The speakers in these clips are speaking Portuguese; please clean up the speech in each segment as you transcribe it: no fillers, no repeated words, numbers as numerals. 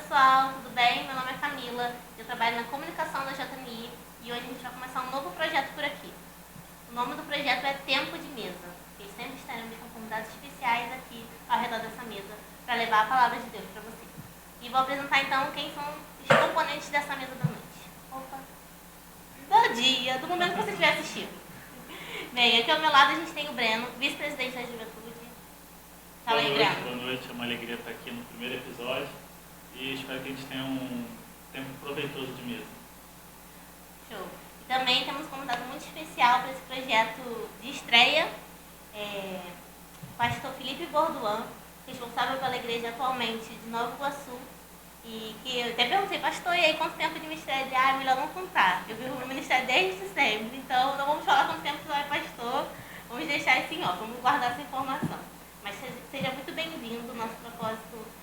pessoal, tudo bem? Meu nome é Camila, eu trabalho na comunicação da JMI e hoje a gente vai começar um novo projeto por aqui. O nome do projeto é Tempo de Mesa, e sempre estaremos com convidados especiais aqui ao redor dessa mesa para levar a palavra de Deus para vocês. E vou apresentar então quem são os componentes dessa mesa da noite. Opa! Do dia, do momento que você estiver assistindo. Bem, aqui ao meu lado a gente tem o Breno, vice-presidente da Juventude. Fala aí, Breno. Boa noite, é uma alegria estar aqui no primeiro episódio e espero que a gente tenha um tempo proveitoso de mesa. Show. E também temos um convidado muito especial para esse projeto de estreia, o pastor Felipe Borduan, responsável pela igreja atualmente de Nova Iguaçu, e que eu até perguntei, pastor, e aí quanto tempo de ministério? Ele, melhor não contar, eu vivo no ministério desde sempre, então não vamos falar quanto tempo você é pastor, vamos deixar assim, vamos guardar essa informação. Mas seja muito bem-vindo. Nosso propósito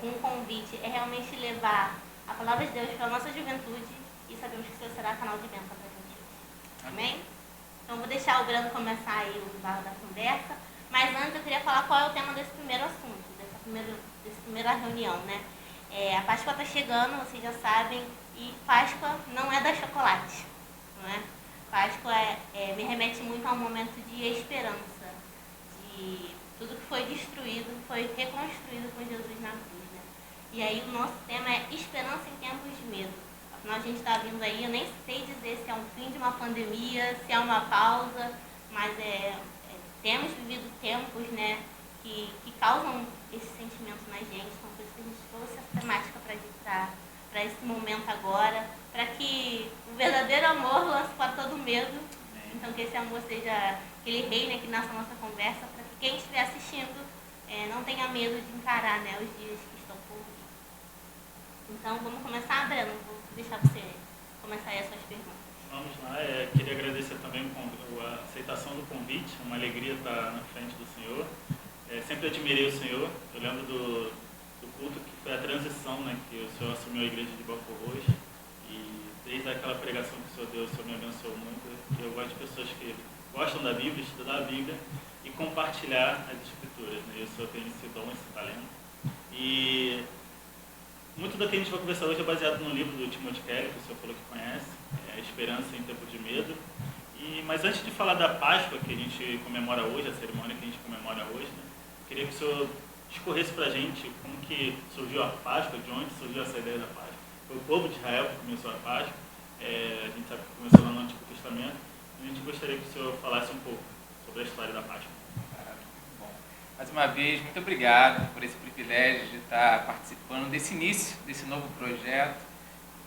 com o convite é realmente levar a palavra de Deus para a nossa juventude e sabemos que isso será canal de bênção para a gente hoje. Amém? Então vou deixar o Brando começar aí o barro da conversa, mas antes eu queria falar qual é o tema desse primeiro assunto, dessa primeira reunião, né? A Páscoa está chegando, vocês já sabem, e Páscoa não é dar chocolate, não é? Páscoa me remete muito a um momento de esperança, de tudo que foi destruído foi reconstruído com Jesus na cruz, né? E aí o nosso tema é esperança em tempos de medo. Afinal, a gente está vindo aí, eu nem sei dizer se é um fim de uma pandemia, se é uma pausa, mas temos vivido tempos, né, que causam esse sentimento na gente. Então, por isso que a gente trouxe essa temática para esse momento agora, para que o verdadeiro amor lance para todo medo. Então, que esse amor seja, que ele reine aqui nessa nossa conversa, para que quem estiver assistindo não tenha medo de encarar, né, os dias que estão por vir. Então, vamos começar, Breno? Vou deixar você começar aí as suas perguntas. Vamos lá, queria agradecer também a aceitação do convite, uma alegria estar na frente do Senhor. Sempre admirei o Senhor, eu lembro do culto que foi a transição, né, que o Senhor assumiu a igreja de Belfor Roxo, e desde aquela pregação que o Senhor deu, o Senhor me abençoou muito. Eu gosto de pessoas que gostam da Bíblia, estudar a Bíblia e compartilhar as Escrituras, né? E o Senhor tem esse dom, esse talento. E muito do que a gente vai conversar hoje é baseado no livro do Timothy Keller, que o Senhor falou que conhece, A Esperança em Tempo de Medo. Mas antes de falar da Páscoa, que a gente comemora hoje, a cerimônia que a gente comemora hoje, né, eu queria que o Senhor discorresse para a gente como que surgiu a Páscoa, de onde surgiu essa ideia da Páscoa. Foi o povo de Israel que começou a Páscoa, a gente sabe que começou lá no Antigo Testamento, e a gente gostaria que o Senhor falasse um pouco sobre a história da Páscoa. Bom, mais uma vez, muito obrigado por esse privilégio de estar participando desse início, desse novo projeto.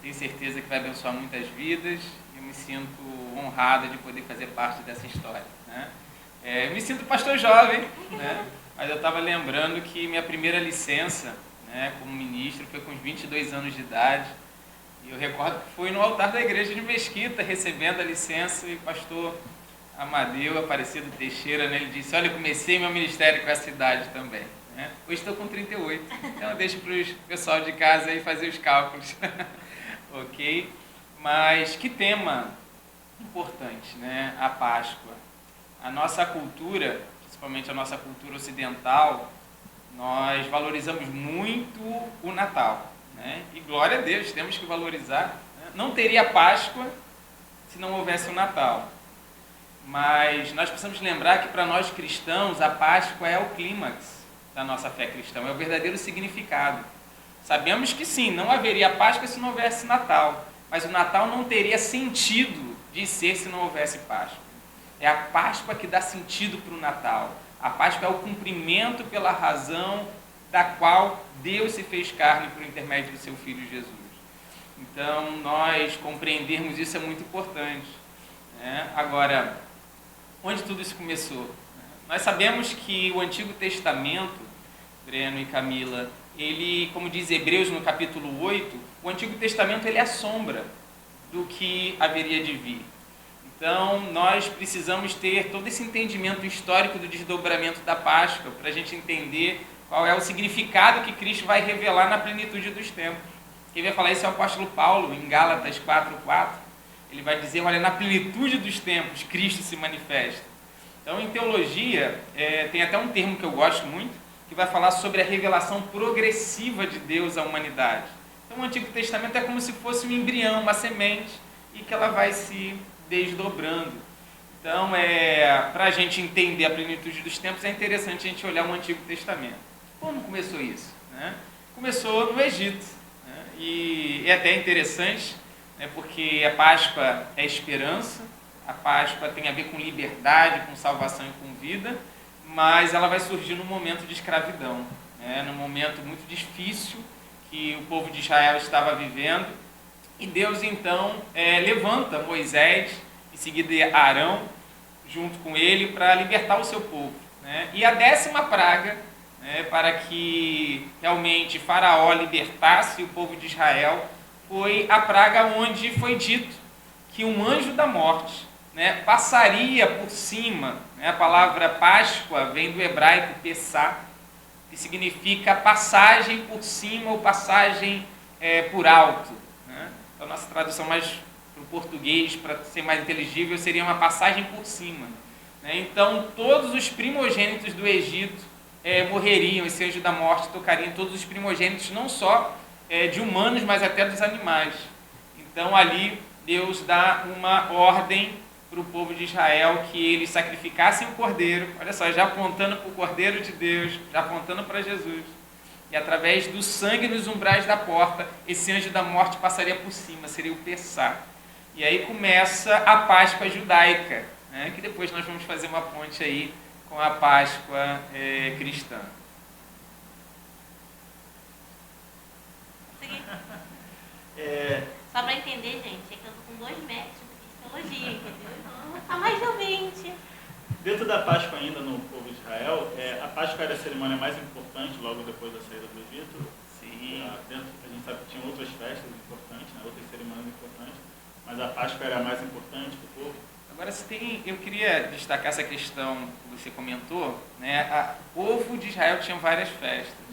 Tenho certeza que vai abençoar muitas vidas e eu me sinto honrado de poder fazer parte dessa história, né? Eu me sinto pastor jovem, né? Mas eu estava lembrando que minha primeira licença, né, como ministro foi com uns 22 anos de idade. E eu recordo que fui no altar da igreja de Mesquita, recebendo a licença, e o pastor Amadeu Aparecido Teixeira, né, ele disse, olha, eu comecei meu ministério com essa idade também, né? Hoje estou com 38, então eu deixo para o pessoal de casa aí fazer os cálculos. Ok? Mas que tema importante, né? A Páscoa. A nossa cultura, principalmente a nossa cultura ocidental, nós valorizamos muito o Natal, né? E glória a Deus, temos que valorizar, né? Não teria Páscoa se não houvesse o Natal. Mas nós precisamos lembrar que para nós cristãos a Páscoa é o clímax da nossa fé cristã, é o verdadeiro significado. Sabemos que sim, não haveria Páscoa se não houvesse Natal, mas o Natal não teria sentido de ser se não houvesse Páscoa. É a Páscoa que dá sentido para o Natal. A Páscoa é o cumprimento pela razão da qual Deus se fez carne por intermédio do seu Filho Jesus. Então, nós compreendermos isso é muito importante, né? Agora, onde tudo isso começou? Nós sabemos que o Antigo Testamento, Breno e Camila, ele, como diz Hebreus no capítulo 8, o Antigo Testamento ele é a sombra do que haveria de vir. Então, nós precisamos ter todo esse entendimento histórico do desdobramento da Páscoa para a gente entender qual é o significado que Cristo vai revelar na plenitude dos tempos. Quem vai falar isso é o apóstolo Paulo, em Gálatas 4:4. Ele vai dizer, olha, na plenitude dos tempos, Cristo se manifesta. Então, em teologia, tem até um termo que eu gosto muito, que vai falar sobre a revelação progressiva de Deus à humanidade. Então, o Antigo Testamento é como se fosse um embrião, uma semente, e que ela vai se desdobrando. Então, para a gente entender a plenitude dos tempos, é interessante a gente olhar o Antigo Testamento. Quando começou isso? Né? Começou no Egito. Né? E é até interessante, né, porque a Páscoa é esperança, a Páscoa tem a ver com liberdade, com salvação e com vida, mas ela vai surgir num momento de escravidão, né? Num momento muito difícil que o povo de Israel estava vivendo. E Deus, então, levanta Moisés, em seguida Arão, junto com ele, para libertar o seu povo. Né? E a 10ª praga, né, para que realmente Faraó libertasse o povo de Israel, foi a praga onde foi dito que um anjo da morte, né, passaria por cima. Né? A palavra Páscoa vem do hebraico Pessá, que significa passagem por cima ou passagem por alto. Né? A nossa tradução mais para o português, para ser mais inteligível, seria uma passagem por cima. Né? Então, todos os primogênitos do Egito morreriam, esse anjo da morte tocaria em todos os primogênitos, não só de humanos, mas até dos animais. Então, ali, Deus dá uma ordem para o povo de Israel que eles sacrificassem o cordeiro, olha só, já apontando para o cordeiro de Deus, já apontando para Jesus. E através do sangue nos umbrais da porta, esse anjo da morte passaria por cima, seria o Pessá. E aí começa a Páscoa judaica, né, que depois nós vamos fazer uma ponte aí com a Páscoa cristã. Só para entender, gente, é que eu estou com 2 metros de teologia, entendeu? Então eu vou ficar mais de ouvinte. Dentro da Páscoa ainda no povo de Israel, a Páscoa era a cerimônia mais importante logo depois da saída do Egito. Sim. A gente sabe que tinha outras festas importantes, né, outras cerimônias importantes, mas a Páscoa era a mais importante para o povo. Agora, eu queria destacar essa questão que você comentou, né? O povo de Israel tinha várias festas.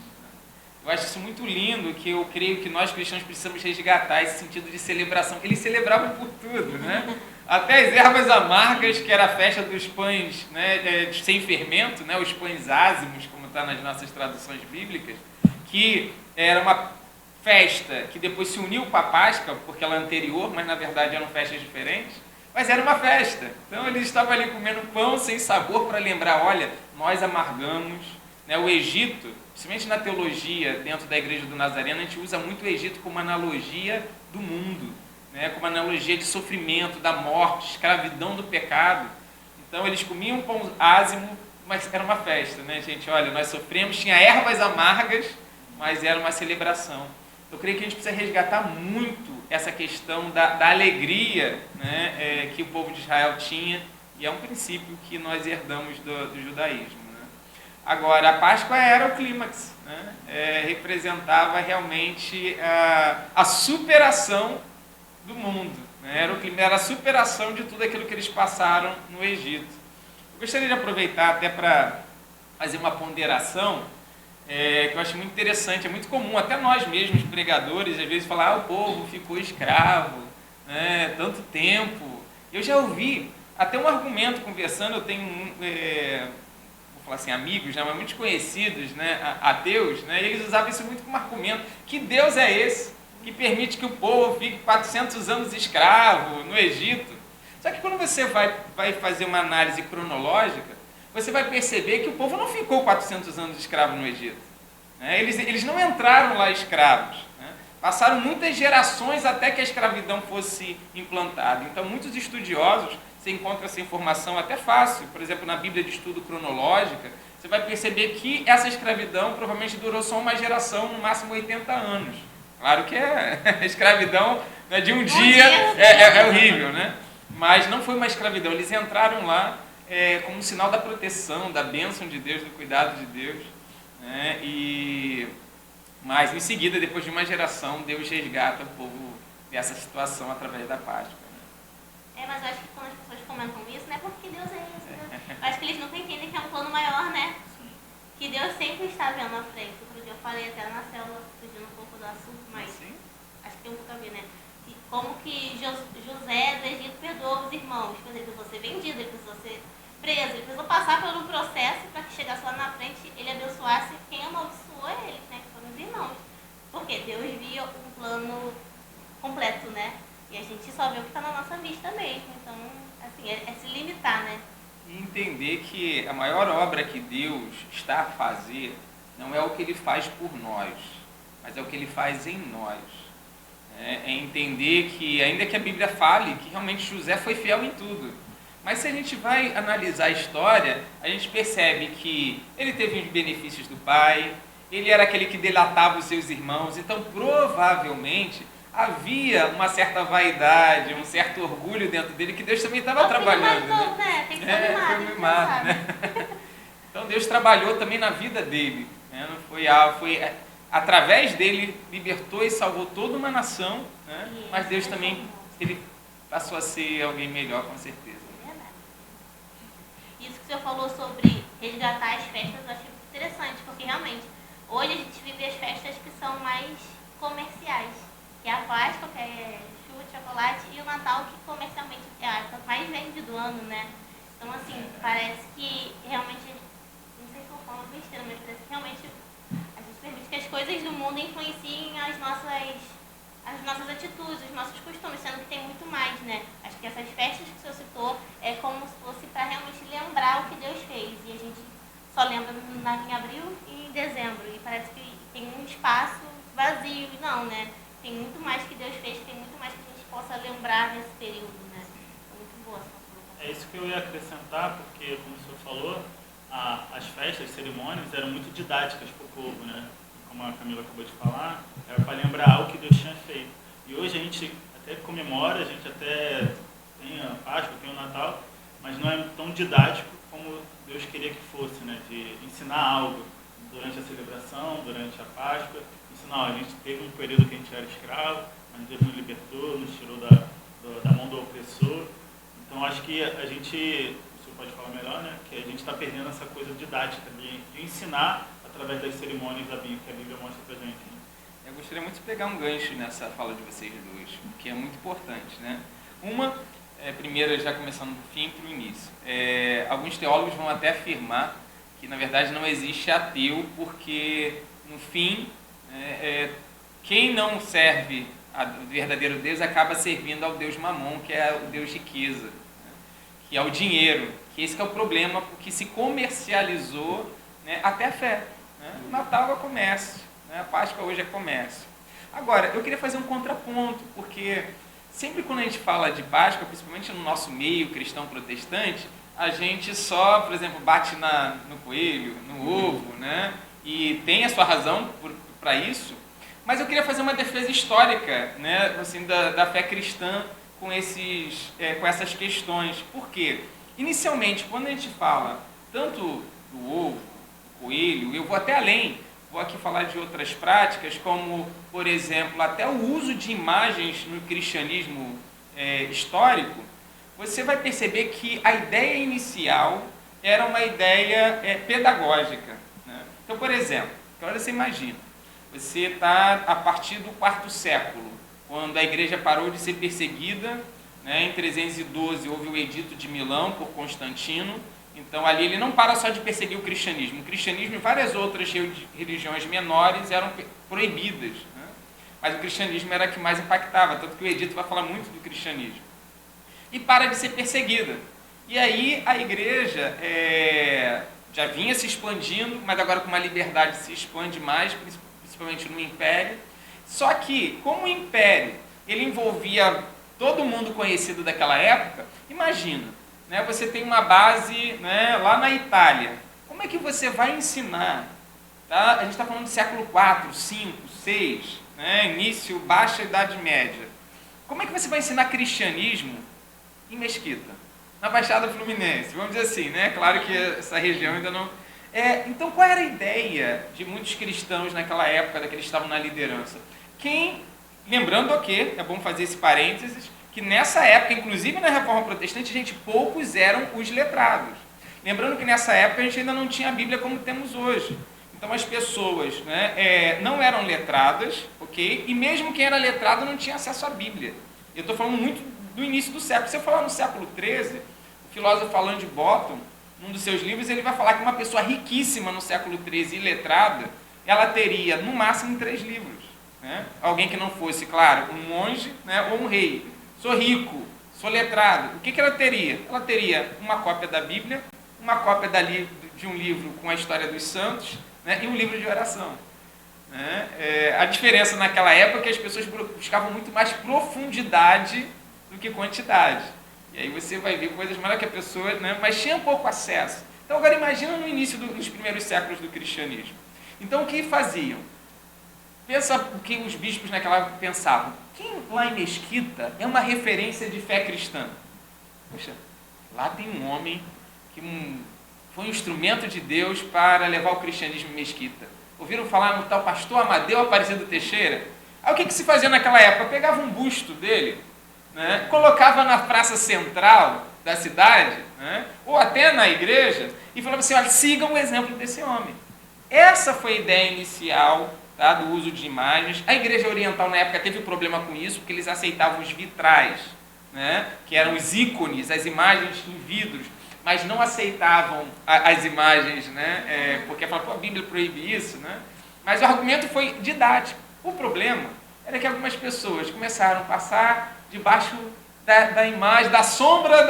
Eu acho isso muito lindo, que eu creio que nós cristãos precisamos resgatar esse sentido de celebração. Eles celebravam por tudo, né? Até as ervas amargas, que era a festa dos pães, né, sem fermento, né, os pães ázimos, como está nas nossas traduções bíblicas, que era uma festa que depois se uniu com a Páscoa, porque ela é anterior, mas na verdade eram festas diferentes, mas era uma festa. Então eles estavam ali comendo pão sem sabor para lembrar, olha, nós amargamos, né, o Egito, principalmente na teologia, dentro da Igreja do Nazareno, a gente usa muito o Egito como analogia do mundo, né, como analogia de sofrimento, da morte, escravidão do pecado. Então eles comiam pão ázimo, mas era uma festa, né, gente? Olha, nós sofremos, tinha ervas amargas, mas era uma celebração. Eu creio que a gente precisa resgatar muito essa questão da alegria, né, que o povo de Israel tinha, e é um princípio que nós herdamos do judaísmo. Né? Agora, a Páscoa era o clímax, né? Representava realmente a superação do mundo, né? Era a superação de tudo aquilo que eles passaram no Egito. Eu gostaria de aproveitar até para fazer uma ponderação, que eu acho muito interessante, é muito comum, até nós mesmos, pregadores, às vezes falar, o povo ficou escravo, né, tanto tempo. Eu já ouvi até um argumento conversando, eu tenho, vou falar assim, amigos, né, mas muitos conhecidos, né, ateus, né, e eles usavam isso muito como argumento, que Deus é esse que permite que o povo fique 400 anos escravo no Egito. Só que quando você vai fazer uma análise cronológica, você vai perceber que o povo não ficou 400 anos escravo no Egito. Né? Eles não entraram lá escravos. Né? Passaram muitas gerações até que a escravidão fosse implantada. Então, muitos estudiosos, você encontra essa informação até fácil. Por exemplo, na Bíblia de Estudo Cronológica, você vai perceber que essa escravidão provavelmente durou só uma geração, no máximo 80 anos. Claro que a escravidão, né, de um dia é horrível, né? Mas não foi uma escravidão. Eles entraram lá como um sinal da proteção, da bênção de Deus, do cuidado de Deus. Né? Mas em seguida, depois de uma geração, Deus resgata o povo dessa situação através da Páscoa. Né? Mas eu acho que quando as pessoas comentam isso, não é porque Deus é esse. Né? Eu acho que eles nunca entendem que é um plano maior, né? Que Deus sempre está vendo à frente. Outro dia eu falei até na célula, fugindo um pouco do assunto, mas acho que tem um pouco a ver, né? Como que José do Egito perdoou os irmãos. Por exemplo, ele precisou ser vendido, ele precisou ser preso, ele precisou passar por um processo para que chegasse lá na frente, ele abençoasse quem amaldiçoou ele, né, que foram os irmãos. Porque Deus via um plano completo, né? E a gente só vê o que está na nossa vista mesmo. Então, assim, é se limitar, né? E entender que a maior obra que Deus está a fazer não é o que Ele faz por nós, mas é o que Ele faz em nós. É entender que, ainda que a Bíblia fale que realmente José foi fiel em tudo, mas se a gente vai analisar a história, a gente percebe que ele teve os benefícios do pai, ele era aquele que delatava os seus irmãos, então provavelmente havia uma certa vaidade, um certo orgulho dentro dele que Deus também estava trabalhando. Né? Tem que ser foi mimado, né? Então Deus trabalhou também na vida dele, né? Não foi através dele libertou e salvou toda uma nação, né? Mas Deus também ele passou a ser alguém melhor, com certeza. Isso que o senhor falou sobre resgatar as festas, eu achei muito interessante, porque realmente, hoje a gente vive as festas que são mais comerciais, que é a Páscoa, que é chuva de chocolate, e o Natal, que comercialmente é a época mais vendida do ano, né? Então, assim, parece que realmente, não sei se eu falo besteira, mas parece que realmente a gente permite que as coisas do mundo influenciem as nossas atitudes, os nossos costumes, sendo que tem muito mais, né? Acho que essas festas que o senhor citou é como se fosse para realmente lembrar o que Deus fez. E a gente só lembra em abril e em dezembro. E parece que tem um espaço vazio. Não, né? Tem muito mais que Deus fez, tem muito mais que a gente possa lembrar nesse período, né? É muito boa essa colocação. É isso que eu ia acrescentar, porque, como o senhor falou, as festas, as cerimônias eram muito didáticas para o povo, né? Como a Camila acabou de falar, era para lembrar algo que Deus tinha feito. E hoje a gente até comemora, a gente até tem a Páscoa, tem o Natal, mas não é tão didático como Deus queria que fosse, né? De ensinar algo durante a celebração, durante a Páscoa. Ensinar, a gente teve um período que a gente era escravo, mas Deus nos libertou, nos tirou da mão do opressor. Então acho que a gente, o senhor pode falar melhor, né? Que a gente está perdendo essa coisa didática de ensinar através das cerimônias da Bíblia, que a Bíblia mostra pra gente. Né? Eu gostaria muito de pegar um gancho nessa fala de vocês dois, que é muito importante, né? Primeiro, já começando do fim para o início. Alguns teólogos vão até afirmar que, na verdade, não existe ateu, porque, no fim, quem não serve ao verdadeiro Deus acaba servindo ao Deus Mamon, que é o Deus riqueza, né? Que é o dinheiro, que esse que é o problema, porque se comercializou, né, até a fé. Né? O Natal é comércio, né? A Páscoa hoje é comércio. Agora, eu queria fazer um contraponto, porque sempre quando a gente fala de Páscoa, principalmente no nosso meio cristão protestante, a gente só, por exemplo, bate no coelho, no ovo, né? E tem a sua razão para isso, mas eu queria fazer uma defesa histórica, né, assim, da fé cristã com essas questões. Por quê? Inicialmente, quando a gente fala tanto do ovo, do coelho, eu vou até além, vou aqui falar de outras práticas, como, por exemplo, até o uso de imagens no cristianismo histórico, você vai perceber que a ideia inicial era uma ideia pedagógica. Né? Então, por exemplo, agora você imagina, você está a partir do quarto século, quando a igreja parou de ser perseguida, né? Em 312 houve o Edito de Milão por Constantino. Então ali ele não para só de perseguir o cristianismo e várias outras religiões menores eram proibidas, né? Mas o cristianismo era a que mais impactava, tanto que o Edito vai falar muito do cristianismo. E para de ser perseguida. E aí a igreja já vinha se expandindo, mas agora com uma liberdade se expande mais, principalmente no Império. Só que, como o Império ele envolvia todo mundo conhecido daquela época, imagina, né, você tem uma base, né, lá na Itália. Como é que você vai ensinar? Tá? A gente está falando do século IV, V, VI, né, início, baixa Idade Média. Como é que você vai ensinar cristianismo em Mesquita, na Baixada Fluminense? Vamos dizer assim, né? Claro que essa região ainda não... Então, qual era a ideia de muitos cristãos naquela época, que eles estavam na liderança? Lembrando que, é bom fazer esse parênteses, que nessa época, inclusive na Reforma Protestante, poucos eram os letrados. Lembrando que nessa época a gente ainda não tinha a Bíblia como temos hoje. Então as pessoas, né, não eram letradas, ok? E mesmo quem era letrado não tinha acesso à Bíblia. Eu estou falando muito do início do século. Se eu falar no século XIII, o filósofo Alain de Botton, num dos seus livros, ele vai falar que uma pessoa riquíssima no século XIII e letrada, ela teria, no máximo, 3 livros. Né? Alguém que não fosse, claro, um monge, né, ou um rei. Sou rico, sou letrado. O que ela teria? Ela teria uma cópia da Bíblia, uma cópia de um livro com a história dos santos, né, e um livro de oração. Né? A diferença naquela época é que as pessoas buscavam muito mais profundidade do que quantidade. E aí você vai ver coisas maiores que a pessoa, né, mas tinha pouco acesso. Então agora imagina no início dos primeiros séculos do cristianismo. Então o que faziam? Pensa o que os bispos naquela época pensavam. Quem lá em Mesquita é uma referência de fé cristã? Poxa, lá tem um homem que foi um instrumento de Deus para levar o cristianismo em Mesquita. Ouviram falar no tal pastor Amadeu Aparecido Teixeira? Aí o que se fazia naquela época? Pegava um busto dele, né, colocava na praça central da cidade, né, ou até na igreja, e falava assim, olha, sigam o exemplo desse homem. Essa foi a ideia inicial, tá, do uso de imagens. A igreja oriental na época teve problema com isso, porque eles aceitavam os vitrais, né, que eram os ícones, as imagens em vidros, mas não aceitavam as imagens, né, porque falavam, a Bíblia proíbe isso, né? Mas o argumento foi didático. O problema era que algumas pessoas começaram a passar debaixo da imagem, da sombra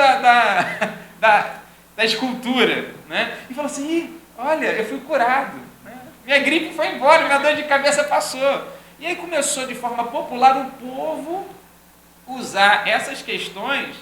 da escultura, né? E falaram assim, olha, eu fui curado, né? Minha gripe foi embora, minha dor de cabeça passou. E aí começou de forma popular o povo usar essas questões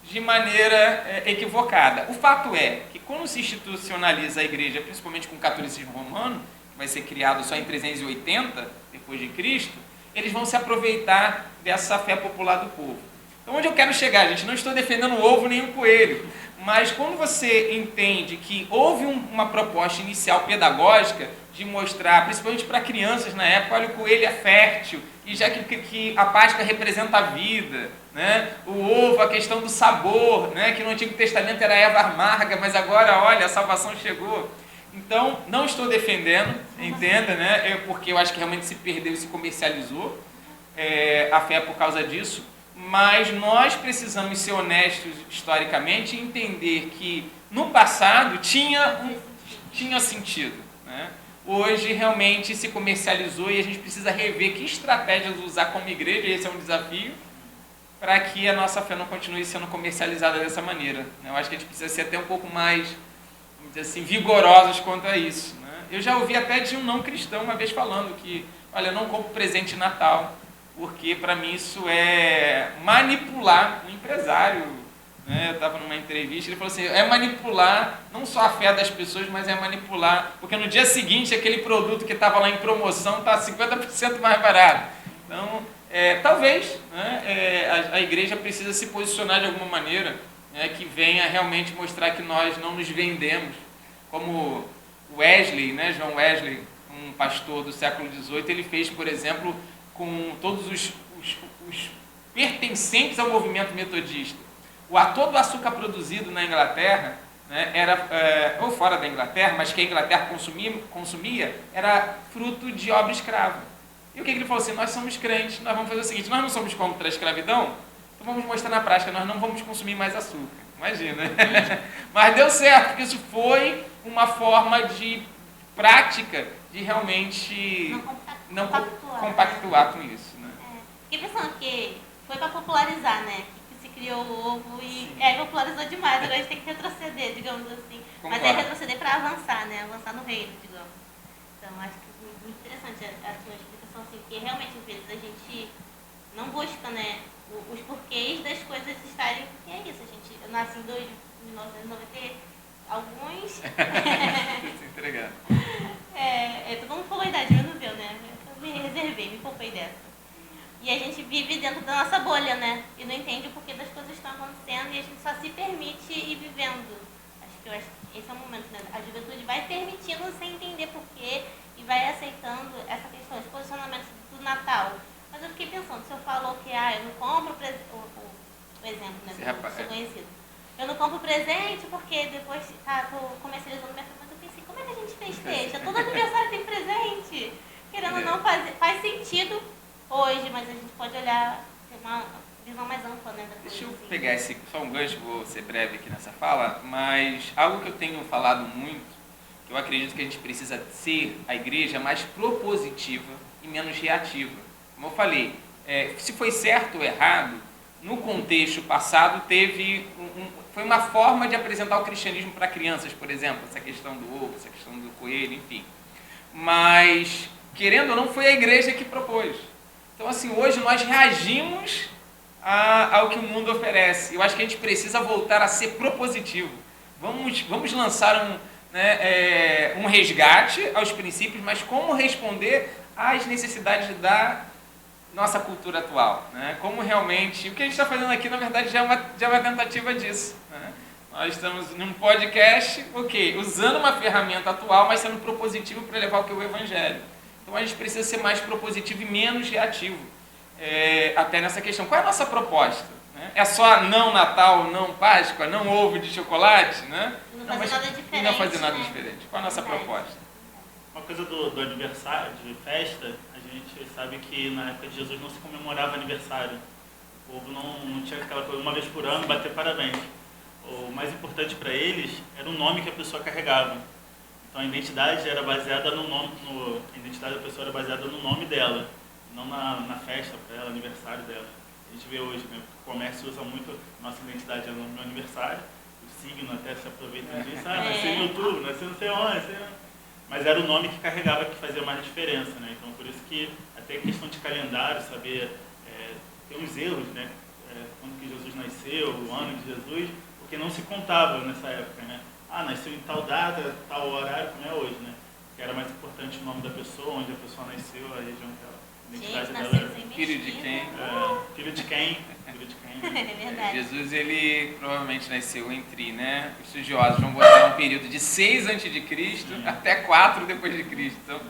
de maneira equivocada. O fato é que quando se institucionaliza a igreja, principalmente com o catolicismo romano, que vai ser criado só em 380 depois de Cristo, eles vão se aproveitar dessa fé popular do povo. Então, onde eu quero chegar, gente? Não estou defendendo o ovo nem o coelho, mas quando você entende que houve uma proposta inicial pedagógica de mostrar, principalmente para crianças na época, olha, o coelho é fértil, e já que a Páscoa representa a vida, né? O ovo, a questão do sabor, né? Que no Antigo Testamento era erva amarga, mas agora, olha, a salvação chegou. Então, não estou defendendo, entenda, né? Porque eu acho que realmente se perdeu e se comercializou a fé por causa disso, mas nós precisamos ser honestos historicamente e entender que no passado tinha sentido, né? Hoje realmente se comercializou e a gente precisa rever que estratégias usar como igreja, esse é um desafio, para que a nossa fé não continue sendo comercializada dessa maneira, né? Eu acho que a gente precisa ser até um pouco mais, vamos dizer assim, vigorosos quanto a isso, né? Eu já ouvi até de um não cristão uma vez falando que, olha, eu não compro presente de Natal, porque para mim isso é manipular um empresário, né? Eu estava numa entrevista, ele falou assim, é manipular não só a fé das pessoas, mas é manipular, porque no dia seguinte aquele produto que estava lá em promoção está 50% mais barato. Então, talvez, né, a igreja precisa se posicionar de alguma maneira, né, que venha realmente mostrar que nós não nos vendemos, como Wesley, né, John Wesley, um pastor do século XVIII, ele fez, por exemplo, com todos os pertencentes ao movimento metodista. Todo o açúcar produzido na Inglaterra, né, era, ou fora da Inglaterra, mas que a Inglaterra consumia, era fruto de obra escrava. E o que ele falou assim, nós somos crentes, nós vamos fazer o seguinte, nós não somos contra a escravidão, então vamos mostrar na prática, nós não vamos consumir mais açúcar. Imagina. Mas deu certo, porque isso foi uma forma de prática de realmente não compactuar com isso. Né? Fiquei pensando que foi para popularizar, né? Que se criou o ovo e aí popularizou demais, agora a gente tem que retroceder, digamos assim. Concordo. Mas é retroceder para avançar, né? Avançar no reino, digamos. Então, acho que é muito interessante a sua explicação, assim, porque realmente, às vezes, a gente não busca, né, os porquês das coisas estarem... E é isso, eu nasci em 1990, alguns... Se entregar. Todo mundo falou a idade, mas não viu, né? Eu me reservei, me poupei dessa. E a gente vive dentro da nossa bolha, né? E não entende o porquê das coisas estão acontecendo e a gente só se permite ir vivendo. Acho que esse é o momento, né? A juventude vai permitindo sem entender porquê e vai aceitando essa questão, os posicionamentos do Natal. Mas eu fiquei pensando, se eu falou que eu não compro o exemplo, né? Do seu conhecido. Eu não compro presente porque depois tô comercializando minha família. Mas eu pensei, como é que a gente festeja? Todo aniversário tem presente. Querendo ou não, faz sentido hoje, mas a gente pode olhar visão mais ampla, né, da coisa. Deixa eu assim. pegar só um gancho, vou ser breve aqui nessa fala, mas algo que eu tenho falado muito, que eu acredito que a gente precisa ser a igreja mais propositiva e menos reativa. Como eu falei, se foi certo ou errado, no contexto passado foi uma forma de apresentar o cristianismo para crianças, por exemplo, essa questão do ovo, essa questão do coelho, enfim. Mas, querendo ou não, foi a igreja que propôs. Então, assim, hoje nós reagimos ao que o mundo oferece. Eu acho que a gente precisa voltar a ser propositivo. Vamos lançar um resgate aos princípios, mas como responder às necessidades da nossa cultura atual, né? Como realmente, o que a gente está fazendo aqui, na verdade, já é uma tentativa disso, né? Nós estamos num podcast, usando uma ferramenta atual, mas sendo propositivo para levar o que é o Evangelho. Então a gente precisa ser mais propositivo e menos reativo, até nessa questão. Qual é a nossa proposta? Né? É só não Natal, não Páscoa, não ovo de chocolate, né? Não fazer nada diferente. E não fazer nada né? diferente. Qual é a nossa proposta? Uma coisa do aniversário, de festa, a gente sabe que na época de Jesus não se comemorava aniversário. O povo não tinha aquela coisa, uma vez por ano, bater parabéns. O mais importante para eles era o nome que a pessoa carregava. Então a identidade era baseada no nome, a identidade da pessoa era baseada no nome dela, não na festa para ela, aniversário dela. A gente vê hoje, né, o comércio usa muito, nossa identidade é no meu aniversário, o signo até se aproveita disso, nasci em outubro, nasci não sei onde, mas era o nome que carregava que fazia mais diferença, né? Então por isso que até questão de calendário, saber, tem uns erros, né? Quando que Jesus nasceu, o ano de Jesus, porque não se contava nessa época, né? Nasceu em tal data, tal horário, como é hoje, né? Que era mais importante o nome da pessoa, onde a pessoa nasceu, a região que ela, a identidade dela era. Filho de quem? Filho de quem? Filho de quem? É verdade. Jesus, ele provavelmente nasceu entre, né? Os estudiosos vão botar um período de 6 a.C. até 4 depois de Cristo. Então,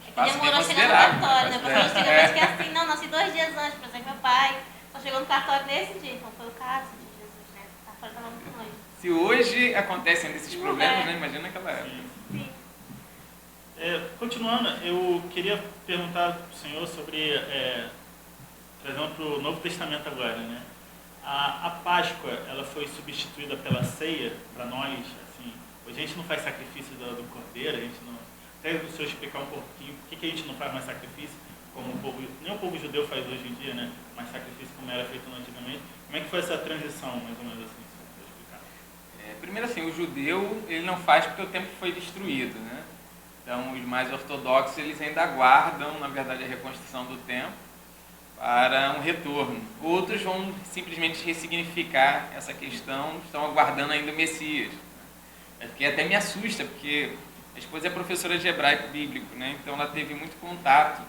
espaço bem Demorou a chegar no considerável. cartório, né? Porque a gente tem vez que é assim, não, nasci 2 dias antes, por exemplo, meu pai só chegou no cartório nesse dia, então foi o caso de Jesus, né? O cartório estava muito longe. Se hoje acontecem esses problemas, né? Imagina naquela época. Sim. Continuando, eu queria perguntar para o senhor sobre, trazendo para o Novo Testamento agora, né? A Páscoa, ela foi substituída pela ceia para nós, assim, a gente não faz sacrifício do cordeiro, a gente não... Até o senhor explicar um pouquinho por que a gente não faz mais sacrifício, como nem o povo judeu faz hoje em dia, né? Mais sacrifício como era feito antigamente. Como é que foi essa transição, mais ou menos assim, se você puder explicar? Primeiro assim, o judeu, ele não faz porque o templo foi destruído, né? Então, os mais ortodoxos, eles ainda aguardam, na verdade, a reconstrução do templo para um retorno. Outros vão simplesmente ressignificar essa questão, estão aguardando ainda o Messias. Que até me assusta, porque a esposa é professora de hebraico bíblico, né? Então ela teve muito contato.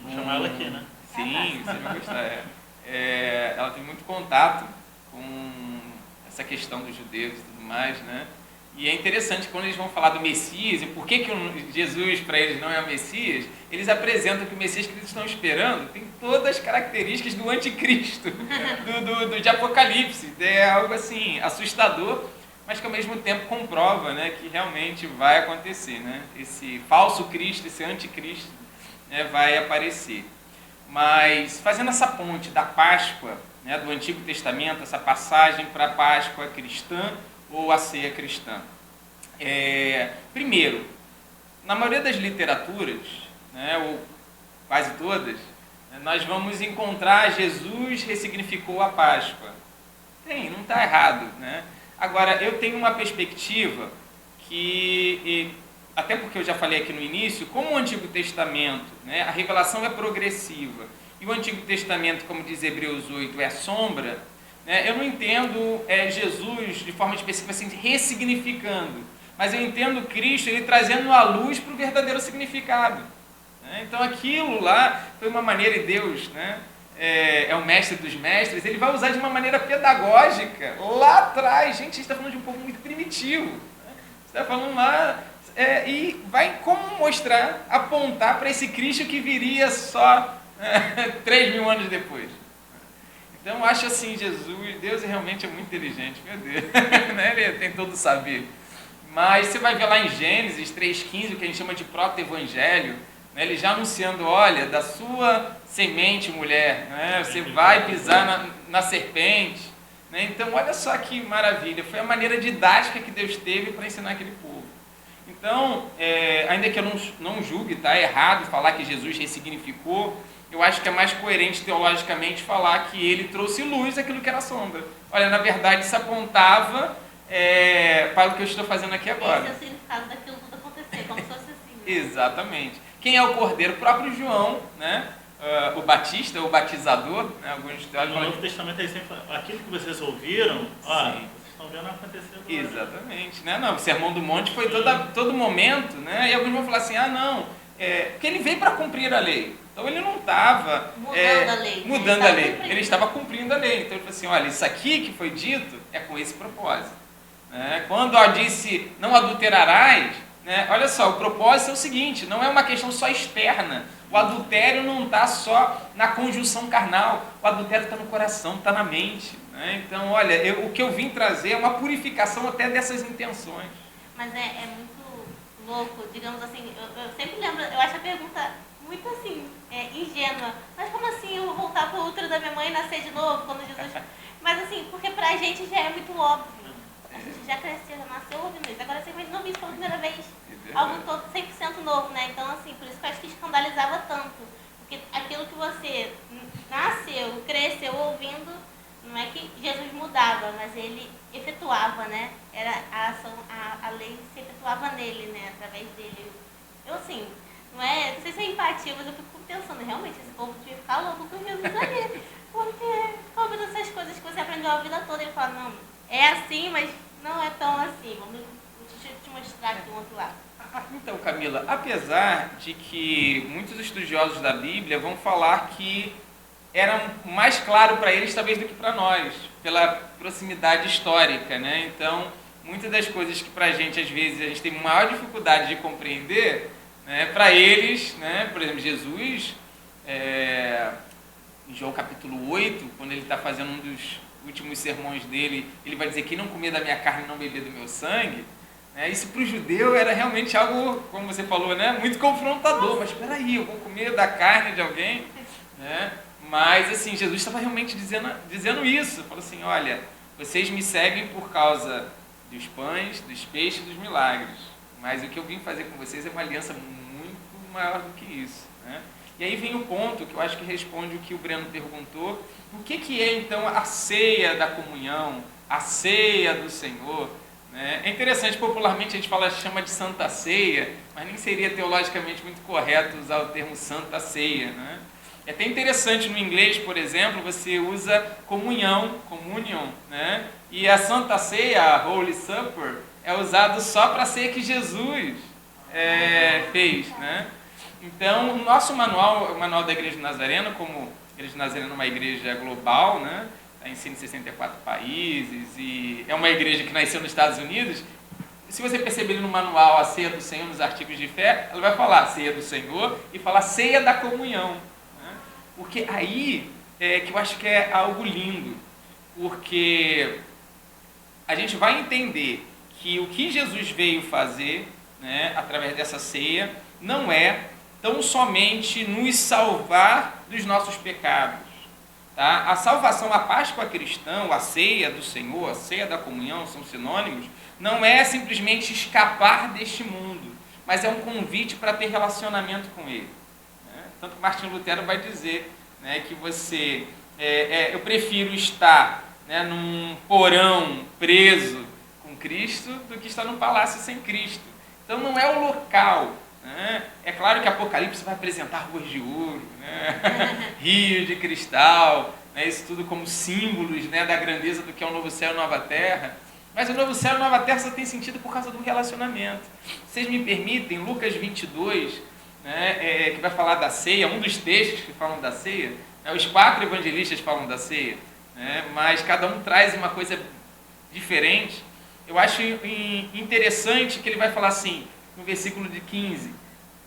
Vamos chamar ela aqui, né? Sim, você vai gostar. Ela teve muito contato com essa questão dos judeus e tudo mais, né? E é interessante quando eles vão falar do Messias e por que Jesus para eles não é o Messias, eles apresentam que o Messias que eles estão esperando tem todas as características do anticristo, de Apocalipse. É algo assim assustador, mas que ao mesmo tempo comprova, né, que realmente vai acontecer, né? Esse falso Cristo, esse anticristo, né, vai aparecer. Mas fazendo essa ponte da Páscoa, né, do Antigo Testamento, essa passagem para a Páscoa cristã ou a ceia cristã. Primeiro, na maioria das literaturas, né, ou quase todas, nós vamos encontrar Jesus ressignificou a Páscoa. Não está errado, né? Agora, eu tenho uma perspectiva que, até porque eu já falei aqui no início, como o Antigo Testamento, né, a revelação é progressiva, e o Antigo Testamento, como diz Hebreus 8, é sombra, né, eu não entendo Jesus de forma específica assim, ressignificando, mas eu entendo Cristo ele trazendo a luz para o verdadeiro significado. Né? Então aquilo lá foi uma maneira, e Deus, né, é o mestre dos mestres, ele vai usar de uma maneira pedagógica lá atrás. Gente, a gente está falando de um povo muito primitivo, né? Você está falando lá, e vai como mostrar, apontar para esse Cristo que viria só 3.000 anos depois. Então eu acho assim, Deus realmente é muito inteligente, meu Deus, né? Ele tem todo o saber. Mas você vai ver lá em Gênesis 3,15, o que a gente chama de proto-evangelho, né? Ele já anunciando, olha, da sua semente, mulher, né? Você vai pisar na serpente. Né? Então, olha só que maravilha, foi a maneira didática que Deus teve para ensinar aquele povo. Então, ainda que eu não julgue, tá errado falar que Jesus ressignificou, eu acho que é mais coerente teologicamente falar que ele trouxe luz àquilo que era sombra. Olha, na verdade, isso apontava para o que eu estou fazendo aqui agora. Esse é o significado daquilo tudo acontecer, como se fosse assim. Né? Exatamente. Quem é o cordeiro? O próprio João, né? O Batista, o batizador, né? Alguns no Novo Testamento ele sempre fala, aquilo que vocês ouviram, vocês estão vendo acontecer agora. Exatamente, né? Não, o Sermão do Monte foi todo momento, né? E alguns vão falar assim, porque ele veio para cumprir a lei. Então ele não estava mudando a lei, ele estava cumprindo a lei. Então ele falou assim, olha, isso aqui que foi dito é com esse propósito. Né? Quando disse, não adulterarás, né? Olha só, o propósito é o seguinte, não é uma questão só externa. O adultério não está só na conjunção carnal, o adultério está no coração, está na mente. Né? Então, olha, o que eu vim trazer é uma purificação até dessas intenções. Mas é muito louco, digamos assim, eu sempre lembro, eu acho a pergunta muito assim, ingênua. Mas como assim eu vou voltar para o útero da minha mãe e nascer de novo quando Jesus... Mas assim, porque pra gente já é muito óbvio. A gente já cresceu, já nasceu ouvindo isso. Agora você vai ouvir isso pela primeira vez. Algo todo 100% novo, né? Então, assim, por isso que eu acho que escandalizava tanto. Porque aquilo que você nasceu, cresceu ouvindo, não é que Jesus mudava, mas ele efetuava, né? Era a ação, a lei se efetuava nele, né? Através dele. Eu, assim, não sei se é empatia, mas eu fico pensando, realmente, esse povo devia ficar louco com Jesus ali. Porque, como essas coisas que você aprendeu a vida toda, ele fala, não, é assim, mas não é tão assim. Vamos te mostrar aqui do outro lado. Então, Camila, apesar de que muitos estudiosos da Bíblia vão falar que era mais claro para eles, talvez, do que para nós, pela proximidade histórica, né? Então, muitas das coisas que para a gente, às vezes, a gente tem maior dificuldade de compreender, né? Para eles, né? Por exemplo, Jesus, em João capítulo 8, quando ele está fazendo um dos últimos sermões dele, ele vai dizer que não comer da minha carne e não beber do meu sangue. Isso para o judeu era realmente algo, como você falou, né, muito confrontador. Mas espera aí, eu vou comer da carne de alguém? Né? Mas assim, Jesus estava realmente dizendo isso. Falou assim, olha, vocês me seguem por causa dos pães, dos peixes, dos milagres. Mas o que eu vim fazer com vocês é uma aliança muito maior do que isso. Né? E aí vem o ponto que eu acho que responde o que o Breno perguntou. O que é então a ceia da comunhão, a ceia do Senhor? É interessante, popularmente a gente chama de Santa Ceia, mas nem seria teologicamente muito correto usar o termo Santa Ceia. Né? É até interessante, no inglês, por exemplo, você usa comunhão, communion, né? E a Santa Ceia, a Holy Supper, é usado só para a ceia que Jesus fez. Né? Então, o nosso manual, o manual da Igreja Nazarena, como a Igreja Nazarena é uma igreja global, né? Ensina em 64 países e é uma igreja que nasceu nos Estados Unidos. Se você perceber no manual a ceia do Senhor, nos artigos de fé, ela vai falar ceia do Senhor e falar ceia da comunhão. Né? Porque aí que eu acho que é algo lindo, porque a gente vai entender que o que Jesus veio fazer, né, através dessa ceia não é tão somente nos salvar dos nossos pecados. Tá? A salvação, a Páscoa cristã, a ceia do Senhor, a ceia da comunhão, são sinônimos, não é simplesmente escapar deste mundo, mas é um convite para ter relacionamento com Ele. Né? Tanto que Martinho Lutero vai dizer, né, que eu prefiro estar, né, num porão preso com Cristo do que estar num palácio sem Cristo. Então não é o local. Né? É claro que Apocalipse vai apresentar ruas de ouro, né? Rio de cristal, né? Isso tudo como símbolos, né, da grandeza do que é o novo céu e nova terra. Mas o novo céu e nova terra só tem sentido por causa do relacionamento. Vocês me permitem, Lucas 22, né, que vai falar da ceia, um dos textos que falam da ceia, né, os 4 evangelistas falam da ceia, né, mas cada um traz uma coisa diferente. Eu acho interessante que ele vai falar assim, no versículo de 15,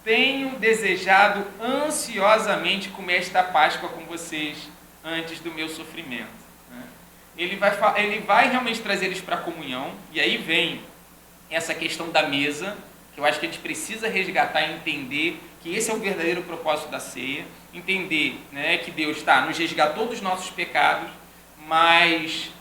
tenho desejado ansiosamente comer esta Páscoa com vocês antes do meu sofrimento. Né? Ele vai realmente trazer eles para a comunhão, e aí vem essa questão da mesa, que eu acho que a gente precisa resgatar e entender que esse é o verdadeiro propósito da ceia, entender, né, que Deus nos resgatou dos nossos pecados, mas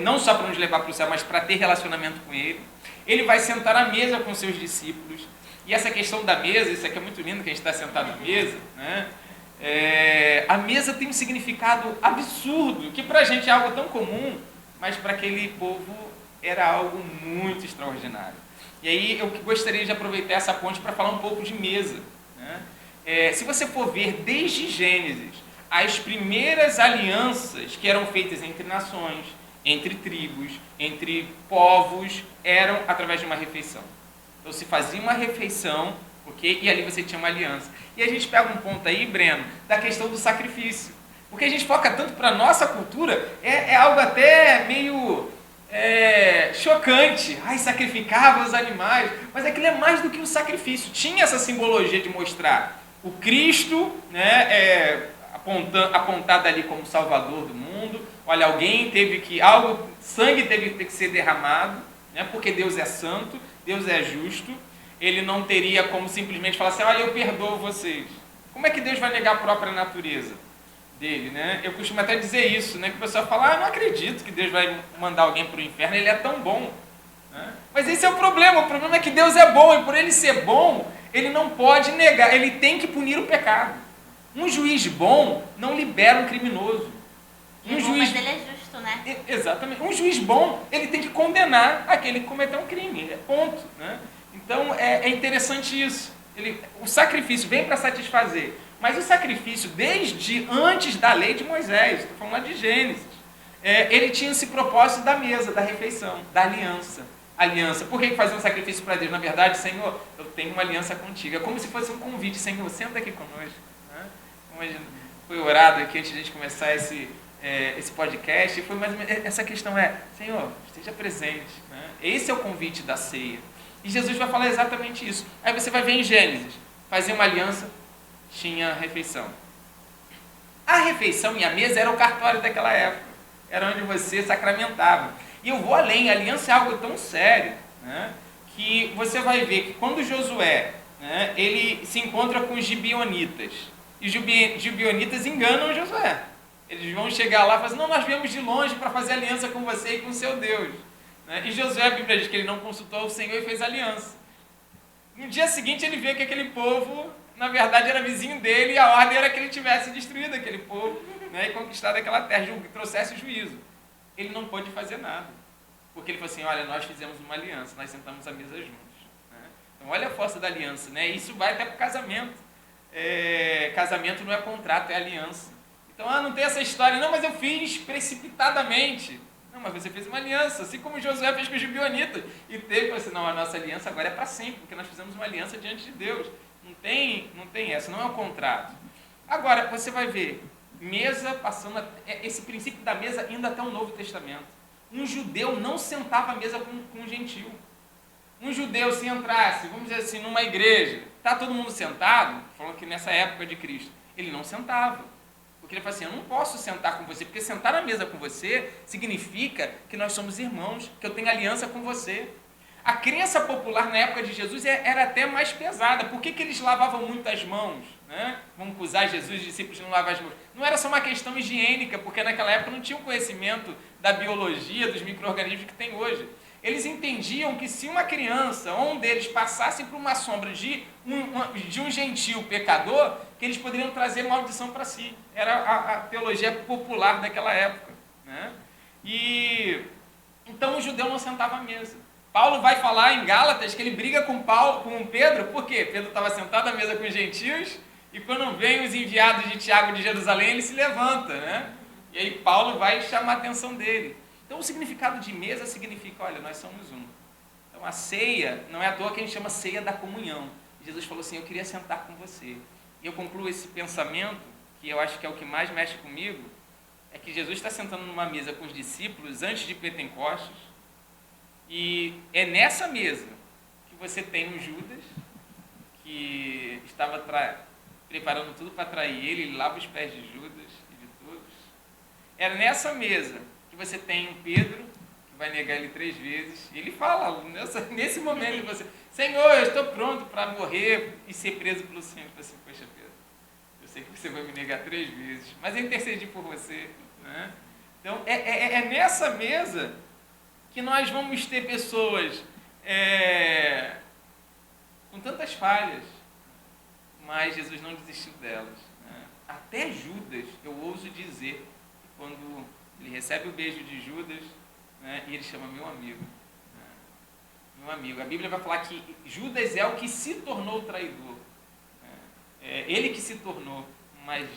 não só para nos levar para o céu, mas para ter relacionamento com Ele. Ele vai sentar à mesa com seus discípulos, e essa questão da mesa, isso aqui é muito lindo que a gente está sentado à mesa, né? A mesa tem um significado absurdo, que para a gente é algo tão comum, mas para aquele povo era algo muito extraordinário. E aí eu gostaria de aproveitar essa ponte para falar um pouco de mesa, né? Se você for ver desde Gênesis, as primeiras alianças que eram feitas entre nações, entre tribos, entre povos, eram através de uma refeição. Então se fazia uma refeição, okay? E ali você tinha uma aliança. E a gente pega um ponto aí, Breno, da questão do sacrifício. Porque a gente foca tanto para a nossa cultura, é algo até meio chocante. Ai, sacrificava os animais. Mas aquilo é mais do que um sacrifício. Tinha essa simbologia de mostrar o Cristo, né, apontado ali como Salvador do mundo. Olha, sangue teve que ser derramado, né, porque Deus é santo, Deus é justo. Ele não teria como simplesmente falar assim, olha, eu perdoo vocês. Como é que Deus vai negar a própria natureza dele, né? Eu costumo até dizer isso, né? Que o pessoal fala, eu não acredito que Deus vai mandar alguém para o inferno, ele é tão bom, né? Mas esse é o problema é que Deus é bom, e por ele ser bom, ele não pode negar, ele tem que punir o pecado. Um juiz bom não libera um criminoso. Mas ele é justo, né? Exatamente. Um juiz bom, ele tem que condenar aquele que cometeu um crime, ponto, né? Então é interessante isso. O sacrifício vem para satisfazer, mas o sacrifício desde antes da lei de Moisés, estou falando lá de Gênesis, ele tinha esse propósito da mesa, da refeição, da aliança. Por que fazer um sacrifício para Deus? Na verdade, Senhor, eu tenho uma aliança contigo. É como se fosse um convite, Senhor, senta aqui conosco, né? Como foi orado aqui antes de a gente começar esse podcast, foi mais ou menos, essa questão Senhor, esteja presente, né? Esse é o convite da ceia. E Jesus vai falar exatamente isso. Aí você vai ver em Gênesis, fazer uma aliança, tinha refeição. A refeição e a mesa era o cartório daquela época. Era onde você sacramentava. E eu vou além, a aliança é algo tão sério, né, que você vai ver que quando Josué, né, ele se encontra com os gibeonitas, e os gibeonitas enganam Josué. Eles vão chegar lá e falar assim, não, nós viemos de longe para fazer aliança com você e com o seu Deus. E Josué, a Bíblia diz que ele não consultou o Senhor e fez aliança. No dia seguinte ele vê que aquele povo, na verdade, era vizinho dele, e a ordem era que ele tivesse destruído aquele povo, né, e conquistado aquela terra, trouxesse juízo. Ele não pôde fazer nada, porque ele falou assim, olha, nós fizemos uma aliança, nós sentamos à mesa juntos, né? Então olha a força da aliança, né? Isso vai até para o casamento. Casamento não é contrato, é aliança. Então, não tem essa história, não, mas eu fiz precipitadamente. Não, mas você fez uma aliança, assim como Josué fez com os gibeonitas. E teve, falou assim, não, a nossa aliança agora é para sempre, porque nós fizemos uma aliança diante de Deus. Não tem essa, não é um contrato. Agora, você vai ver, mesa passando, esse princípio da mesa indo até o Novo Testamento. Um judeu não sentava à mesa com um gentil. Um judeu, se entrasse, vamos dizer assim, numa igreja, está todo mundo sentado, falando que nessa época de Cristo, ele não sentava. Porque ele fala assim, eu não posso sentar com você, porque sentar à mesa com você significa que nós somos irmãos, que eu tenho aliança com você. A crença popular na época de Jesus era até mais pesada. Por que eles lavavam muito as mãos? Né? Vamos acusar Jesus, os discípulos de não lavar as mãos. Não era só uma questão higiênica, porque naquela época não tinha o conhecimento da biologia, dos micro-organismos que tem hoje. Eles entendiam que se uma criança ou um deles passassem por uma sombra de um gentil pecador, que eles poderiam trazer maldição para si. Era a teologia popular daquela época, né? E então o judeu não sentava à mesa. Paulo vai falar em Gálatas que ele briga com Pedro, por quê? Pedro estava sentado à mesa com os gentios, e quando vem os enviados de Tiago de Jerusalém, ele se levanta, né? E aí Paulo vai chamar a atenção dele. Então o significado de mesa significa, olha, nós somos um. Então a ceia, não é à toa que a gente chama ceia da comunhão. Jesus falou assim, eu queria sentar com você. E eu concluo esse pensamento, que eu acho que é o que mais mexe comigo, é que Jesus está sentando numa mesa com os discípulos antes de Pentecostes, e é nessa mesa que você tem um Judas, que estava preparando tudo para trair ele lava os pés de Judas e de todos. Era nessa mesa que você tem um Pedro, que vai negar ele 3 vezes, e ele fala, nesse momento, Senhor, eu estou pronto para morrer e ser preso pelo Senhor. Eu falei assim, poxa, Pedro, eu sei que você vai me negar 3 vezes, mas eu intercedi por você. Né? Então, é nessa mesa que nós vamos ter pessoas com tantas falhas, mas Jesus não desistiu delas. Né? Até Judas, eu ouso dizer, que quando ele recebe o beijo de Judas, né, e ele chama meu amigo. Meu amigo. A Bíblia vai falar que Judas é o que se tornou traidor. É ele que se tornou, mas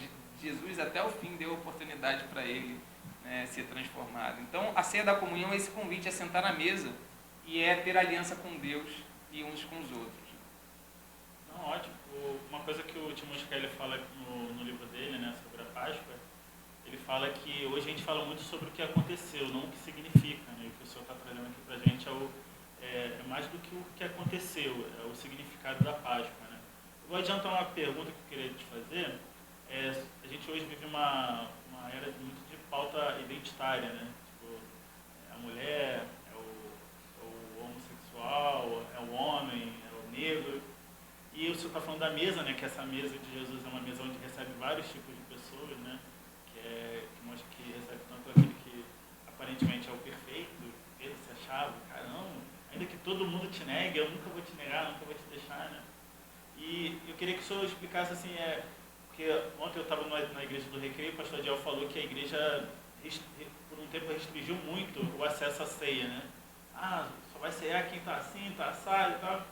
Jesus até o fim deu oportunidade para ele, né, ser transformado. Então, a ceia da comunhão é esse convite a sentar na mesa e é ter aliança com Deus e uns com os outros. Não, ótimo. Uma coisa que o Timothy Keller fala no livro dele, né, sobre a Páscoa, ele fala que hoje a gente fala muito sobre o que aconteceu, não o que significa. Né? E o que o senhor está trazendo aqui para a gente é mais do que o que aconteceu, é o significado da Páscoa. Né? Eu vou adiantar uma pergunta que eu queria te fazer. A gente hoje vive uma era muito de pauta identitária, né? Tipo, a mulher, é o homossexual, é o homem, é o negro. E o senhor está falando da mesa, né? Que essa mesa de Jesus é uma mesa onde recebe vários tipos de pessoas, né? Que mostra que recebe tanto aquele que aparentemente é o perfeito, ele se achava, caramba, ainda que todo mundo te negue, eu nunca vou te negar, nunca vou te deixar, né? E eu queria que o senhor explicasse assim, porque ontem eu estava na igreja do Recreio, o pastor Adiel falou que a igreja por um tempo restringiu muito o acesso à ceia, né? Só vai cear quem está assim, está assado e tal.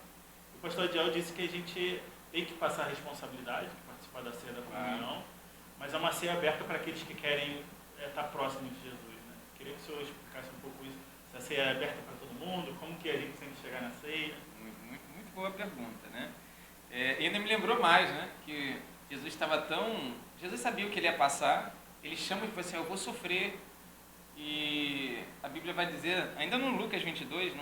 O pastor Adiel disse que a gente tem que passar a responsabilidade, participar da ceia da comunhão, mas é uma ceia aberta para aqueles que querem estar próximos de Jesus, né? Queria que o senhor explicasse um pouco isso. Se a ceia é aberta para todo mundo, como que a gente tem que chegar na ceia? Muito boa pergunta, né? E ainda me lembrou mais, né? Que Jesus estava Jesus sabia o que ele ia passar, ele chama e fala assim, eu vou sofrer. E a Bíblia vai dizer, ainda no Lucas 22,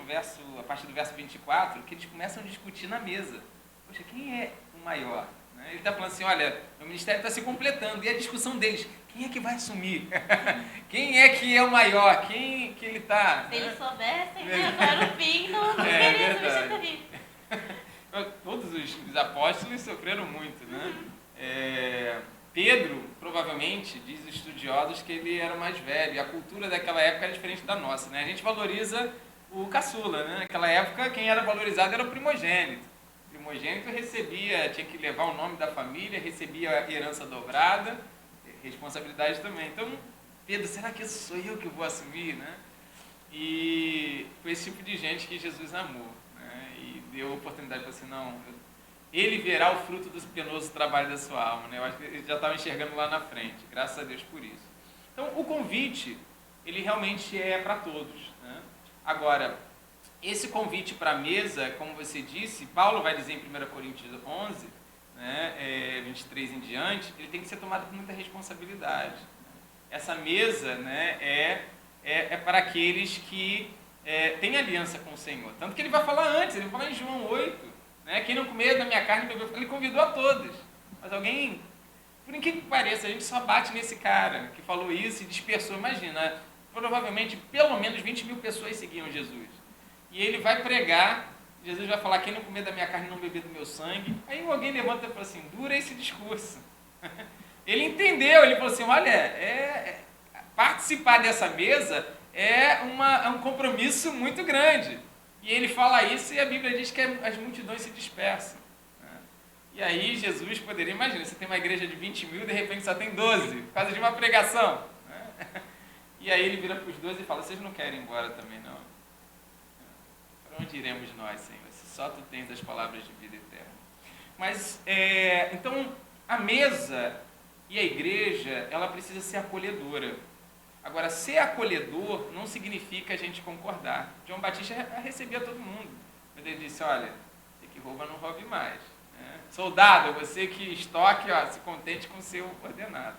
a partir do verso 24, que eles começam a discutir na mesa. Poxa, quem é o maior? Ele está falando assim, olha, o ministério está se completando, e a discussão deles, quem é que vai assumir? Quem é que é o maior? Quem que ele está? Se eles soubessem, né, agora o fim não queria substituir. Todos os apóstolos sofreram muito, né? Pedro, provavelmente, diz os estudiosos que ele era mais velho, e a cultura daquela época era diferente da nossa, né? A gente valoriza o caçula, né? Naquela época, quem era valorizado era o primogênito. O primogênito tinha que levar o nome da família, recebia a herança dobrada, responsabilidade também. Então, Pedro, será que sou eu que vou assumir, né? E foi esse tipo de gente que Jesus amou, né? E deu a oportunidade para assim, não, ele verá o fruto do penoso trabalho da sua alma, né? Eu acho que ele já estava enxergando lá na frente, graças a Deus por isso. Então, o convite, ele realmente é para todos, né? Agora, esse convite para a mesa, como você disse, Paulo vai dizer em 1 Coríntios 11, né, 23 em diante, ele tem que ser tomado com muita responsabilidade. Essa mesa, né, é para aqueles que têm aliança com o Senhor. Tanto que ele vai falar antes, ele vai falar em João 8, né, quem não comer da minha carne, ele convidou a todos. Mas alguém, por incrível que pareça, a gente só bate nesse cara que falou isso e dispersou. Imagina, provavelmente pelo menos 20 mil pessoas seguiam Jesus. E ele vai pregar, Jesus vai falar, quem não comer da minha carne não beber do meu sangue. Aí alguém levanta e fala assim, dura esse discurso. Ele entendeu, ele falou assim, olha, participar dessa mesa é um compromisso muito grande. E ele fala isso e a Bíblia diz que as multidões se dispersam. E aí Jesus poderia, imagina, você tem uma igreja de 20 mil, de repente só tem 12, por causa de uma pregação. E aí ele vira para os 12 e fala, vocês não querem ir embora também não? Para onde iremos nós, Senhor? Se só tu tens as palavras de vida eterna. Mas, então, a mesa e a igreja, ela precisa ser acolhedora. Agora, ser acolhedor não significa a gente concordar. João Batista recebia todo mundo. Quando ele disse, olha, você que rouba não roube mais. Né? Soldado, você que estoque, se contente com o seu ordenado.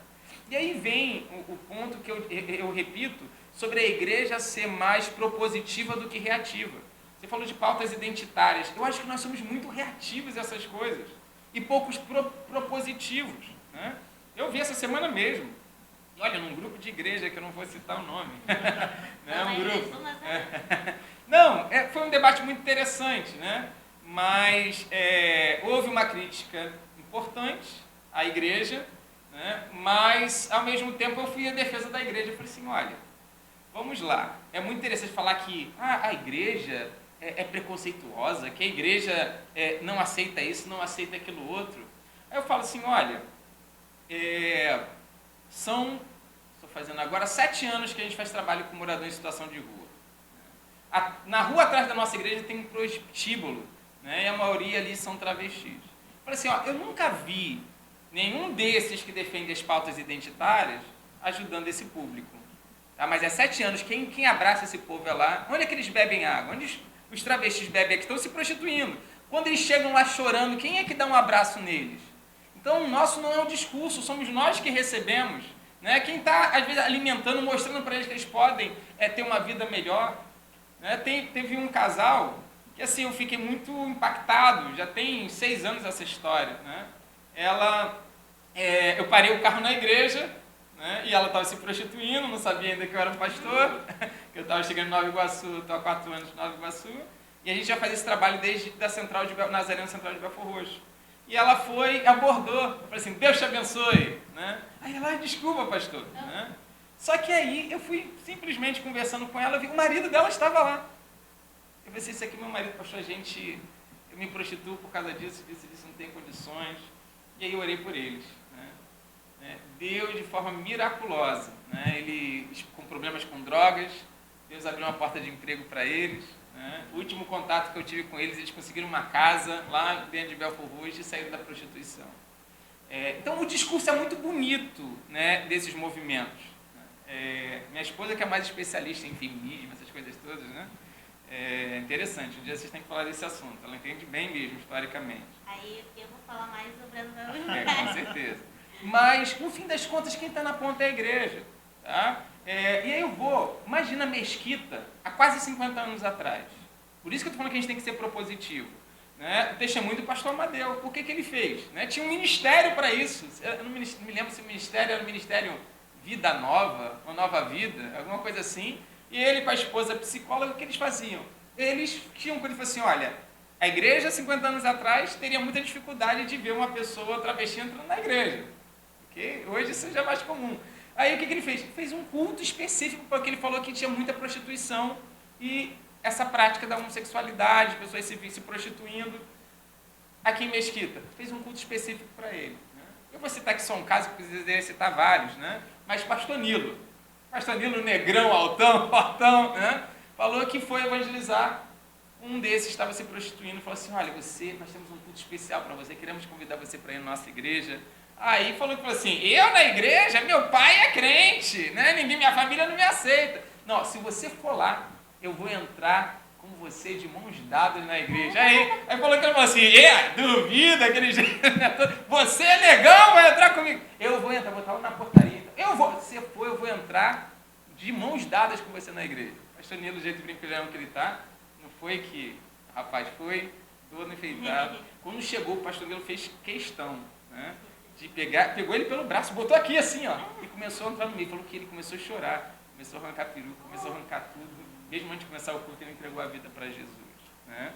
E aí vem o ponto que eu repito, sobre a igreja ser mais propositiva do que reativa. Você falou de pautas identitárias. Eu acho que nós somos muito reativos a essas coisas e poucos propositivos. Né? Eu vi essa semana mesmo. Olha, num grupo de igreja, que eu não vou citar o nome. Né? Um grupo. Não, foi um debate muito interessante, né? mas houve uma crítica importante à igreja, né? Mas, ao mesmo tempo, eu fui à defesa da igreja. Eu falei assim, olha, vamos lá. É muito interessante falar que a igreja é preconceituosa, que a igreja não aceita isso, não aceita aquilo outro. Aí eu falo assim, olha, estou fazendo agora 7 anos que a gente faz trabalho com morador em situação de rua. Na rua atrás da nossa igreja tem um prostíbulo, né? E a maioria ali são travestis. Eu falei assim, ó, eu nunca vi nenhum desses que defende as pautas identitárias ajudando esse público. Tá? Mas há 7 anos, quem abraça esse povo é lá. Onde é que eles bebem água? Onde os travestis bebem aqui? Estão se prostituindo. Quando eles chegam lá chorando, quem é que dá um abraço neles? Então, o nosso não é o discurso, somos nós que recebemos. Né? Quem está, às vezes, alimentando, mostrando para eles que eles podem ter uma vida melhor. Né? Teve um casal que, assim, eu fiquei muito impactado, já tem 6 anos essa história. Né? Eu parei o carro na igreja, né? E ela estava se prostituindo, não sabia ainda que eu era um pastor, que eu estava chegando em Nova Iguaçu, estou há 4 anos em Nova Iguaçu, e a gente já faz esse trabalho desde da Central de Nazareno, Central de Belford Roxo. E ela foi, abordou, eu falei assim, Deus te abençoe. Né? Aí ela, desculpa, pastor. Né? Só que aí eu fui simplesmente conversando com ela, vi que o marido dela estava lá. Eu pensei, esse aqui é meu marido, pastor, eu me prostituo por causa disso, não tem condições. E aí eu orei por eles. Né? Deus, de forma miraculosa, né? Eles com problemas com drogas, Deus abriu uma porta de emprego para eles. Né? O último contato que eu tive com eles conseguiram uma casa lá dentro de Belford Roxo e saíram da prostituição. Então o discurso é muito bonito, né, desses movimentos. Minha esposa, que é mais especialista em feminismo, essas coisas todas, né? É interessante, um dia vocês têm que falar desse assunto, ela entende bem mesmo, historicamente. Aí eu vou falar mais sobre as com certeza. Mas, no fim das contas, quem está na ponta é a igreja. Tá? E aí imagina a Mesquita, há quase 50 anos atrás. Por isso que eu estou falando que a gente tem que ser propositivo. Né? O testemunho do pastor Amadeu, o que ele fez? Né? Tinha um ministério para isso. Eu não me lembro se o ministério era o Ministério Vida Nova, ou Nova Vida, alguma coisa assim. E ele com a esposa psicóloga, o que eles faziam? Eles tinham quando ele falou assim, olha, a igreja 50 anos atrás teria muita dificuldade de ver uma pessoa travesti entrando na igreja. Porque hoje isso já é mais comum. Aí o que ele fez? Fez um culto específico, porque ele falou que tinha muita prostituição e essa prática da homossexualidade, pessoas se prostituindo. Aqui em Mesquita, fez um culto específico para ele. Né? Eu vou citar aqui só um caso, porque poderia citar vários, né? Mas Pastor Nilo, negrão, altão, fortão, né? Falou que foi evangelizar. Um desses estava se prostituindo, falou assim, olha, nós temos um culto especial para você, queremos convidar você para ir na nossa igreja. Aí falou assim, eu na igreja, meu pai é crente, né? Minha família não me aceita. Não, se você for lá, eu vou entrar com você de mãos dadas na igreja. Aí falou que ele falou assim, duvida, aquele jeito, você é negão, vai entrar comigo. Eu vou entrar, vou estar lá na portaria. Se for, eu vou entrar de mãos dadas com você na igreja. Pastor Nilo, do jeito brincalhão que ele está, não foi que o rapaz foi todo enfeitado. Quando chegou, o pastor Nilo fez questão, né, de pegou ele pelo braço, botou aqui assim, ó, e começou a entrar no meio. Falou que ele começou a chorar, começou a arrancar peruca, começou a arrancar tudo. Mesmo antes de começar o culto, ele entregou a vida para Jesus. Né?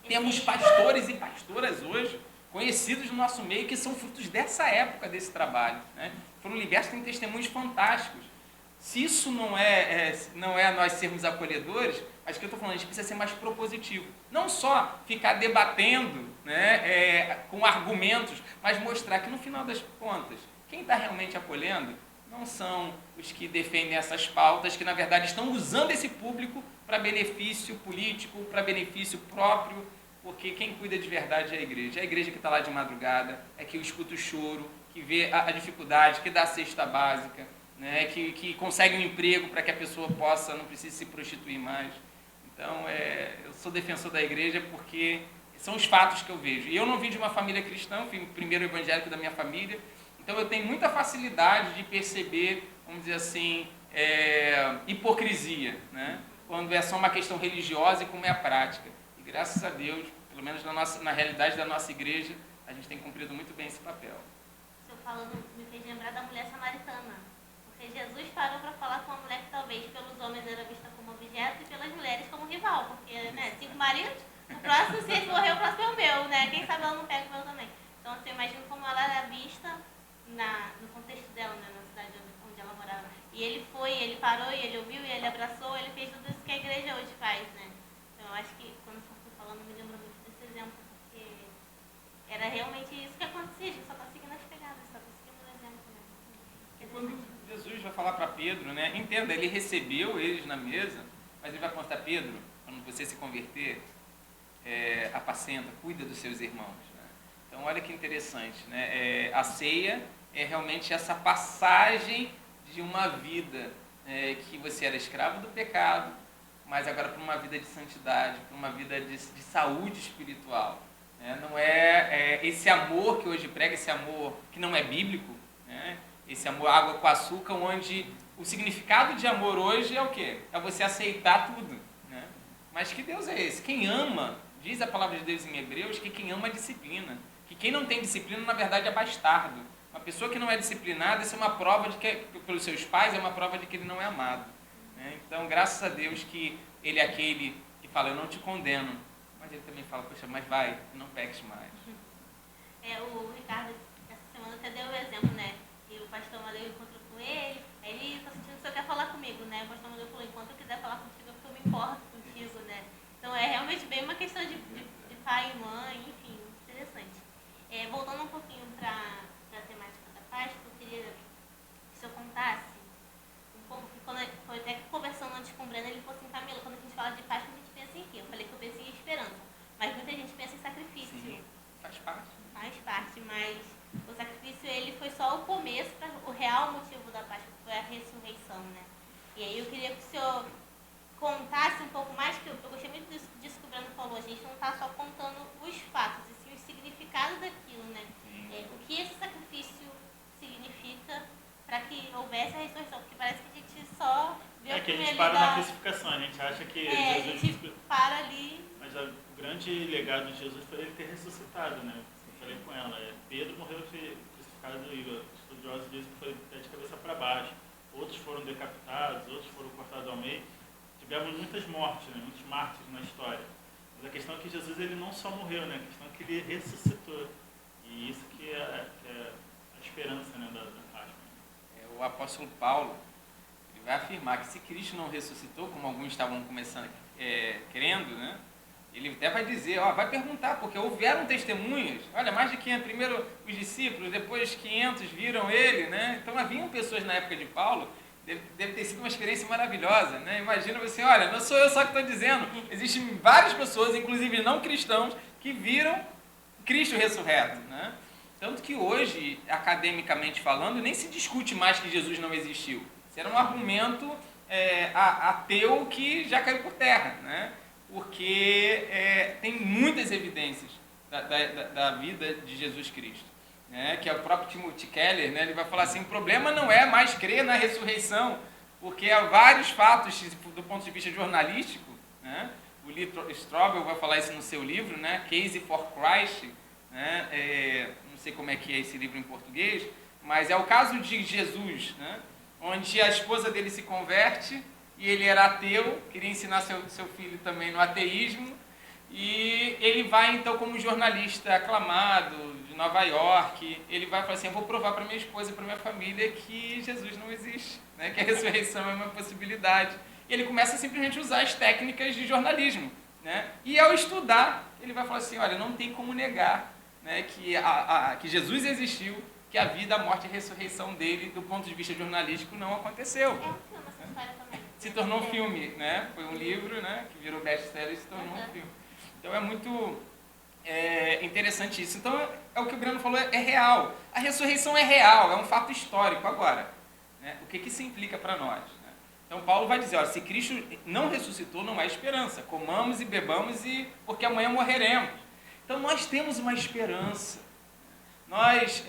Temos pastores e pastoras hoje, conhecidos no nosso meio, que são frutos dessa época, desse trabalho. Né? Foram libertos, têm testemunhos fantásticos. Se isso não é nós sermos acolhedores, acho que eu estou falando, a gente precisa ser mais propositivo. Não só ficar debatendo, né, com argumentos, mas mostrar que no final das contas, quem está realmente acolhendo não são os que defendem essas pautas, que na verdade estão usando esse público para benefício político, para benefício próprio, porque quem cuida de verdade é a igreja. É a igreja que está lá de madrugada, é que escuta o choro, que vê a dificuldade, que dá a cesta básica, né, que consegue um emprego para que a pessoa não precise se prostituir mais. Então, eu sou defensor da igreja porque são os fatos que eu vejo. E eu não vim de uma família cristã, eu fui o primeiro evangélico da minha família, então eu tenho muita facilidade de perceber, vamos dizer assim, hipocrisia, né, quando é só uma questão religiosa e como é a prática. E graças a Deus, pelo menos na realidade da nossa igreja, a gente tem cumprido muito bem esse papel. O senhor falando me fez lembrar da mulher samaritana. Porque Jesus parou para falar com uma mulher que talvez pelos homens era vista como objeto e pelas mulheres como rival. Porque, né, 5 maridos, não próximo, se esse morrer, o próximo é o meu, né? Quem sabe ela não pega o meu também. Então, assim, eu imagino como ela era vista no contexto dela, né? Na cidade onde ela morava. E ele foi, ele parou, e ele ouviu, e ele abraçou, ele fez tudo isso que a igreja hoje faz, né? Então, eu acho que, quando você foi falando, me lembra muito desse exemplo, porque era realmente isso que acontecia, a gente só tá seguindo as pegadas, só tá seguindo o exemplo, né? E quando Jesus vai falar para Pedro, né? Entenda, ele recebeu eles na mesa, mas ele vai contar, Pedro, quando você se converter, apacenta, cuida dos seus irmãos. Né? Então, olha que interessante, né? A ceia é realmente essa passagem de uma vida que você era escravo do pecado, mas agora para uma vida de santidade, para uma vida de saúde espiritual. Né? Não é esse amor que hoje prega, esse amor que não é bíblico, né? Esse amor água com açúcar, onde o significado de amor hoje é o quê? É você aceitar tudo. Né? Mas que Deus é esse? Quem ama, diz a palavra de Deus em Hebreus, que quem ama disciplina. Que quem não tem disciplina, na verdade, é bastardo. Uma pessoa que não é disciplinada, isso é uma prova de que, pelos seus pais, é uma prova de que ele não é amado. Né? Então, graças a Deus que ele é aquele que fala, eu não te condeno. Mas ele também fala, poxa, mas vai, não peques mais. O Ricardo, essa semana, até deu o exemplo, né? Que o pastor Amadeu encontrou com ele, aí ele está sentindo que o senhor quer falar comigo, né? O pastor Amadeu falou, enquanto eu quiser falar contigo, é porque eu me importo contigo, né? Então, é realmente bem uma questão de pai e mãe, enfim, interessante. Voltando um pouquinho para a temática da Páscoa, eu queria que o senhor contasse um pouco, que quando foi até conversando antes com o Breno, ele falou assim, Camila, quando a gente fala de Páscoa, a gente pensa em quê? Eu falei que eu penso em esperança, mas muita gente pensa em sacrifício. Sim, faz parte. Faz parte, mas o sacrifício ele foi só o começo, o real motivo da Páscoa, que foi a ressurreição, né? E aí eu queria que o senhor contasse um pouco mais, que eu gostei muito disso que o Breno falou, a gente não está só contando os fatos, e sim o significado daquilo, né? O que esse sacrifício significa para que houvesse a ressurreição, porque parece que a gente só vê que a gente para na crucificação, a gente acha que a gente para ali. Mas o grande legado de Jesus foi ele ter ressuscitado, né? Eu falei com ela, Pedro morreu crucificado e estudiosos dizem que foi de cabeça para baixo, outros foram decapitados, outros foram cortados ao meio. Tivemos muitas mortes, né? Muitos mártires na história. Mas a questão é que Jesus ele não só morreu, né? A questão é que ele ressuscitou. E isso que é a esperança, né, da Páscoa. O apóstolo Paulo ele vai afirmar que se Cristo não ressuscitou, como alguns estavam começando querendo, né? Ele até vai dizer, vai perguntar, porque houveram testemunhas, olha, mais de 500, primeiro os discípulos, depois 500 viram ele, né? Então haviam pessoas na época de Paulo, deve ter sido uma experiência maravilhosa, né? Imagina você, olha, não sou eu só que estou dizendo, existem várias pessoas, inclusive não cristãos, que viram Cristo ressurreto, né? Tanto que hoje, academicamente falando, nem se discute mais que Jesus não existiu. Isso era um argumento ateu que já caiu por terra, né? Porque tem muitas evidências da vida de Jesus Cristo. Né? Que é o próprio Timothy Keller, né? Ele vai falar assim, o problema não é mais crer na ressurreição, porque há vários fatos do ponto de vista jornalístico, né? O Lee Strobel vai falar isso no seu livro, né? Case for Christ, né? Não sei como é que é esse livro em português, mas é o caso de Jesus, né? Onde a esposa dele se converte e ele era ateu, queria ensinar seu filho também no ateísmo, e ele vai então como jornalista aclamado de Nova York, ele vai falar assim, eu vou provar para minha esposa e para minha família que Jesus não existe, né? Que a ressurreição é uma possibilidade. E ele começa a simplesmente usar as técnicas de jornalismo, né? E ao estudar, ele vai falar assim, olha, não tem como negar, né, que Jesus existiu, que a vida, a morte e a ressurreição dele, do ponto de vista jornalístico, não aconteceu. É um filme essa história também. Se tornou um filme, né? Foi um livro, né, que virou best-seller e se tornou um filme. Então é muito interessante isso. Então é o que o Breno falou, é real. A ressurreição é real, é um fato histórico. Agora, né, o que isso implica para nós? Né? Então Paulo vai dizer, olha, se Cristo não ressuscitou, não há esperança. Comamos e bebamos, porque amanhã morreremos. Então nós temos uma esperança. Nós,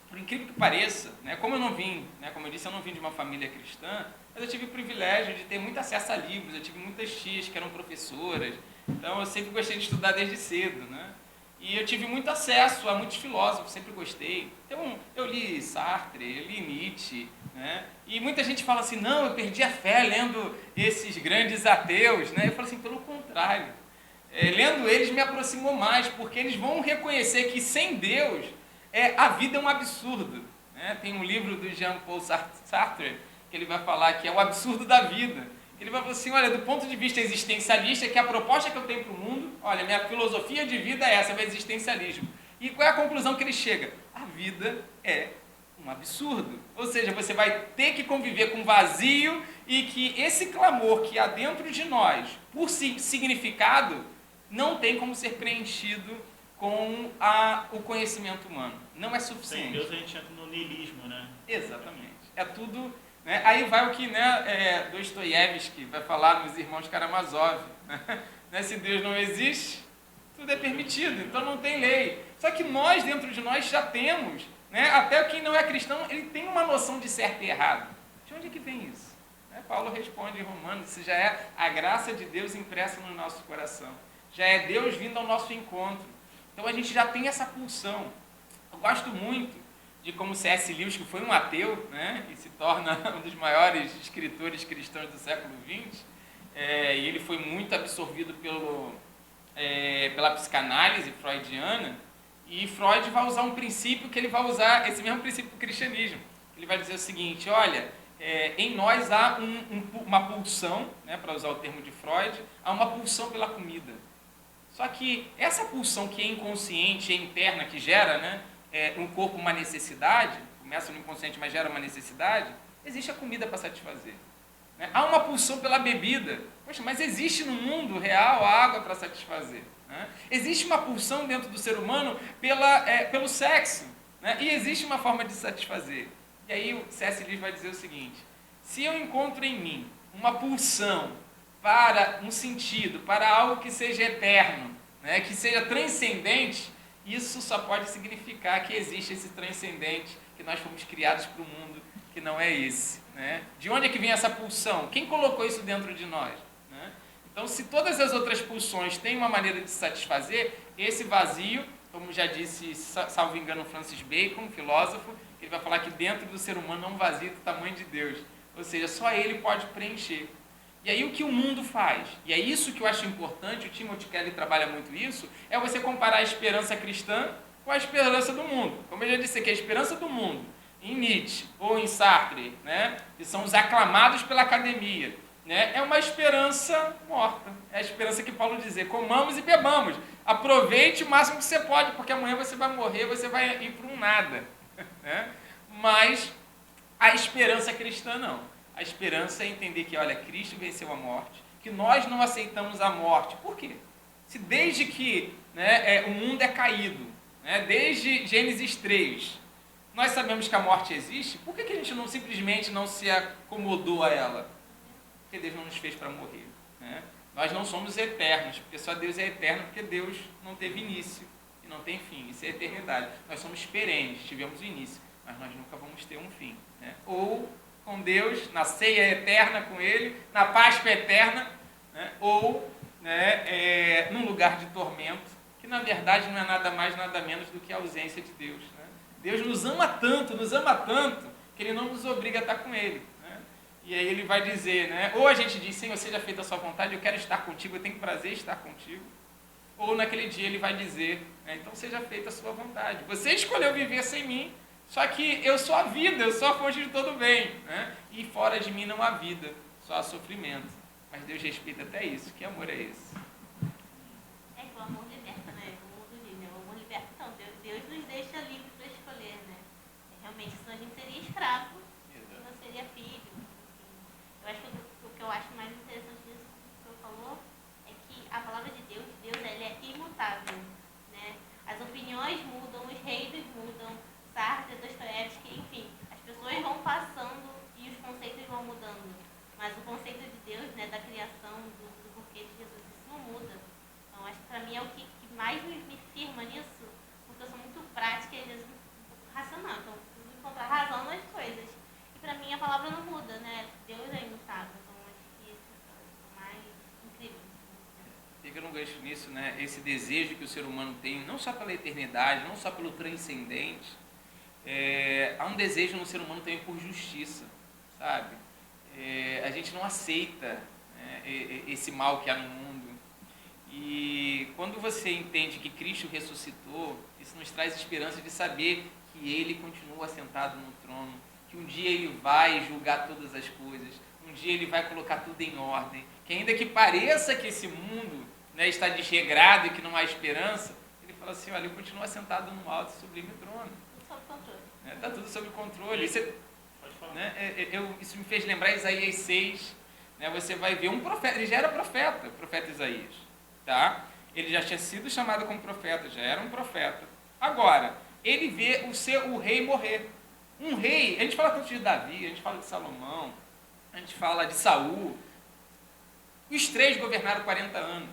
por incrível que pareça, né, como eu não vim, né, como eu disse, eu não vim de uma família cristã, mas eu tive o privilégio de ter muito acesso a livros, eu tive muitas tias que eram professoras, então eu sempre gostei de estudar desde cedo, né? E eu tive muito acesso a muitos filósofos, sempre gostei. Então eu li Sartre, eu li Nietzsche, né? E muita gente fala assim, não, eu perdi a fé lendo esses grandes ateus, né? Eu falo assim, pelo contrário. lendo eles me aproximou mais, porque eles vão reconhecer que sem Deus a vida é um absurdo. Né? Tem um livro do Jean-Paul Sartre que ele vai falar que é o absurdo da vida. Ele vai falar assim, olha, do ponto de vista existencialista, que a proposta que eu tenho para o mundo, olha, minha filosofia de vida é essa, é o existencialismo. E qual é a conclusão que ele chega? A vida é um absurdo. Ou seja, você vai ter que conviver com vazio e que esse clamor que há dentro de nós, por significado, não tem como ser preenchido com o conhecimento humano. Não é suficiente. Sem Deus a gente entra no niilismo, né? Exatamente. É tudo... Né? Aí vai o que Dostoiévski vai falar nos Irmãos Karamazov. Né? Se Deus não existe, tudo é permitido, então não tem lei. Só que nós, dentro de nós, já temos, né? Até quem não é cristão, ele tem uma noção de certo e errado. De onde é que vem isso? Né? Paulo responde em Romanos, isso já é a graça de Deus impressa no nosso coração. Já é Deus vindo ao nosso encontro. Então a gente já tem essa pulsão. Eu gosto muito de como C.S. Lewis, que foi um ateu, né, e se torna um dos maiores escritores cristãos do século XX, e ele foi muito absorvido pela psicanálise freudiana, e Freud vai usar um princípio que ele vai usar, esse mesmo princípio do cristianismo. Ele vai dizer o seguinte, olha, em nós há uma pulsão, né, para usar o termo de Freud, há uma pulsão pela comida. Só que essa pulsão que é inconsciente, é interna, que gera, né, no corpo uma necessidade, começa no inconsciente, mas gera uma necessidade, existe a comida para satisfazer. Né? Há uma pulsão pela bebida, poxa, mas existe no mundo real a água para satisfazer. Né? Existe uma pulsão dentro do ser humano pelo sexo, né? E existe uma forma de satisfazer. E aí o C.S. Lewis vai dizer o seguinte, se eu encontro em mim uma pulsão para um sentido, para algo que seja eterno, né? Que seja transcendente, isso só pode significar que existe esse transcendente, que nós fomos criados para o mundo, que não é esse. Né? De onde é que vem essa pulsão? Quem colocou isso dentro de nós? Né? Então, se todas as outras pulsões têm uma maneira de satisfazer, esse vazio, como já disse, salvo engano, Francis Bacon, filósofo, ele vai falar que dentro do ser humano há um vazio do tamanho de Deus. Ou seja, só ele pode preencher. E aí o que o mundo faz? E é isso que eu acho importante, o Timothy Keller trabalha muito isso, é você comparar a esperança cristã com a esperança do mundo. Como eu já disse aqui, a esperança do mundo, em Nietzsche ou em Sartre, né, que são os aclamados pela academia, né, é uma esperança morta. É a esperança que Paulo dizia, comamos e bebamos, aproveite o máximo que você pode, porque amanhã você vai morrer, você vai ir para um nada. Né? Mas a esperança cristã não. A esperança é entender que, olha, Cristo venceu a morte, que nós não aceitamos a morte. Por quê? Se desde que, né, o mundo é caído, né, desde Gênesis 3, nós sabemos que a morte existe, por que a gente não simplesmente não se acomodou a ela? Porque Deus não nos fez para morrer. Né? Nós não somos eternos, porque só Deus é eterno, porque Deus não teve início e não tem fim. Isso é eternidade. Nós somos perenes, tivemos início, mas nós nunca vamos ter um fim. Né? Ou com Deus, na ceia eterna com Ele, na Páscoa eterna, né? Ou, né, num lugar de tormento, que na verdade não é nada mais, nada menos do que a ausência de Deus. Né? Deus nos ama tanto, que Ele não nos obriga a estar com Ele. Né? E aí Ele vai dizer, né, ou a gente diz, Senhor, seja feita a sua vontade, eu quero estar contigo, eu tenho prazer em estar contigo. Ou naquele dia Ele vai dizer, né, então seja feita a sua vontade. Você escolheu viver sem mim, só que eu sou a vida, eu sou a fonte de todo bem, né? E fora de mim não há vida, só há sofrimento. Mas Deus respeita até isso. Que amor é esse? É que o amor liberta, né? O mundo diz, né? O amor liberta. Então, Deus nos deixa livres para escolher, né? Realmente, senão a gente seria escravo. Exato. E não seria filho. Enfim. Eu acho que o que eu acho mais interessante disso que você falou é que a palavra de Deus ele é imutável, né? As opiniões mudam, os reinos mudam, Sartre, Dostoiévski, enfim, as pessoas vão passando e os conceitos vão mudando, mas o conceito de Deus, né, da criação, do porquê de Jesus, isso não muda. Então, acho que para mim é o que mais me firma nisso, porque eu sou muito prática e às vezes um pouco racional, então eu preciso encontrar razão nas coisas. E para mim a palavra não muda, né? Deus é imutável, então acho que isso é o mais incrível. Pegando um gancho nisso, né, esse desejo que o ser humano tem, não só pela eternidade, não só pelo transcendente, há um desejo no ser humano também por justiça, sabe? A gente não aceita, né, esse mal que há no mundo. E quando você entende que Cristo ressuscitou, isso nos traz esperança de saber que Ele continua sentado no trono, que um dia Ele vai julgar todas as coisas, um dia Ele vai colocar tudo em ordem, que ainda que pareça que esse mundo, né, está desregrado e que não há esperança, Ele fala assim, olha, Ele continua sentado no alto e sublime trono. Tudo sob controle. Está tudo sob controle. Isso, Pode falar. isso me fez lembrar Isaías 6, né, você vai ver um profeta, ele já era profeta, o profeta Isaías. Tá? Ele já tinha sido chamado como profeta, já era um profeta. Agora, ele vê o rei morrer. Um rei, a gente fala tanto de Davi, a gente fala de Salomão, a gente fala de Saul. Os três governaram 40 anos.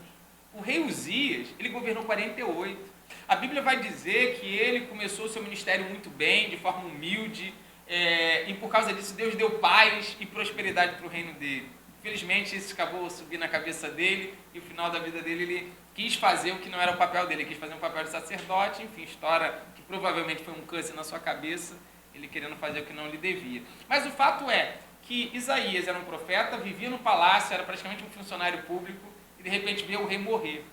O rei Uzias, ele governou 48. A Bíblia vai dizer que ele começou o seu ministério muito bem, de forma humilde, e por causa disso Deus deu paz e prosperidade para o reino dele. Infelizmente, isso acabou subindo na cabeça dele, e no final da vida dele ele quis fazer o que não era o papel dele, ele quis fazer um papel de sacerdote, enfim, história que provavelmente foi um câncer na sua cabeça, ele querendo fazer o que não lhe devia. Mas o fato é que Isaías era um profeta, vivia no palácio, era praticamente um funcionário público, e de repente vê o rei morrer.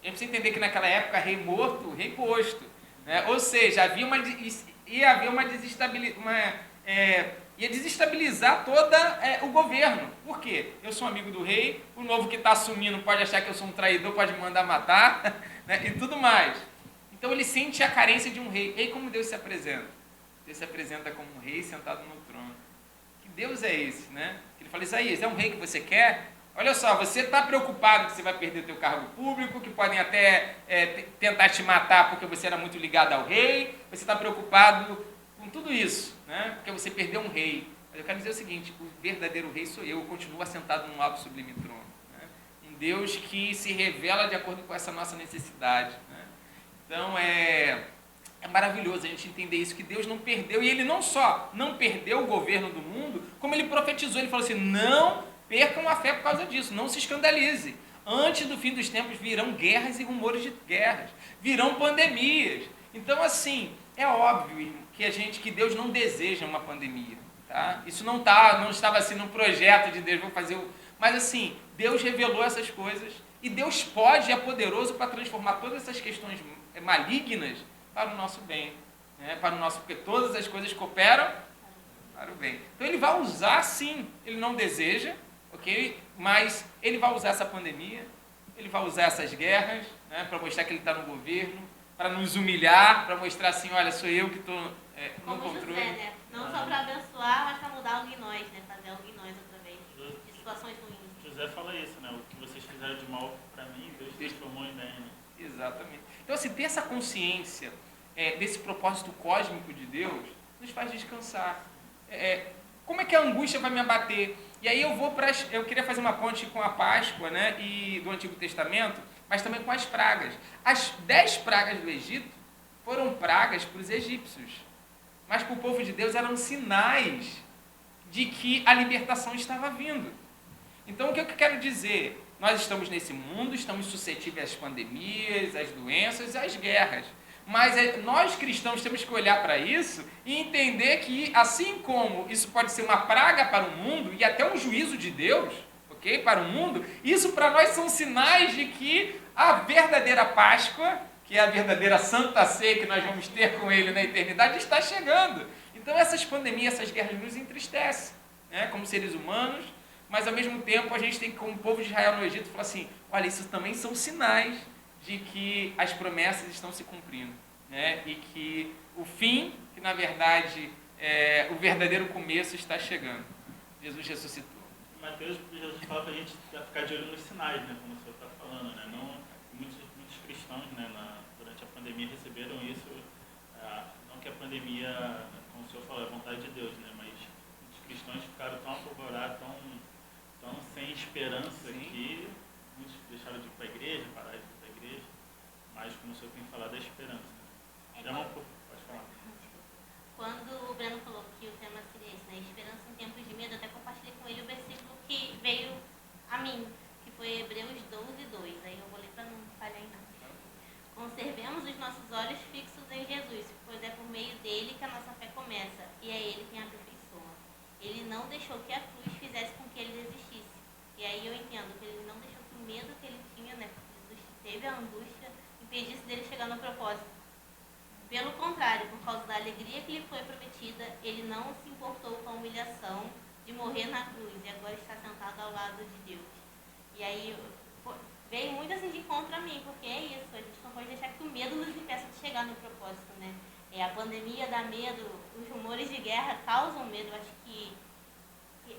A gente precisa entender que naquela época, rei morto, rei posto. Né? Ou seja, ia haver uma ia desestabilizar todo o governo. Por quê? Eu sou amigo do rei, o novo que está assumindo pode achar que eu sou um traidor, pode me mandar matar, né? E tudo mais. Então ele sente a carência de um rei. E aí como Deus se apresenta? Deus se apresenta como um rei sentado no trono. Que Deus é esse, né? Ele fala, Isaías, é um rei que você quer? Olha só, você está preocupado que você vai perder o teu cargo público, que podem até tentar te matar porque você era muito ligado ao rei, você está preocupado com tudo isso, né? Porque você perdeu um rei. Mas eu quero dizer o seguinte, o verdadeiro rei sou eu continuo assentado num alto sublime trono. Né? Um Deus que se revela de acordo com essa nossa necessidade. Né? Então é maravilhoso a gente entender isso, que Deus não perdeu, e Ele não só não perdeu o governo do mundo, como Ele profetizou, Ele falou assim, não percam a fé por causa disso, não se escandalize. Antes do fim dos tempos virão guerras e rumores de guerras, virão pandemias. Então assim, é óbvio que Deus não deseja uma pandemia, tá? Isso não estava assim no projeto de Deus, vou fazer mas assim, Deus revelou essas coisas e Deus pode, é poderoso para transformar todas essas questões malignas para o nosso bem, né? Porque todas as coisas cooperam para o bem. Então Ele vai usar sim, Ele não deseja, ok? Mas Ele vai usar essa pandemia, Ele vai usar essas guerras, né? Para mostrar que Ele está no governo, para nos humilhar, para mostrar assim, olha, sou eu que estou no controle. José, né? Não só para abençoar, mas para mudar algo em nós, né? Fazer algo em nós através de situações ruins. José fala isso, né? O que vocês fizeram de mal para mim, Deus transformou em bem. Né? Exatamente. Então, assim, ter essa consciência desse propósito cósmico de Deus nos faz descansar. Como é que a angústia vai me abater? E aí eu queria fazer uma ponte com a Páscoa, né? E do Antigo Testamento, mas também com as pragas. As 10 pragas do Egito foram pragas para os egípcios, mas para o povo de Deus eram sinais de que a libertação estava vindo. Então, o que eu quero dizer? Nós estamos nesse mundo, estamos suscetíveis às pandemias, às doenças, às guerras. Mas nós cristãos temos que olhar para isso e entender que, assim como isso pode ser uma praga para o mundo e até um juízo de Deus, ok, para o mundo, isso para nós são sinais de que a verdadeira Páscoa, que é a verdadeira Santa Ceia que nós vamos ter com Ele na eternidade, está chegando. Então essas pandemias, essas guerras nos entristecem, né, como seres humanos, mas ao mesmo tempo a gente tem que, como povo de Israel no Egito, falar assim, olha, isso também são sinais de que as promessas estão se cumprindo, né, e que o fim, que na verdade o verdadeiro começo está chegando. Jesus ressuscitou. Mateus, Jesus fala para a gente ficar de olho nos sinais, né, como o senhor está falando, né, muitos cristãos, né, durante a pandemia receberam isso, não que a pandemia, como o senhor falou, é a vontade de Deus, né, mas muitos cristãos ficaram tão apavorados, tão sem esperança. Sim. Que muitos deixaram de ir para a igreja, pararam de ir para a igreja, mas como o senhor tem falado, é esperança. Pode falar. Quando o Breno falou que o tema seria esse, né, esperança em tempos de medo, eu até compartilhei com ele o versículo que veio a mim, que foi Hebreus 12:2. Aí eu vou ler para não falhar em nada. Conservemos os nossos olhos fixos em Jesus, pois é por meio dele que a nossa fé começa, e é ele quem a aperfeiçoa. Ele não deixou que a cruz fizesse com que ele desistisse. E aí eu entendo que ele não deixou que o medo que ele tinha, né, de Jesus teve a angústia, impedisse dele chegar no propósito. Pelo contrário, por causa da alegria que lhe foi prometida, ele não se importou com a humilhação de morrer na cruz e agora está sentado ao lado de Deus. E aí veio muito assim de contra mim, porque é isso, a gente não pode deixar que o medo nos impeça de chegar no propósito, né? A pandemia dá medo, os rumores de guerra causam medo, acho que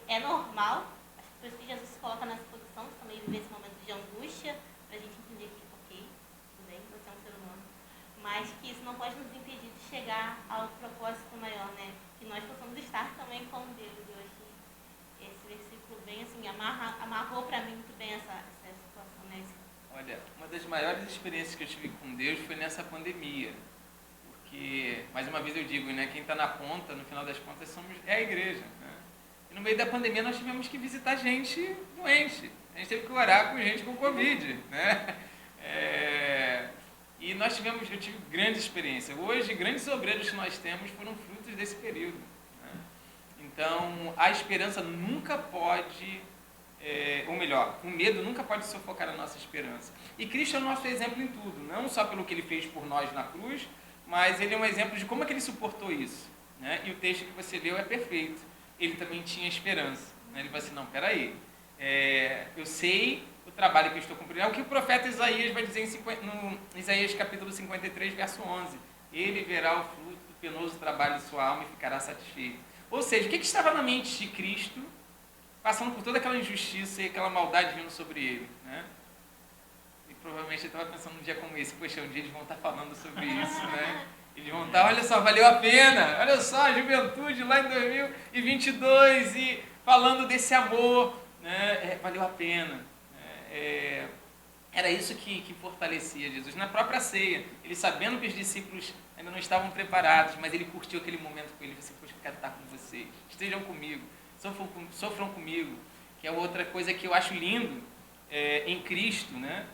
é normal, acho que por isso que Jesus se coloca nessa posição de também viver esse momento de angústia, para a gente entender que, ok, tudo bem, você é um ser humano, mas que isso não pode nos impedir de chegar ao propósito maior, né? Que nós possamos estar também com Deus. E hoje esse versículo bem assim, amarrou para mim muito bem essa situação, né? Olha, uma das maiores experiências que eu tive com Deus foi nessa pandemia. Porque, mais uma vez eu digo, né, quem está na ponta, no final das contas, é a igreja. Né? E no meio da pandemia nós tivemos que visitar gente doente. A gente teve que orar com gente com Covid. Né? E eu tive grande experiência. Hoje, grandes obreiros que nós temos foram frutos desse período. Né? Então, a esperança nunca pode, ou melhor, o medo nunca pode sufocar a nossa esperança. E Cristo é o nosso exemplo em tudo, não só pelo que Ele fez por nós na cruz, mas Ele é um exemplo de como é que Ele suportou isso. Né? E o texto que você leu é perfeito. Ele também tinha esperança. Né? Ele falou assim, não, peraí, eu sei o trabalho que eu estou cumprindo. É o que o profeta Isaías vai dizer no Isaías capítulo 53, verso 11. Ele verá o fruto do penoso trabalho de sua alma e ficará satisfeito. Ou seja, o que estava na mente de Cristo, passando por toda aquela injustiça e aquela maldade vindo sobre ele, né? E provavelmente ele estava pensando num dia como esse, poxa, um dia eles vão estar falando sobre isso, né? Eles vão estar, olha só, valeu a pena, olha só, a juventude lá em 2022 e falando desse amor, né? Valeu a pena. Era isso que fortalecia Jesus. Na própria ceia, ele sabendo que os discípulos ainda não estavam preparados, mas ele curtiu aquele momento com ele, ele disse, poxa, eu quero estar com vocês, estejam comigo, sofram comigo, que é outra coisa que eu acho lindo em Cristo, né?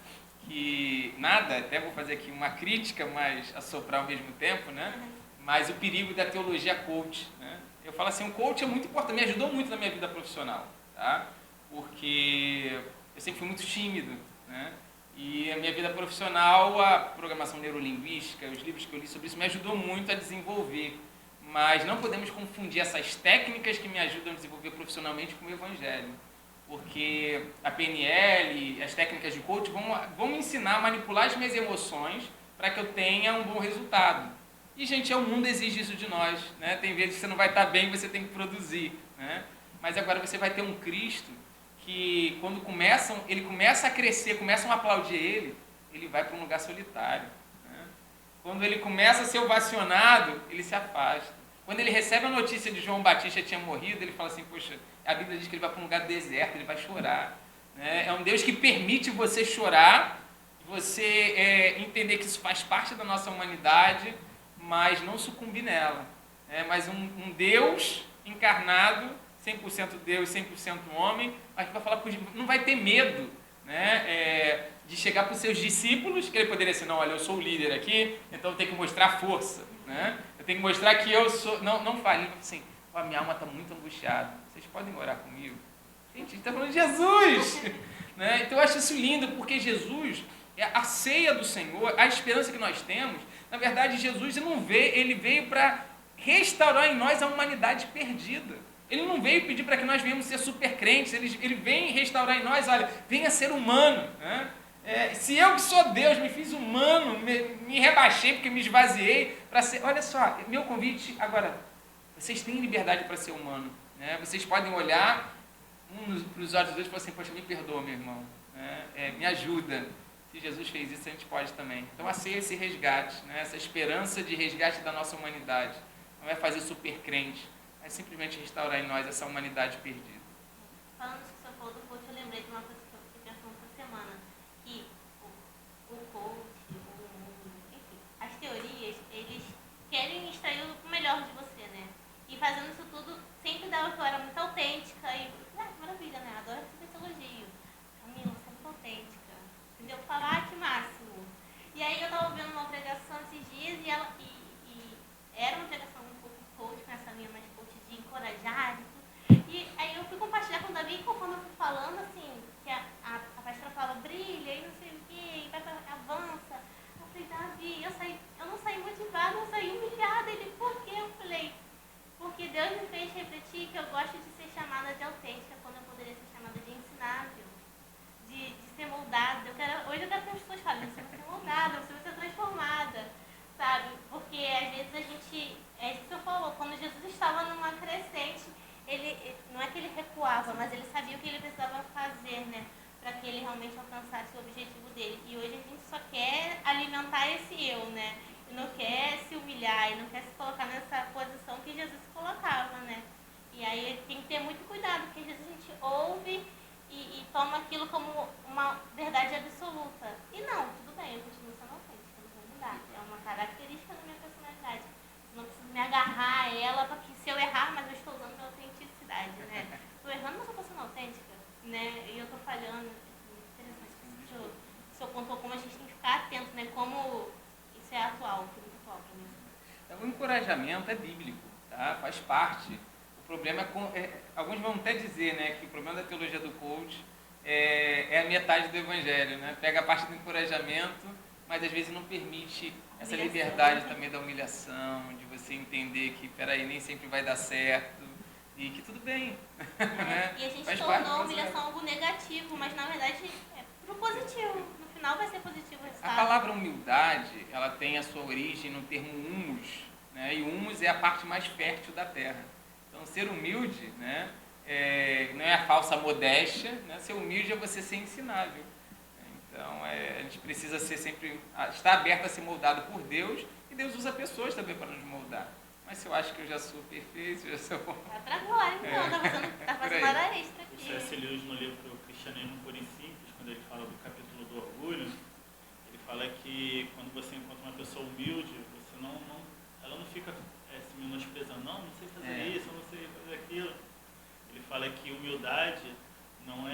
Que nada, até vou fazer aqui uma crítica, mas assoprar ao mesmo tempo, né? Mas o perigo da teologia coach, né? Eu falo assim, o coach é muito importante, me ajudou muito na minha vida profissional, tá? Porque eu sempre fui muito tímido, né? E a minha vida profissional, a programação neurolinguística, os livros que eu li sobre isso me ajudou muito a desenvolver. Mas não podemos confundir essas técnicas que me ajudam a desenvolver profissionalmente com o evangelho. Porque a PNL, as técnicas de coach vão me ensinar a manipular as minhas emoções para que eu tenha um bom resultado. E, gente, o mundo exige isso de nós. Né? Tem vezes que você não vai estar bem, você tem que produzir. Né? Mas agora você vai ter um Cristo que, quando ele começa a crescer, começam a aplaudir ele vai para um lugar solitário. Né? Quando ele começa a ser ovacionado, ele se afasta. Quando ele recebe a notícia de João Batista tinha morrido, ele fala assim, poxa, a Bíblia diz que ele vai para um lugar deserto, ele vai chorar. Né? É um Deus que permite você chorar, você entender que isso faz parte da nossa humanidade, mas não sucumbir nela. Mas um Deus encarnado, 100% Deus, 100% homem, mas que vai falar, não vai ter medo, né? De chegar para os seus discípulos, que ele poderia ser, não, olha, eu sou o líder aqui, então eu tenho que mostrar força, né? Eu tenho que mostrar que eu sou... Não fale, assim, a minha alma está muito angustiada, vocês podem orar comigo? Gente, a gente está falando de Jesus! Né? Então eu acho isso lindo, porque Jesus, a ceia do Senhor, a esperança que nós temos, na verdade Jesus ele veio para restaurar em nós a humanidade perdida. Ele não veio pedir para que nós venhamos ser super crentes, ele vem restaurar em nós, olha, venha ser humano. Né? Se eu que sou Deus me fiz humano, me rebaixei porque me esvaziei para ser... Olha só, meu convite agora, vocês têm liberdade para ser humano. Né? Vocês podem olhar para os olhos dos outros e falar assim, poxa, me perdoa, meu irmão, me ajuda. Se Jesus fez isso, a gente pode também. Então, a ceia é esse resgate, né? Essa esperança de resgate da nossa humanidade. Não é fazer super crente, é simplesmente restaurar em nós essa humanidade perdida. Falando isso que você falou do coach, eu lembrei de uma coisa que eu fiquei pensando essa semana, que o coach, enfim, as teorias, eles querem extrair o melhor de você, né? E fazendo isso tudo, sempre dava que eu era muito autêntica e, maravilha, né? Adoro esse elogio. Camila, você é muito autêntica. Entendeu? Falar, que máximo. E aí eu tava vendo uma pregação esses dias e era uma pregação um pouco coach, com essa linha mais coach de encorajar e tudo. E aí eu fui compartilhar com o Davi e conforme eu fui falando, assim, que a pastora fala, brilha, e não sei o quê, e vai pra, avança. Eu falei, Davi, eu não saí motivada, eu saí humilhada. Ele, por quê? Eu falei, porque Deus me fez refletir que eu gosto de ser chamada de autêntica quando eu poderia ser chamada de ensinável, de ser moldada. Hoje eu quero que as pessoas falem, você vai ser moldada, você vai ser transformada, sabe? Porque às vezes a gente, é isso que você falou, quando Jesus estava numa crescente, ele não é que ele recuava, mas ele sabia o que ele precisava fazer, né? Para que ele realmente alcançasse o objetivo dele. E hoje a gente só quer alimentar esse eu, né? E não quer se humilhar, e não quer se colocar nessa posição que Jesus se colocava, né? E aí tem que ter muito cuidado, porque às vezes a gente ouve e toma aquilo como uma verdade absoluta. E não, tudo bem, eu continuo sendo autêntica, não vou mudar. É uma característica da minha personalidade. Não preciso me agarrar a ela, porque se eu errar, mas eu estou usando minha autenticidade, né? Estou errando, mas eu estou sendo autêntica, né? E eu estou falhando. Interessante. Isso apontou como a gente tem que ficar atento, né? Como isso é atual, que é muito atual para mim. O encorajamento é bíblico, tá? Faz parte. O problema alguns vão até dizer, né, que o problema da teologia do coach é a metade do evangelho, né? Pega a parte do encorajamento, mas às vezes não permite essa liberdade também da humilhação, de você entender que, peraí, nem sempre vai dar certo e que tudo bem. Né? E a gente tornou a humilhação algo negativo, mas na verdade é pro positivo. No final vai ser positivo o resultado. A palavra humildade, ela tem a sua origem no termo humus, né? E humus é a parte mais fértil da terra. Então, ser humilde, né, não é a falsa modéstia, né? Ser humilde é você ser ensinável. Então, a gente precisa ser sempre, estar aberto a ser moldado por Deus, e Deus usa pessoas também para nos moldar. Mas se eu acho que eu já sou perfeito, já sou bom. Vai pra glória, então, tá fazendo hora extra aqui. O C.S. Lewis, no livro Cristianismo Puro e Simples, quando ele fala do capítulo do orgulho, ele fala que quando você encontra uma pessoa humilde, você ela não fica se menosprezando, não sei fazer isso, eu não sei fazer aquilo. Ele fala que humildade não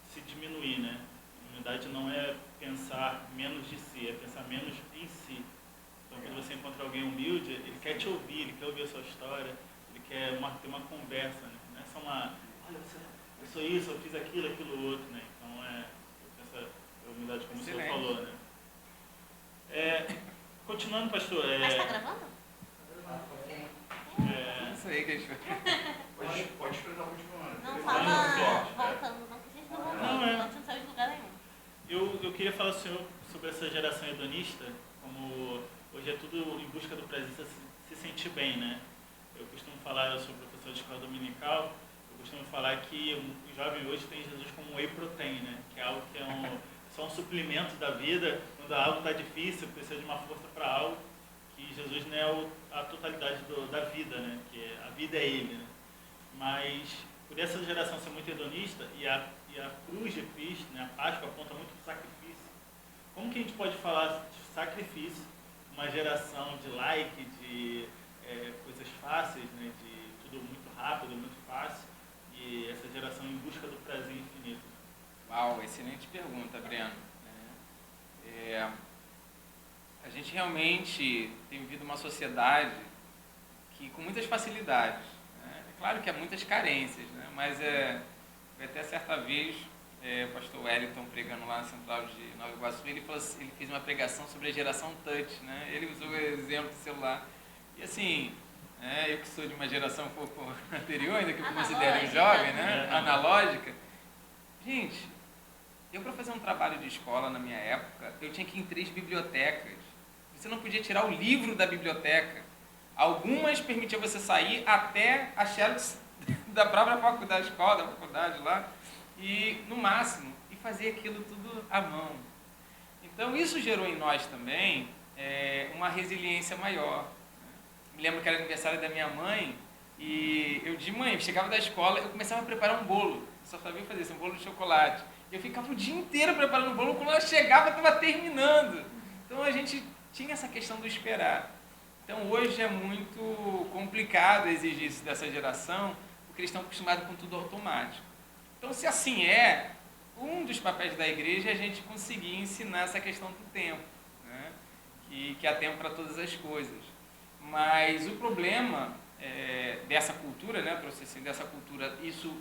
se diminuir, né? Humildade não é pensar menos de si, é pensar menos em si. Então, quando você encontra alguém humilde, ele quer te ouvir, ele quer ouvir a sua história, ele quer ter uma conversa, né? Não é só olha, eu sou isso, eu fiz aquilo outro, né? Então, eu penso a humildade, como o senhor falou, né? Continuando, pastor... Mas está gravando? Isso aí que a gente Pode esperar a última hora. Não fala voltando, não, que a gente não voltou, a gente não saiu de lugar nenhum. Eu queria falar ao senhor sobre essa geração hedonista, como hoje é tudo em busca do prazer, se sentir bem, né? Eu costumo falar, eu sou professor de escola dominical, eu costumo falar que o jovem hoje tem Jesus como um whey protein, né? Que é algo que só um suplemento da vida, quando algo está difícil, precisa de uma força para algo, que Jesus não é a totalidade da vida, né? Que a vida é Ele, né? Mas por essa geração ser muito hedonista e a cruz de Cristo, né? A Páscoa aponta muito para o sacrifício. Como que a gente pode falar de sacrifício uma geração de like, de coisas fáceis, né? De tudo muito rápido, muito fácil, e essa geração em busca do prazer infinito? Uau, excelente pergunta, Breno. A gente realmente tem vivido uma sociedade que com muitas facilidades, né? É claro que há muitas carências, né? Mas foi até certa vez o pastor Wellington pregando lá na Central de Nova Iguaçu, ele fez uma pregação sobre a geração touch, né? Ele usou o exemplo do celular. E assim, eu que sou de uma geração um pouco anterior, ainda que eu me considero jovem, né? Analógica. Gente, eu para fazer um trabalho de escola na minha época, eu tinha que ir em 3 bibliotecas. Você não podia tirar o livro da biblioteca. Algumas permitiam você sair até a xerox da própria faculdade, escola, da faculdade lá, e no máximo, e fazer aquilo tudo à mão. Então isso gerou em nós também uma resiliência maior. Me lembro que era aniversário da minha mãe, e eu de manhã, chegava da escola, eu começava a preparar um bolo. Eu só sabia fazer isso, um bolo de chocolate. Eu ficava o dia inteiro preparando o bolo, quando ela chegava, estava terminando. Então a gente tinha essa questão do esperar. Então hoje é muito complicado exigir isso dessa geração, porque eles estão acostumados com tudo automático. Então, se assim um dos papéis da igreja é a gente conseguir ensinar essa questão do tempo, né? Que há tempo para todas as coisas. Mas o problema dessa cultura, né, dessa cultura, isso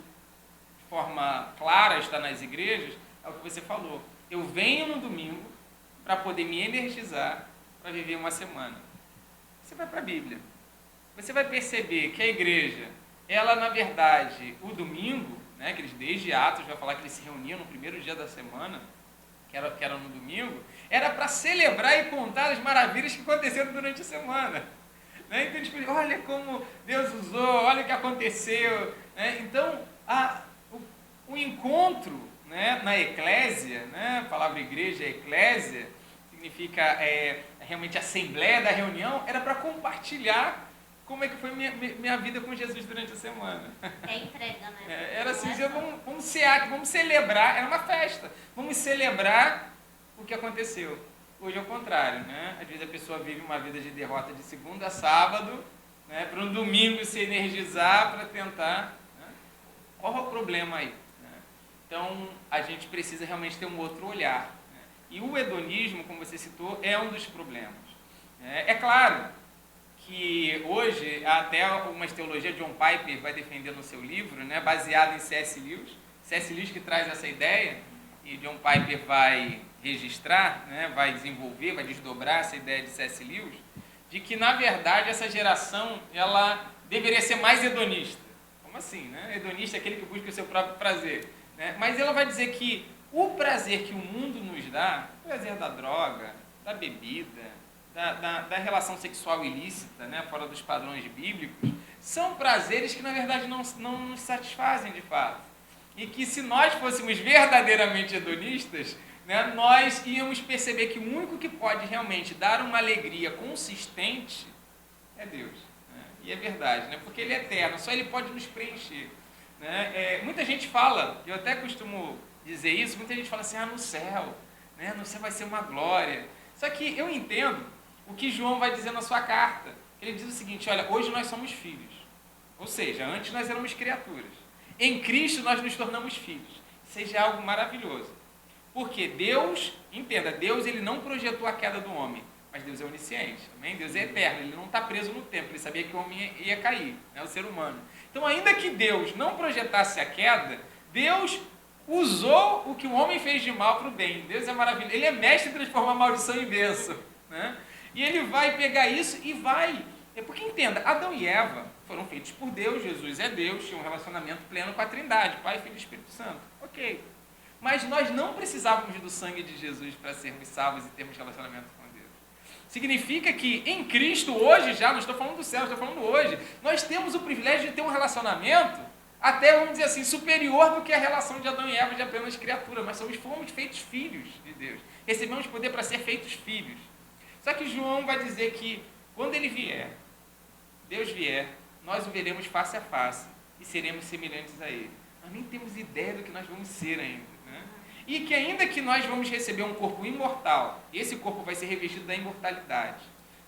forma clara está nas igrejas, é o que você falou. Eu venho no domingo para poder me energizar para viver uma semana. Você vai para a Bíblia. Você vai perceber que a igreja, ela na verdade, o domingo, né, que eles desde Atos vai falar que eles se reuniam no primeiro dia da semana, que era no domingo, era para celebrar e contar as maravilhas que aconteceram durante a semana. Né? Então, tipo, olha como Deus usou, olha o que aconteceu. Né? Então, o encontro, né, na eclésia, né, a palavra igreja, eclésia, significa realmente assembleia da reunião, era para compartilhar como é que foi minha vida com Jesus durante a semana. É entrega, né? Era assim, vamos cear, vamos celebrar, era uma festa, vamos celebrar o que aconteceu. Hoje é o contrário, né? Às vezes a pessoa vive uma vida de derrota de segunda a sábado, né, para um domingo se energizar, para tentar. Né? Qual é o problema aí? Né? Então, a gente precisa realmente ter um outro olhar. Né? E o hedonismo, como você citou, é um dos problemas. É claro que hoje, até uma teologia, John Piper vai defender no seu livro, né, baseado em C.S. Lewis. C.S. Lewis que traz essa ideia, e John Piper vai registrar, né, vai desenvolver, vai desdobrar essa ideia de C.S. Lewis, de que, na verdade, essa geração ela deveria ser mais hedonista. Como assim? Né? Hedonista é aquele que busca o seu próprio prazer. Né? Mas ela vai dizer que o prazer que o mundo nos dá, o prazer da droga, da bebida, da relação sexual ilícita, né, fora dos padrões bíblicos, são prazeres que, na verdade, não nos satisfazem de fato. E que, se nós fôssemos verdadeiramente hedonistas, né, nós íamos perceber que o único que pode realmente dar uma alegria consistente é Deus. Né? E é verdade, né? Porque Ele é eterno, só Ele pode nos preencher. Né? Muita gente fala, eu até costumo dizer isso, muita gente fala assim, no céu, né? No céu vai ser uma glória. Só que eu entendo o que João vai dizer na sua carta. Ele diz o seguinte, olha, hoje nós somos filhos. Ou seja, antes nós éramos criaturas. Em Cristo nós nos tornamos filhos. Seja algo maravilhoso. Porque Deus, entenda, Deus ele não projetou a queda do homem, mas Deus é onisciente, amém? Deus é eterno, ele não está preso no tempo, ele sabia que o homem ia cair, né, o ser humano. Então, ainda que Deus não projetasse a queda, Deus usou o que o homem fez de mal para o bem. Deus é maravilhoso, ele é mestre em transformar maldição em bênção, né? E ele vai pegar isso e vai... Porque entenda, Adão e Eva foram feitos por Deus, Jesus é Deus, tinha um relacionamento pleno com a Trindade, Pai, Filho e Espírito Santo. Ok. Mas nós não precisávamos do sangue de Jesus para sermos salvos e termos relacionamento com Deus. Significa que em Cristo, hoje já, não estou falando do céu, estou falando hoje, nós temos o privilégio de ter um relacionamento até, vamos dizer assim, superior do que a relação de Adão e Eva de apenas criatura. Mas fomos feitos filhos de Deus. Recebemos poder para ser feitos filhos. Só que João vai dizer que quando ele vier, Deus vier, nós o veremos face a face e seremos semelhantes a Ele. Nós nem temos ideia do que nós vamos ser ainda. Né? E que ainda que nós vamos receber um corpo imortal, esse corpo vai ser revestido da imortalidade.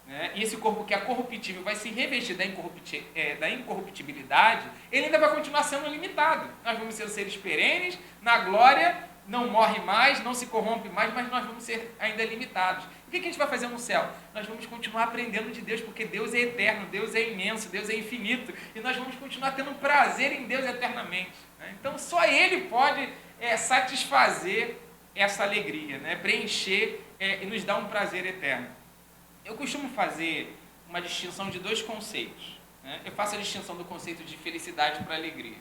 Né? E esse corpo que é corruptível vai se revestir da incorruptibilidade, ele ainda vai continuar sendo limitado. Nós vamos ser seres perenes, na glória, não morre mais, não se corrompe mais, mas nós vamos ser ainda limitados. O que a gente vai fazer no céu? Nós vamos continuar aprendendo de Deus, porque Deus é eterno, Deus é imenso, Deus é infinito, e nós vamos continuar tendo prazer em Deus eternamente. Né? Então, só Ele pode satisfazer essa alegria, né? Preencher e nos dar um prazer eterno. Eu costumo fazer uma distinção de dois conceitos. Né? Eu faço a distinção do conceito de felicidade para alegria.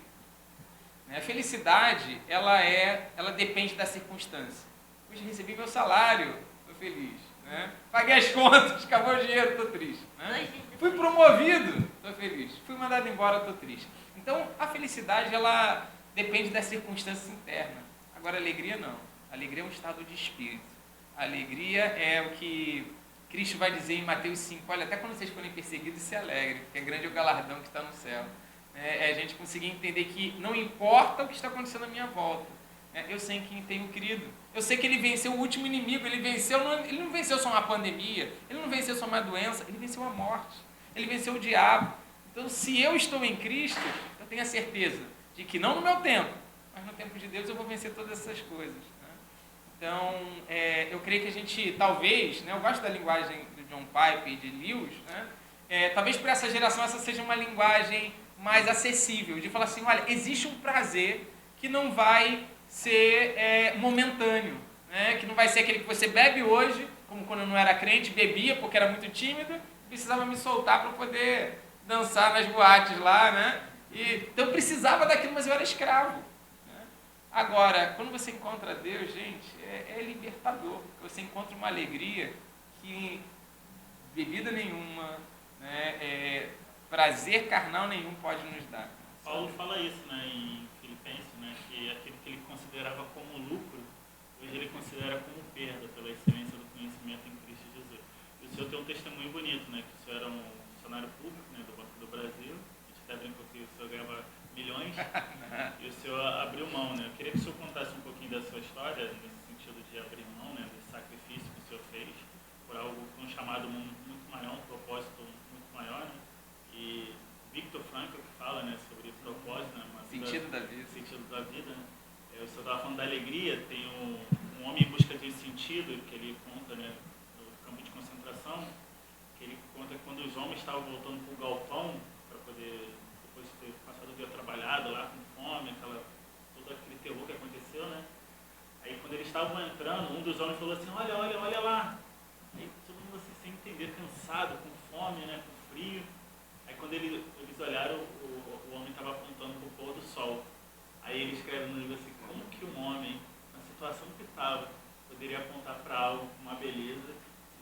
A felicidade, ela depende da circunstância. Hoje recebi meu salário, estou feliz. Né? Paguei as contas, acabou o dinheiro, estou triste. Né? Fui promovido, estou feliz. Fui mandado embora, estou triste. Então, a felicidade, ela depende das circunstâncias internas. Agora, a alegria não. A alegria é um estado de espírito. A alegria é o que Cristo vai dizer em Mateus 5. Olha, até quando vocês forem perseguidos, se alegrem, porque é grande o galardão que está no céu. É a gente conseguir entender que não importa o que está acontecendo à minha volta. Eu sei em quem tenho crido. Eu sei que ele venceu o último inimigo. Ele não venceu só uma pandemia. Ele não venceu só uma doença. Ele venceu a morte. Ele venceu o diabo. Então, se eu estou em Cristo, eu tenho a certeza de que não no meu tempo, mas no tempo de Deus eu vou vencer todas essas coisas. Né? Então, eu creio que a gente, talvez, né, eu gosto da linguagem de John Piper e de Lewis, né, talvez para essa geração essa seja uma linguagem mais acessível, de falar assim, olha, existe um prazer que não vai ser momentâneo, né? Que não vai ser aquele que você bebe hoje, como quando eu não era crente, bebia porque era muito tímido, precisava me soltar para poder dançar nas boates lá, né? Então eu precisava daquilo, mas eu era escravo. Né? Agora, quando você encontra Deus, gente, é libertador, porque você encontra uma alegria que bebida nenhuma, né, prazer carnal nenhum pode nos dar. Paulo fala isso, né, em Filipenses, né, que aquilo que ele considerava como lucro, hoje ele considera como perda pela excelência do conhecimento em Cristo Jesus. E o senhor tem um testemunho bonito, né, que o senhor era um funcionário público, né, do Banco do Brasil, a gente até brincou que o senhor ganhava milhões, e o senhor abriu mão, né. Eu queria que o senhor contasse um pouquinho da sua história, nesse sentido de abrir mão, né, desse sacrifício que o senhor fez, por algo, um chamado muito maior, um propósito muito maior, né, e Viktor Frankl que fala, né, sobre propósito, né, sentido da vida. Sentido da vida, né. O senhor estava falando da alegria, tem um homem em busca de sentido, que ele conta, né, no campo de concentração, que ele conta que quando os homens estavam voltando para o galpão, para poder, depois de ter passado o dia trabalhado lá com fome, todo aquele terror que aconteceu, né, aí quando eles estavam entrando, um dos homens falou assim, olha lá, aí todo mundo assim, sem entender, cansado, com fome, né, com frio, aí quando eles olharam, o homem estava apontando para o pôr do sol. Aí ele escreve no livro assim, como que um homem, na situação que estava, poderia apontar para algo, uma beleza,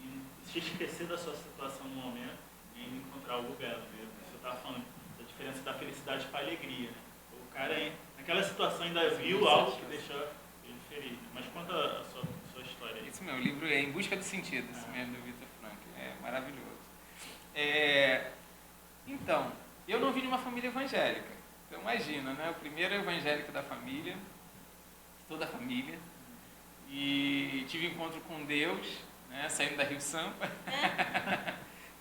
e se esquecer da sua situação no momento e ainda encontrar algo belo. Né? Você estava falando da diferença da felicidade para a alegria. Né? O cara, naquela situação, ainda viu algo que deixou ele feliz. Né? Mas conta a sua história aí. Esse meu livro é Em Busca do Sentido, esse mesmo do Viktor Frankl. É maravilhoso. Então, eu não vim de uma família evangélica. Então imagina, né? O primeiro evangélico da família, toda a família, e tive encontro com Deus, né? Saindo da Rio Sampa,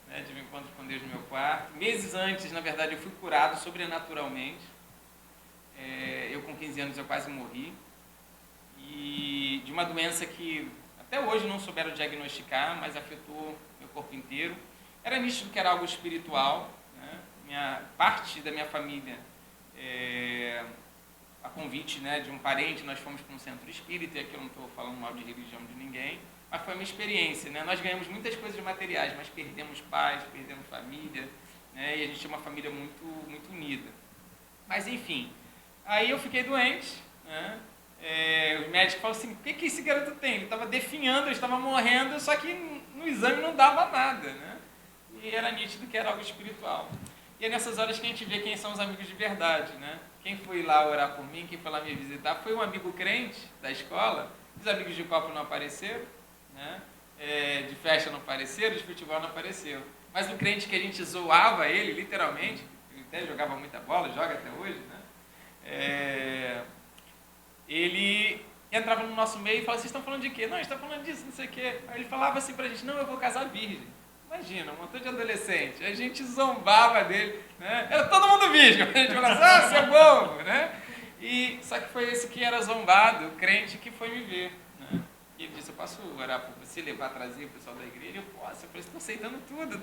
né? Tive encontro com Deus no meu quarto. Meses antes, na verdade, eu fui curado sobrenaturalmente. Eu com 15 anos eu quase morri, e de uma doença que até hoje não souberam diagnosticar, mas afetou meu corpo inteiro. Era nítido que era algo espiritual, né? Parte da minha família, a convite, né, de um parente, nós fomos para um centro espírita, e aqui eu não estou falando mal de religião de ninguém, mas foi uma experiência, né? Nós ganhamos muitas coisas materiais, mas perdemos pais, perdemos família, né? E a gente é uma família muito, muito unida. Mas enfim, aí eu fiquei doente, né? Os médicos falaram assim, o que esse garoto tem? Ele estava definhando, ele estava morrendo, só que no exame não dava nada, né? E era nítido que era algo espiritual. E é nessas horas que a gente vê quem são os amigos de verdade, né? Quem foi lá orar por mim, quem foi lá me visitar, foi um amigo crente da escola. Os amigos de copo não apareceram, né? De festa não apareceram, de futebol não apareceu. Mas o crente que a gente zoava ele, literalmente, ele até jogava muita bola, joga até hoje, né? Ele entrava no nosso meio e falava, vocês estão falando de quê? Não, a gente está falando disso, não sei o quê. Aí ele falava assim pra gente, não, eu vou casar virgem. Imagina, um montão de adolescente, a gente zombava dele, né? Era todo mundo virgem, a gente falava, você é bobo, né? Só que foi esse que era zombado, o crente que foi me ver, né? E ele disse, eu posso orar por você, levar, trazer o pessoal da igreja? Eu posso, eu falei, estou aceitando tudo,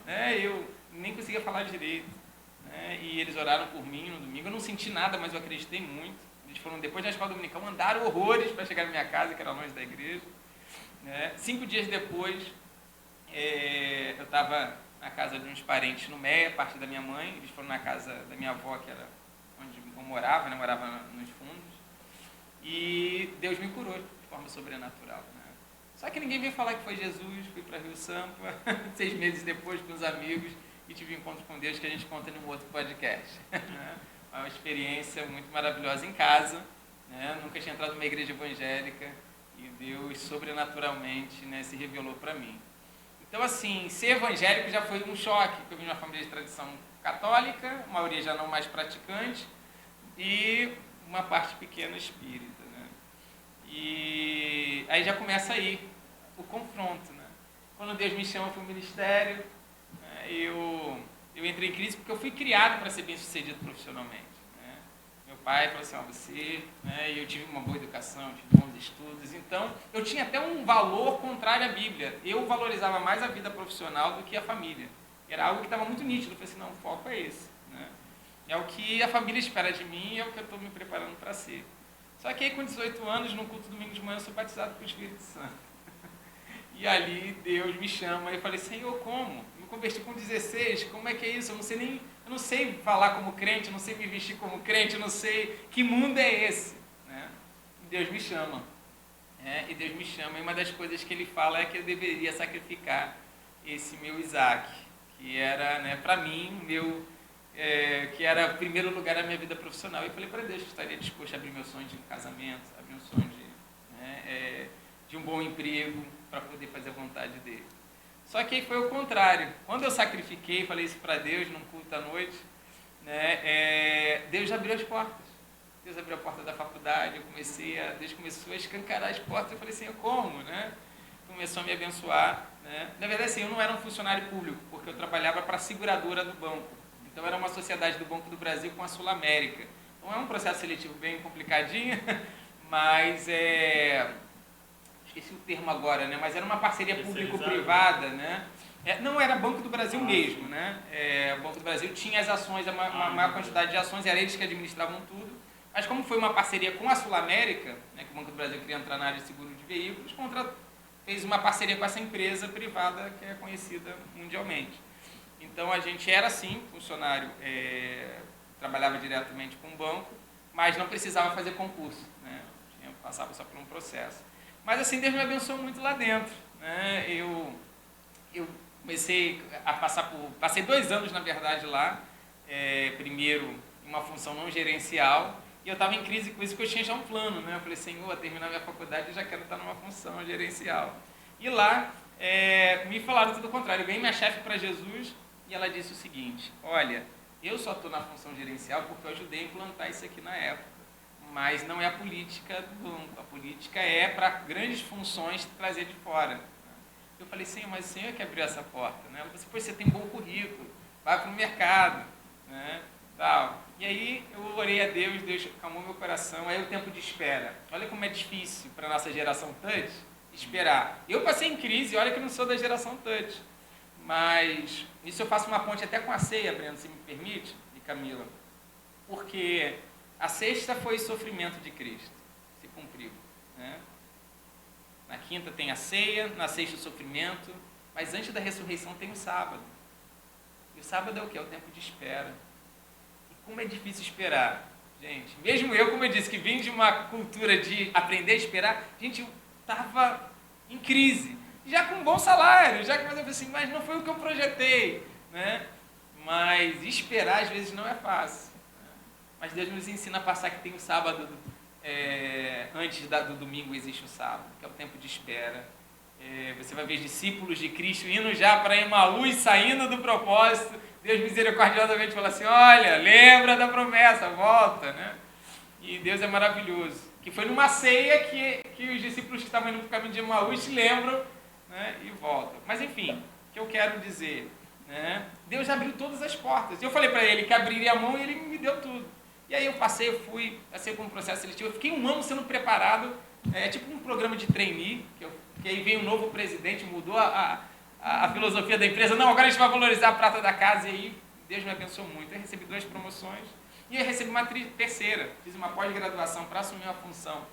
né? Eu nem conseguia falar direito, né? E eles oraram por mim no domingo, eu não senti nada, mas eu acreditei muito. Eles foram, depois da escola dominical, mandaram horrores para chegar na minha casa, que era longe da igreja, né? 5 dias depois, eu estava na casa de uns parentes no Meia, parte da minha mãe, eles foram na casa da minha avó, que era onde eu morava, né? Morava nos fundos, e Deus me curou de forma sobrenatural, né? Só que ninguém veio falar que foi Jesus, fui para Rio Sampa, 6 meses depois com os amigos, e tive um encontro com Deus que a gente conta em um outro podcast. Uma experiência muito maravilhosa em casa, né? Nunca tinha entrado numa igreja evangélica, e Deus sobrenaturalmente, né, se revelou para mim. Então, assim, ser evangélico já foi um choque, porque eu vim de uma família de tradição católica, a maioria já não mais praticante, e uma parte pequena espírita, né? E aí já começa aí o confronto, né? Quando Deus me chama para o ministério, né, eu entrei em crise porque eu fui criado para ser bem-sucedido profissionalmente. Meu pai falou assim, você, né, eu tive uma boa educação, tive bons estudos, então eu tinha até um valor contrário à Bíblia. Eu valorizava mais a vida profissional do que a família. Era algo que estava muito nítido, eu falei assim, não, o foco é esse, né? É o que a família espera de mim e é o que eu estou me preparando para ser. Só que aí com 18 anos, no culto domingo de manhã, eu sou batizado com o Espírito Santo. E ali Deus me chama e eu falei, Senhor, como? Me converti com 16, como é que é isso? Eu não sei falar como crente, eu não sei me vestir como crente, eu não sei que mundo é esse. Né? E Deus me chama. E Deus me chama, e uma das coisas que ele fala é que eu deveria sacrificar esse meu Isaac, que era, né, para mim, que era o primeiro lugar da minha vida profissional. E eu falei para Deus que estaria disposto a abrir meu sonho de um casamento, abrir um sonho de um bom emprego, para poder fazer a vontade dele. Só que aí foi o contrário. Quando eu sacrifiquei, falei isso para Deus, num culto à noite, né, Deus abriu as portas. Deus abriu a porta da faculdade, Deus começou a escancarar as portas. Eu falei assim, como, né? Começou a me abençoar, né? Na verdade, assim, eu não era um funcionário público, porque eu trabalhava para a seguradora do banco. Então, era uma sociedade do Banco do Brasil com a Sul América. Então, é um processo seletivo bem complicadinho, mas esqueci o termo agora, né? Mas era uma parceria público-privada, né? Não era Banco do Brasil mesmo, né? O Banco do Brasil tinha as ações, uma maior quantidade de ações, era eles que administravam tudo. Mas como foi uma parceria com a Sul América, né, que o Banco do Brasil queria entrar na área de seguro de veículos, fez uma parceria com essa empresa privada que é conhecida mundialmente. Então a gente era sim funcionário, trabalhava diretamente com o banco, mas não precisava fazer concurso, né? Passava só por um processo. Mas assim, Deus me abençoou muito lá dentro, né? Eu comecei a passei 2 anos na verdade lá, primeiro em uma função não gerencial, e eu estava em crise com isso, porque eu tinha já um plano, né? Eu falei, Senhor, a terminar minha faculdade eu já quero estar numa função gerencial. E lá me falaram tudo o contrário. Eu ganhei minha chefe para Jesus e ela disse o seguinte, olha, eu só estou na função gerencial porque eu ajudei a implantar isso aqui na época, mas não é a política do banco, a política é para grandes funções trazer de fora. Eu falei, Senhor, mas o Senhor que abriu essa porta, né? Ela falou, você tem um bom currículo, vai para o mercado, né? Tal. E aí eu orei a Deus, Deus acalmou meu coração, aí o tempo de espera. Olha como é difícil para a nossa geração touch esperar. Eu passei em crise, olha que eu não sou da geração touch, mas isso eu faço uma ponte até com a ceia, Breno, se me permite, e Camila, porque a sexta foi sofrimento de Cristo, se cumpriu, né? Na quinta tem a ceia, na sexta o sofrimento, mas antes da ressurreição tem o sábado. E o sábado é o quê? É o tempo de espera. Como é difícil esperar, gente. Mesmo eu, como eu disse, que vim de uma cultura de aprender a esperar, gente, eu estava em crise, já com um bom salário, mas eu falei assim, mas não foi o que eu projetei, né? Mas esperar às vezes não é fácil, né? Mas Deus nos ensina a passar que tem o sábado, antes do domingo existe o sábado, que é o tempo de espera. Você vai ver discípulos de Cristo indo já para Emaús, saindo do propósito. Deus misericordiosamente fala assim, olha, lembra da promessa, volta, né? E Deus é maravilhoso. Que foi numa ceia que os discípulos que estavam indo para o caminho de Emaús se lembram, né? E voltam. Mas enfim, o que eu quero dizer, né? Deus abriu todas as portas. Eu falei para ele que abriria a mão e ele me deu tudo. E aí eu passei por um processo seletivo. Eu fiquei 1 ano sendo preparado, tipo um programa de trainee, que aí veio um novo presidente, mudou a filosofia da empresa. Não, agora a gente vai valorizar a prata da casa. E aí Deus me abençoou muito. Eu recebi 2 promoções e eu recebi uma terceira. Fiz uma pós-graduação para assumir uma função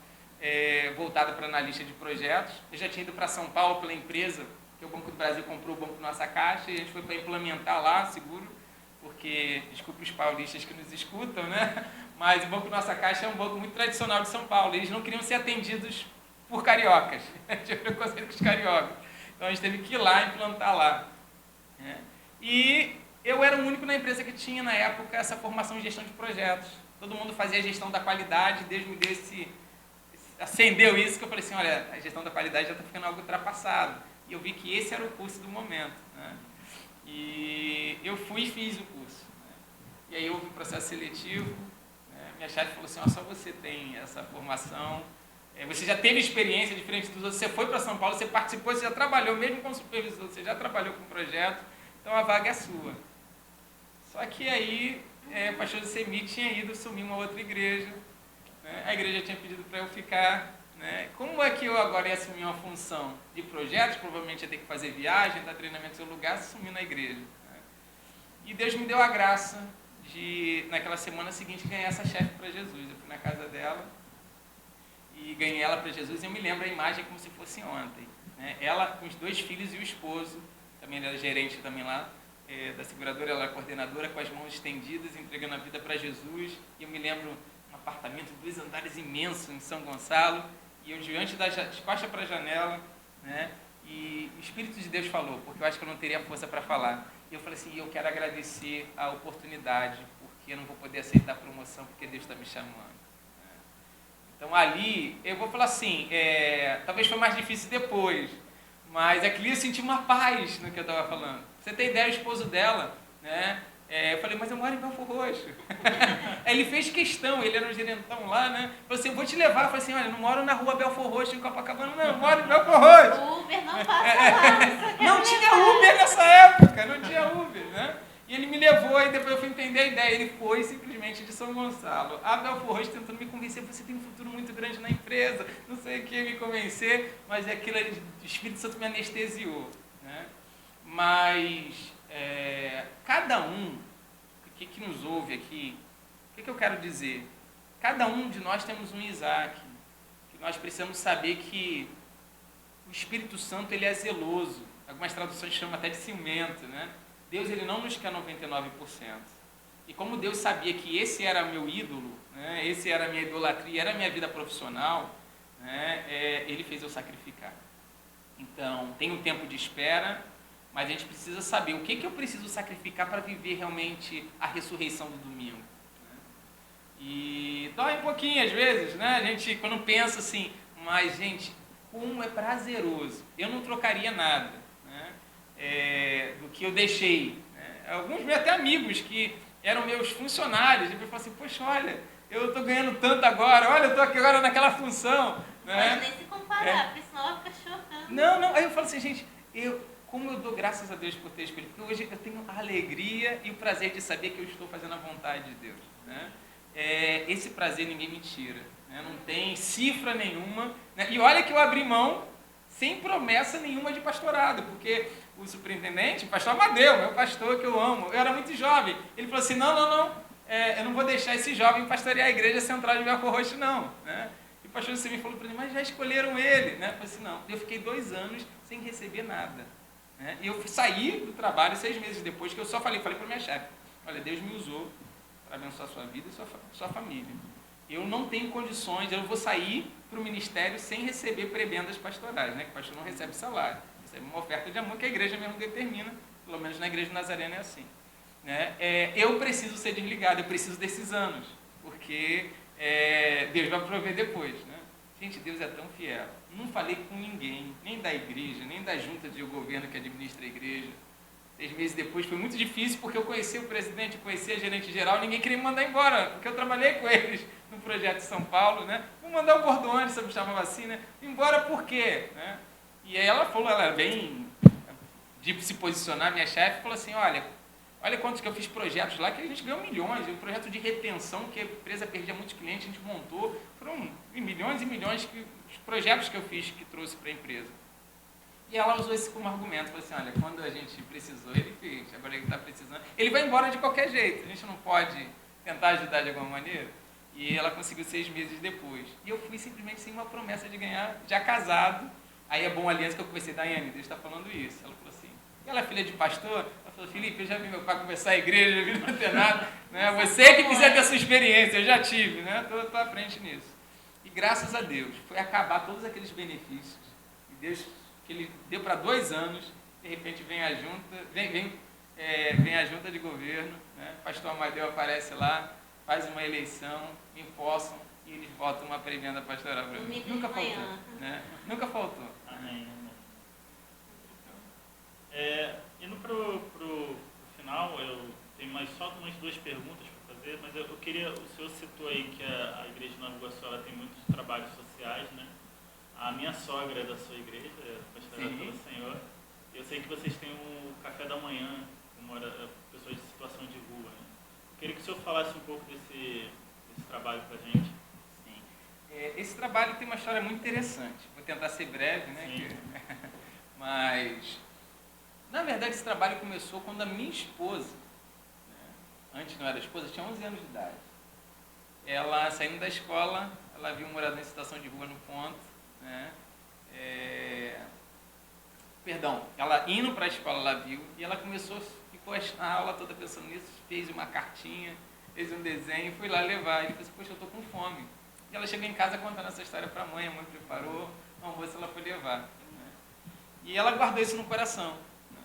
voltada para analista de projetos. Eu já tinha ido para São Paulo pela empresa, que o Banco do Brasil comprou o Banco Nossa Caixa, e a gente foi para implementar lá, seguro, porque, desculpe os paulistas que nos escutam, né? Mas o Banco Nossa Caixa é um banco muito tradicional de São Paulo. Eles não queriam ser atendidos por cariocas. Tinha preconceito com os cariocas. Então a gente teve que ir lá implantar lá, né? E eu era o único na empresa que tinha, na época, essa formação de gestão de projetos. Todo mundo fazia a gestão da qualidade, Deus me deu acendeu isso, que eu falei assim, olha, a gestão da qualidade já está ficando algo ultrapassado. E eu vi que esse era o curso do momento, né? E eu fui e fiz o curso, né? E aí houve um processo seletivo, né? Minha chefe falou assim, só você tem essa formação, você já teve experiência diferente dos outros, você foi para São Paulo, você participou, você já trabalhou, mesmo como supervisor, você já trabalhou com projeto, então a vaga é sua. Só que aí o pastor de Semi tinha ido assumir uma outra igreja, né? A igreja tinha pedido para eu ficar, né? Como é que eu agora ia assumir uma função de projetos, provavelmente ia ter que fazer viagem, dar treinamento em seu lugar, assumir na igreja, né? E Deus me deu a graça de, naquela semana seguinte, ganhar essa chefe para Jesus. Eu fui na casa dela e ganhei ela para Jesus, e eu me lembro a imagem como se fosse ontem, né? Ela com os 2 filhos e o esposo, também ela era gerente também lá, da seguradora, ela era coordenadora, com as mãos estendidas, entregando a vida para Jesus. E eu me lembro um apartamento, 2 andares imenso em São Gonçalo, e eu diante de costas para a janela, né? E o Espírito de Deus falou, porque eu acho que eu não teria força para falar. E eu falei assim, eu quero agradecer a oportunidade, porque eu não vou poder aceitar a promoção, porque Deus está me chamando. Então ali, eu vou falar assim, talvez foi mais difícil depois, mas aqui eu senti uma paz no que eu estava falando. Pra você ter ideia, o esposo dela, né? Eu falei, mas eu moro em Belfor Roxo. Aí ele fez questão, ele era um gerentão lá, né? Falou assim, eu vou te levar. Eu falei assim, olha, não moro na rua Belfor Roxo, em Copacabana, não, eu moro em Belfor Roxo. O Uber não passa lá. Não tinha Uber nessa época, não tinha Uber, né? E ele me levou, e depois eu fui entender a ideia. Ele foi simplesmente de São Gonçalo a Belfor Roxo, tentando me convencer, você tem um futuro muito grande na empresa, não sei o que, me convencer, mas aquilo, o Espírito Santo me anestesiou, né? Mas cada um que nos ouve aqui, o que eu quero dizer? Cada um de nós temos um Isaac, que nós precisamos saber que o Espírito Santo ele é zeloso. Algumas traduções chamam até de ciumento, né? Deus ele não nos quer 99%. E como Deus sabia que esse era meu ídolo, né? Esse era a minha idolatria, era a minha vida profissional, né? Ele fez eu sacrificar. Então, tem um tempo de espera, mas a gente precisa saber o que eu preciso sacrificar para viver realmente a ressurreição do domingo. Né? E dói um pouquinho às vezes, né? A gente quando pensa assim, mas gente, como é prazeroso. Eu não trocaria nada, né? Do que eu deixei. Né? Alguns meus até amigos que eram meus funcionários, e eu falo assim, poxa, olha, eu estou ganhando tanto agora, olha, eu estou aqui agora naquela função. Né? Pode nem se comparar, porque senão ela fica chocando. Não, aí eu falo assim, gente, como eu dou graças a Deus por ter escolhido, porque hoje eu tenho a alegria e o prazer de saber que eu estou fazendo a vontade de Deus. Né? Esse prazer ninguém me tira, né? Não tem cifra nenhuma. Né? E olha que eu abri mão sem promessa nenhuma de pastorado, porque o superintendente, o pastor Amadeu, meu pastor que eu amo, eu era muito jovem, ele falou assim, não, eu não vou deixar esse jovem pastorear a igreja central de Belfor Roxo, não. Né? E o pastor me falou para mim, mas já escolheram ele. Né? Eu falei assim, não, eu fiquei 2 anos sem receber nada. Né? E eu saí do trabalho 6 meses depois, que eu só falei para minha chefe, olha, Deus me usou para abençoar a sua vida e sua família. Eu não tenho condições, eu vou sair para o ministério sem receber prebendas pastorais, né? Que o pastor não recebe salário, recebe uma oferta de amor que a igreja mesmo determina, pelo menos na igreja nazarena é assim. Né? Eu preciso ser desligado, eu preciso desses anos, porque Deus vai prover depois. Né? Gente, Deus é tão fiel. Não falei com ninguém, nem da igreja, nem da junta de governo que administra a igreja. 6 meses depois foi muito difícil, porque eu conheci o presidente, conheci a gerente geral, ninguém queria me mandar embora, porque eu trabalhei com eles no projeto de São Paulo, né? Vou mandar o Bordone, se eu me chamava assim, né? Embora por quê? Né? E aí ela falou, ela era bem de se posicionar, minha chefe, falou assim, olha quantos que eu fiz projetos lá, que a gente ganhou milhões, um projeto de retenção, que a empresa perdia muitos clientes, a gente montou, foram milhões e milhões os projetos que eu fiz que trouxe para a empresa. E ela usou isso como argumento, falou assim, olha, quando a gente precisou, ele fez, agora ele está precisando, ele vai embora de qualquer jeito, a gente não pode tentar ajudar de alguma maneira. E ela conseguiu 6 meses depois. E eu fui simplesmente sem uma promessa de ganhar, já casado. Aí é bom aliança que eu comecei, Daiane, Deus está falando isso. Ela falou assim, e ela é filha de pastor? Ela falou, Felipe, eu já vi meu pai começar a igreja, já vi não ter nada. Né? Você que quiser ter essa experiência, eu já tive, né? Estou à frente nisso. E graças a Deus, foi acabar todos aqueles benefícios. E Deus, que Ele deu para 2 anos, de repente vem a junta, vem a junta de governo, né? Pastor Amadeu aparece lá, faz uma eleição, me empossam e eles votam uma prebenda pastoral para mim. Nunca faltou. Né? Nunca faltou. Amém. Indo para o final, eu tenho só umas 2 perguntas para fazer, mas eu queria, o senhor citou aí que a Igreja de Nova Iguaçu ela tem muitos trabalhos sociais, né? A minha sogra é da sua igreja, é pastorada pelo Senhor. Eu sei que vocês têm um café da manhã, com pessoas de situação de rua, né? Eu queria que o senhor falasse um pouco desse trabalho para a gente. Sim. Esse trabalho tem uma história muito interessante. Vou tentar ser breve, né? Mas, na verdade, esse trabalho começou quando a minha esposa, né, antes não era esposa, tinha 11 anos de idade. Ela, saindo da escola, ela viu um morador em situação de rua no ponto, né? Ela indo para a escola, ela viu, e ela ficou a aula toda pensando nisso, fez uma cartinha, fez um desenho, foi lá levar, e falou assim, poxa, eu estou com fome. E ela chegou em casa contando essa história para a mãe preparou, o almoço ela foi levar. Né? E ela guardou isso no coração. Né?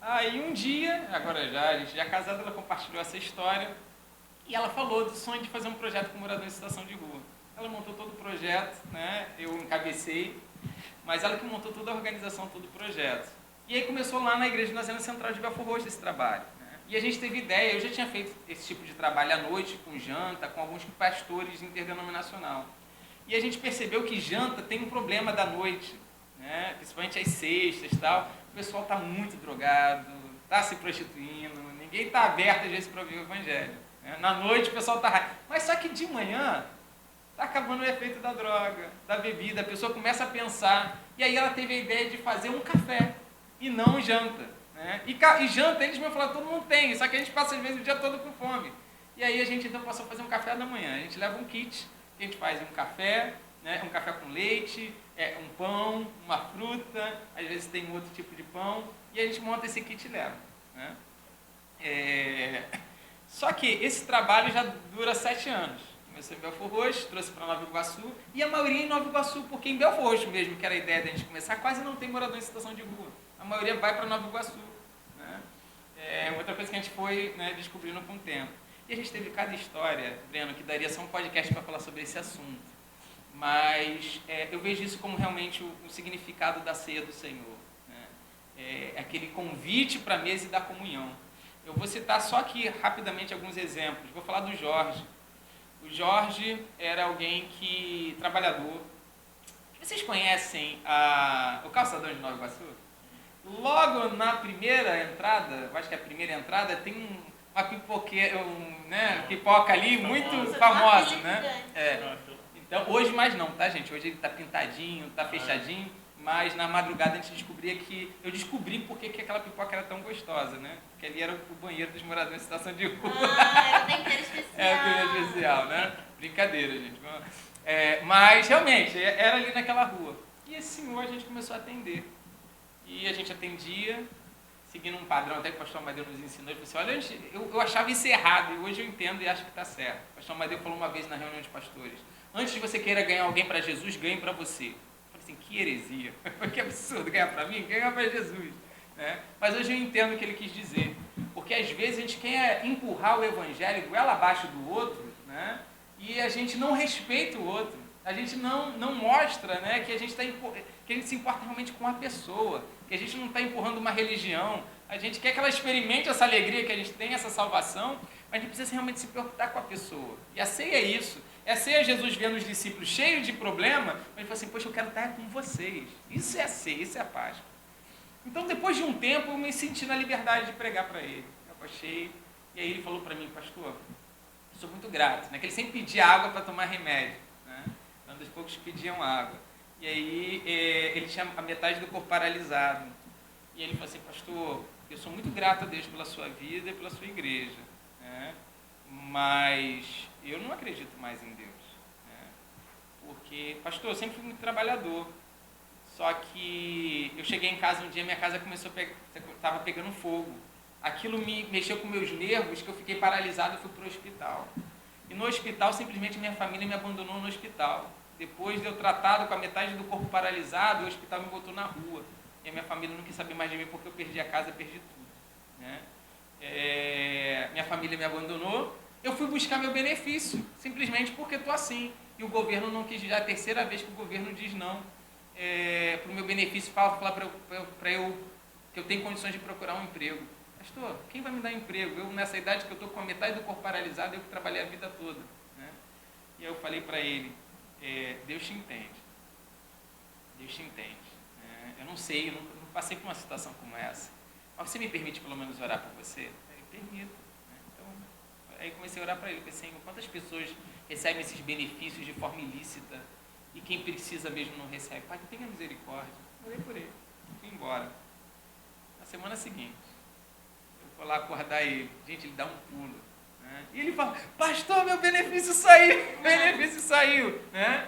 Aí um dia, agora a gente já casada, ela compartilhou essa história, e ela falou do sonho de fazer um projeto com morador em situação de rua. Ela montou todo o projeto, né? Eu encabecei, mas ela que montou toda a organização, todo o projeto. E aí começou lá na Igreja Nazarena Central de Belford Roxo esse trabalho. Né? E a gente teve ideia, eu já tinha feito esse tipo de trabalho à noite, com janta, com alguns pastores interdenominacional. E a gente percebeu que janta tem um problema da noite, né? Principalmente às sextas e tal. O pessoal está muito drogado, está se prostituindo, ninguém está aberto às vezes para ouvir o Evangelho. Né? Na noite o pessoal está... Mas só que de manhã... está acabando o efeito da droga, da bebida, a pessoa começa a pensar, e aí ela teve a ideia de fazer um café, e não janta. Né? E janta, eles me falaram, todo mundo tem, só que a gente passa às vezes o dia todo com fome. E aí a gente então passou a fazer um café da manhã, a gente leva um kit, que a gente faz um café, né? Um café com leite, um pão, uma fruta, às vezes tem um outro tipo de pão, e a gente monta esse kit e leva. Né? Só que esse trabalho já dura 7 anos. Comecei em Belford Roxo, trouxe para Nova Iguaçu, e a maioria em Nova Iguaçu, porque em Belford Roxo mesmo, que era a ideia da gente começar, quase não tem morador em situação de rua. A maioria vai para Nova Iguaçu. Né? Outra coisa que a gente foi, né, descobrindo com o tempo. E a gente teve cada história, Breno, que daria só um podcast para falar sobre esse assunto. Mas eu vejo isso como realmente o significado da ceia do Senhor. Né? Aquele convite para a mesa e da comunhão. Eu vou citar só aqui rapidamente alguns exemplos. Vou falar do Jorge. O Jorge era alguém trabalhador. Vocês conhecem o calçadão de Nova Iguaçu? Logo na primeira entrada, eu acho que a primeira entrada, tem uma pipoca ali muito famosa, né? Então, hoje mais não, tá, gente? Hoje ele está pintadinho, está fechadinho, mas na madrugada eu descobri porque que aquela pipoca era tão gostosa, né? Porque ali era o banheiro dos moradores em situação de rua. Era o tempero especial. Era o tempero especial, né? Brincadeira, gente. Mas, realmente, era ali naquela rua. E esse senhor a gente começou a atender. E a gente atendia, seguindo um padrão, até que o pastor Amadeu nos ensinou. Ele falou assim, olha, eu achava isso errado, e hoje eu entendo e acho que está certo. O pastor Amadeu falou uma vez na reunião de pastores, antes de você queira ganhar alguém para Jesus, ganhe para você. Eu falei assim, que heresia, que absurdo, ganhar para mim, ganhar para Jesus. Né? Mas hoje eu entendo o que ele quis dizer, porque às vezes a gente quer empurrar o evangelho goela abaixo do outro, né? E a gente não respeita o outro, a gente não mostra, né, que a gente se importa realmente com a pessoa, que a gente não está empurrando uma religião, a gente quer que ela experimente essa alegria que a gente tem, essa salvação, mas a gente precisa realmente se preocupar com a pessoa. E a ceia é isso. A ceia é Jesus vendo os discípulos cheios de problema, mas ele fala assim, poxa, eu quero estar com vocês. Isso é a ceia, isso é a Páscoa. Então, depois de um tempo, eu me senti na liberdade de pregar para ele. Eu achei, e aí ele falou para mim, pastor, eu sou muito grato, né? Que ele sempre pedia água para tomar remédio, né? Um dos poucos que pediam água. E aí ele tinha a metade do corpo paralisado. E ele falou assim, pastor, eu sou muito grato a Deus pela sua vida e pela sua igreja, né? Mas eu não acredito mais em Deus, né? Porque, pastor, eu sempre fui muito trabalhador. Só que eu cheguei em casa um dia, minha casa estava pegando fogo. Aquilo me mexeu com meus nervos, que eu fiquei paralisado e fui para o hospital. E no hospital, simplesmente minha família me abandonou no hospital. Depois de eu tratado com a metade do corpo paralisado, o hospital me botou na rua. E a minha família não quis saber mais de mim porque eu perdi a casa, perdi tudo. Né? Minha família me abandonou. Eu fui buscar meu benefício, simplesmente porque estou assim. E o governo não quis, já é a terceira vez que o governo diz não. Para o meu benefício, falar para eu que eu tenho condições de procurar um emprego. Pastor, quem vai me dar emprego? Eu, nessa idade que eu estou com a metade do corpo paralisado, eu que trabalhei a vida toda. Né? E aí eu falei para ele, Deus te entende. Deus te entende. Eu não sei, eu não passei por uma situação como essa. Mas você me permite pelo menos orar por você? Eu permito. Né? Então, aí comecei a orar para ele. Pensei, Senhor, quantas pessoas recebem esses benefícios de forma ilícita e quem precisa mesmo não recebe? Pai, tenha misericórdia. Orei por ele. Fui embora. Na semana seguinte, eu foi lá acordar ele. Gente, ele dá um pulo. Né? E ele fala, pastor, meu benefício saiu, meu benefício saiu. Né?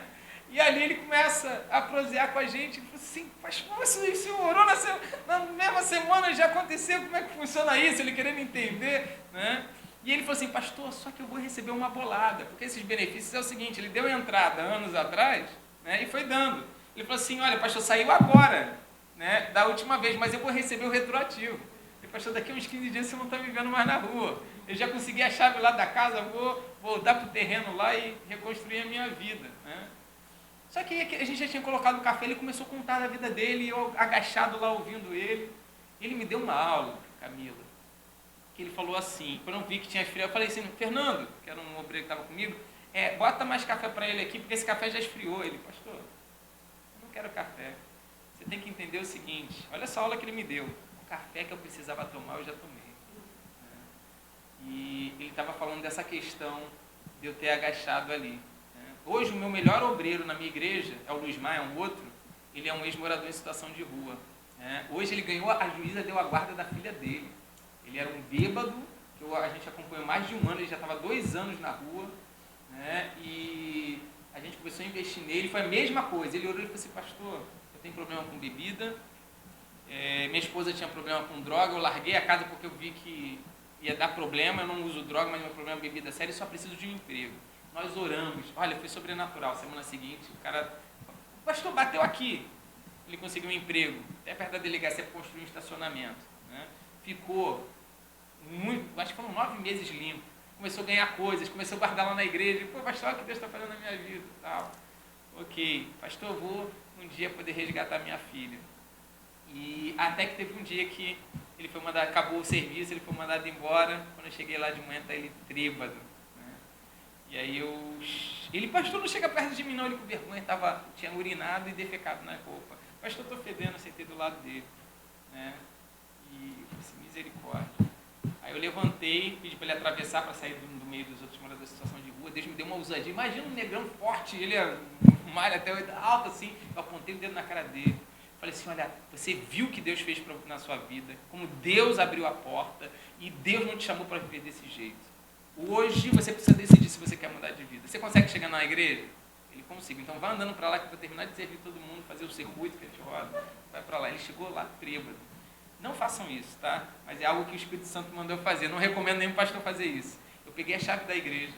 E ali ele começa a prosear com a gente. Ele falou assim, pastor, isso orou na mesma semana, já aconteceu, como é que funciona isso? Ele querendo entender. Né? E ele falou assim, pastor, só que eu vou receber uma bolada, porque esses benefícios é o seguinte, ele deu entrada anos atrás, né, e foi dando. Ele falou assim, olha, pastor, saiu agora, né, da última vez, mas eu vou receber o retroativo. Ele, pastor, daqui a uns 15 dias você não está me vendo mais na rua. Eu já consegui a chave lá da casa, vou voltar para o terreno lá e reconstruir a minha vida. Né? Só que a gente já tinha colocado o café, ele começou a contar da vida dele, eu agachado lá ouvindo ele. Ele me deu uma aula, Camila, que ele falou assim, quando eu vi que tinha esfriado, eu falei assim, Fernando, que era um obreiro que estava comigo, bota mais café para ele aqui, porque esse café já esfriou. Ele, pastor, eu não quero café. Você tem que entender o seguinte, olha essa aula que ele me deu, o café que eu precisava tomar, eu já tomei. E ele estava falando dessa questão de eu ter agachado ali. Hoje, o meu melhor obreiro na minha igreja, é o Luiz Maia, um outro, ele é um ex-morador em situação de rua. Hoje ele ganhou, a juíza deu a guarda da filha dele. Ele era um bêbado, que a gente acompanhou mais de um ano, ele já estava 2 anos na rua, né? E a gente começou a investir nele, foi a mesma coisa. Ele orou e falou assim, pastor, eu tenho problema com bebida, minha esposa tinha problema com droga, eu larguei a casa porque eu vi que ia dar problema, eu não uso droga, mas meu problema é bebida séria, eu só preciso de um emprego. Nós oramos, olha, foi sobrenatural. Semana seguinte, o pastor bateu aqui, ele conseguiu um emprego, até perto da delegacia para construir um estacionamento. Né? Ficou acho que foram 9 meses limpo, começou a ganhar coisas, começou a guardar lá na igreja, pô, pastor, olha o que Deus está fazendo na minha vida, tal. Ok, pastor, eu vou um dia poder resgatar minha filha. E até que teve um dia que ele foi mandado, acabou o serviço, ele foi mandado embora, quando eu cheguei lá de manhã, tá ele trêbado. Né? E aí ele, pastor, não chega perto de mim não, ele com vergonha, tinha urinado e defecado na roupa. Pastor, eu estou fedendo, sentei do lado dele. Né? E eu falei assim, misericórdia. Aí eu levantei, pedi para ele atravessar para sair do meio dos outros moradores em situação de rua. Deus me deu uma ousadia. Imagina um negrão forte, ele é malha até alto assim. Eu apontei o dedo na cara dele. Falei assim, olha, você viu o que Deus fez na sua vida, como Deus abriu a porta e Deus não te chamou para viver desse jeito. Hoje você precisa decidir se você quer mudar de vida. Você consegue chegar na igreja? Ele consigo. Então vai andando para lá que eu vou terminar de servir todo mundo, fazer o circuito que a gente roda. Vai para lá. Ele chegou lá trêbado. Não façam isso, tá? Mas é algo que o Espírito Santo mandou fazer. Não recomendo nenhum pastor fazer isso. Eu peguei a chave da igreja,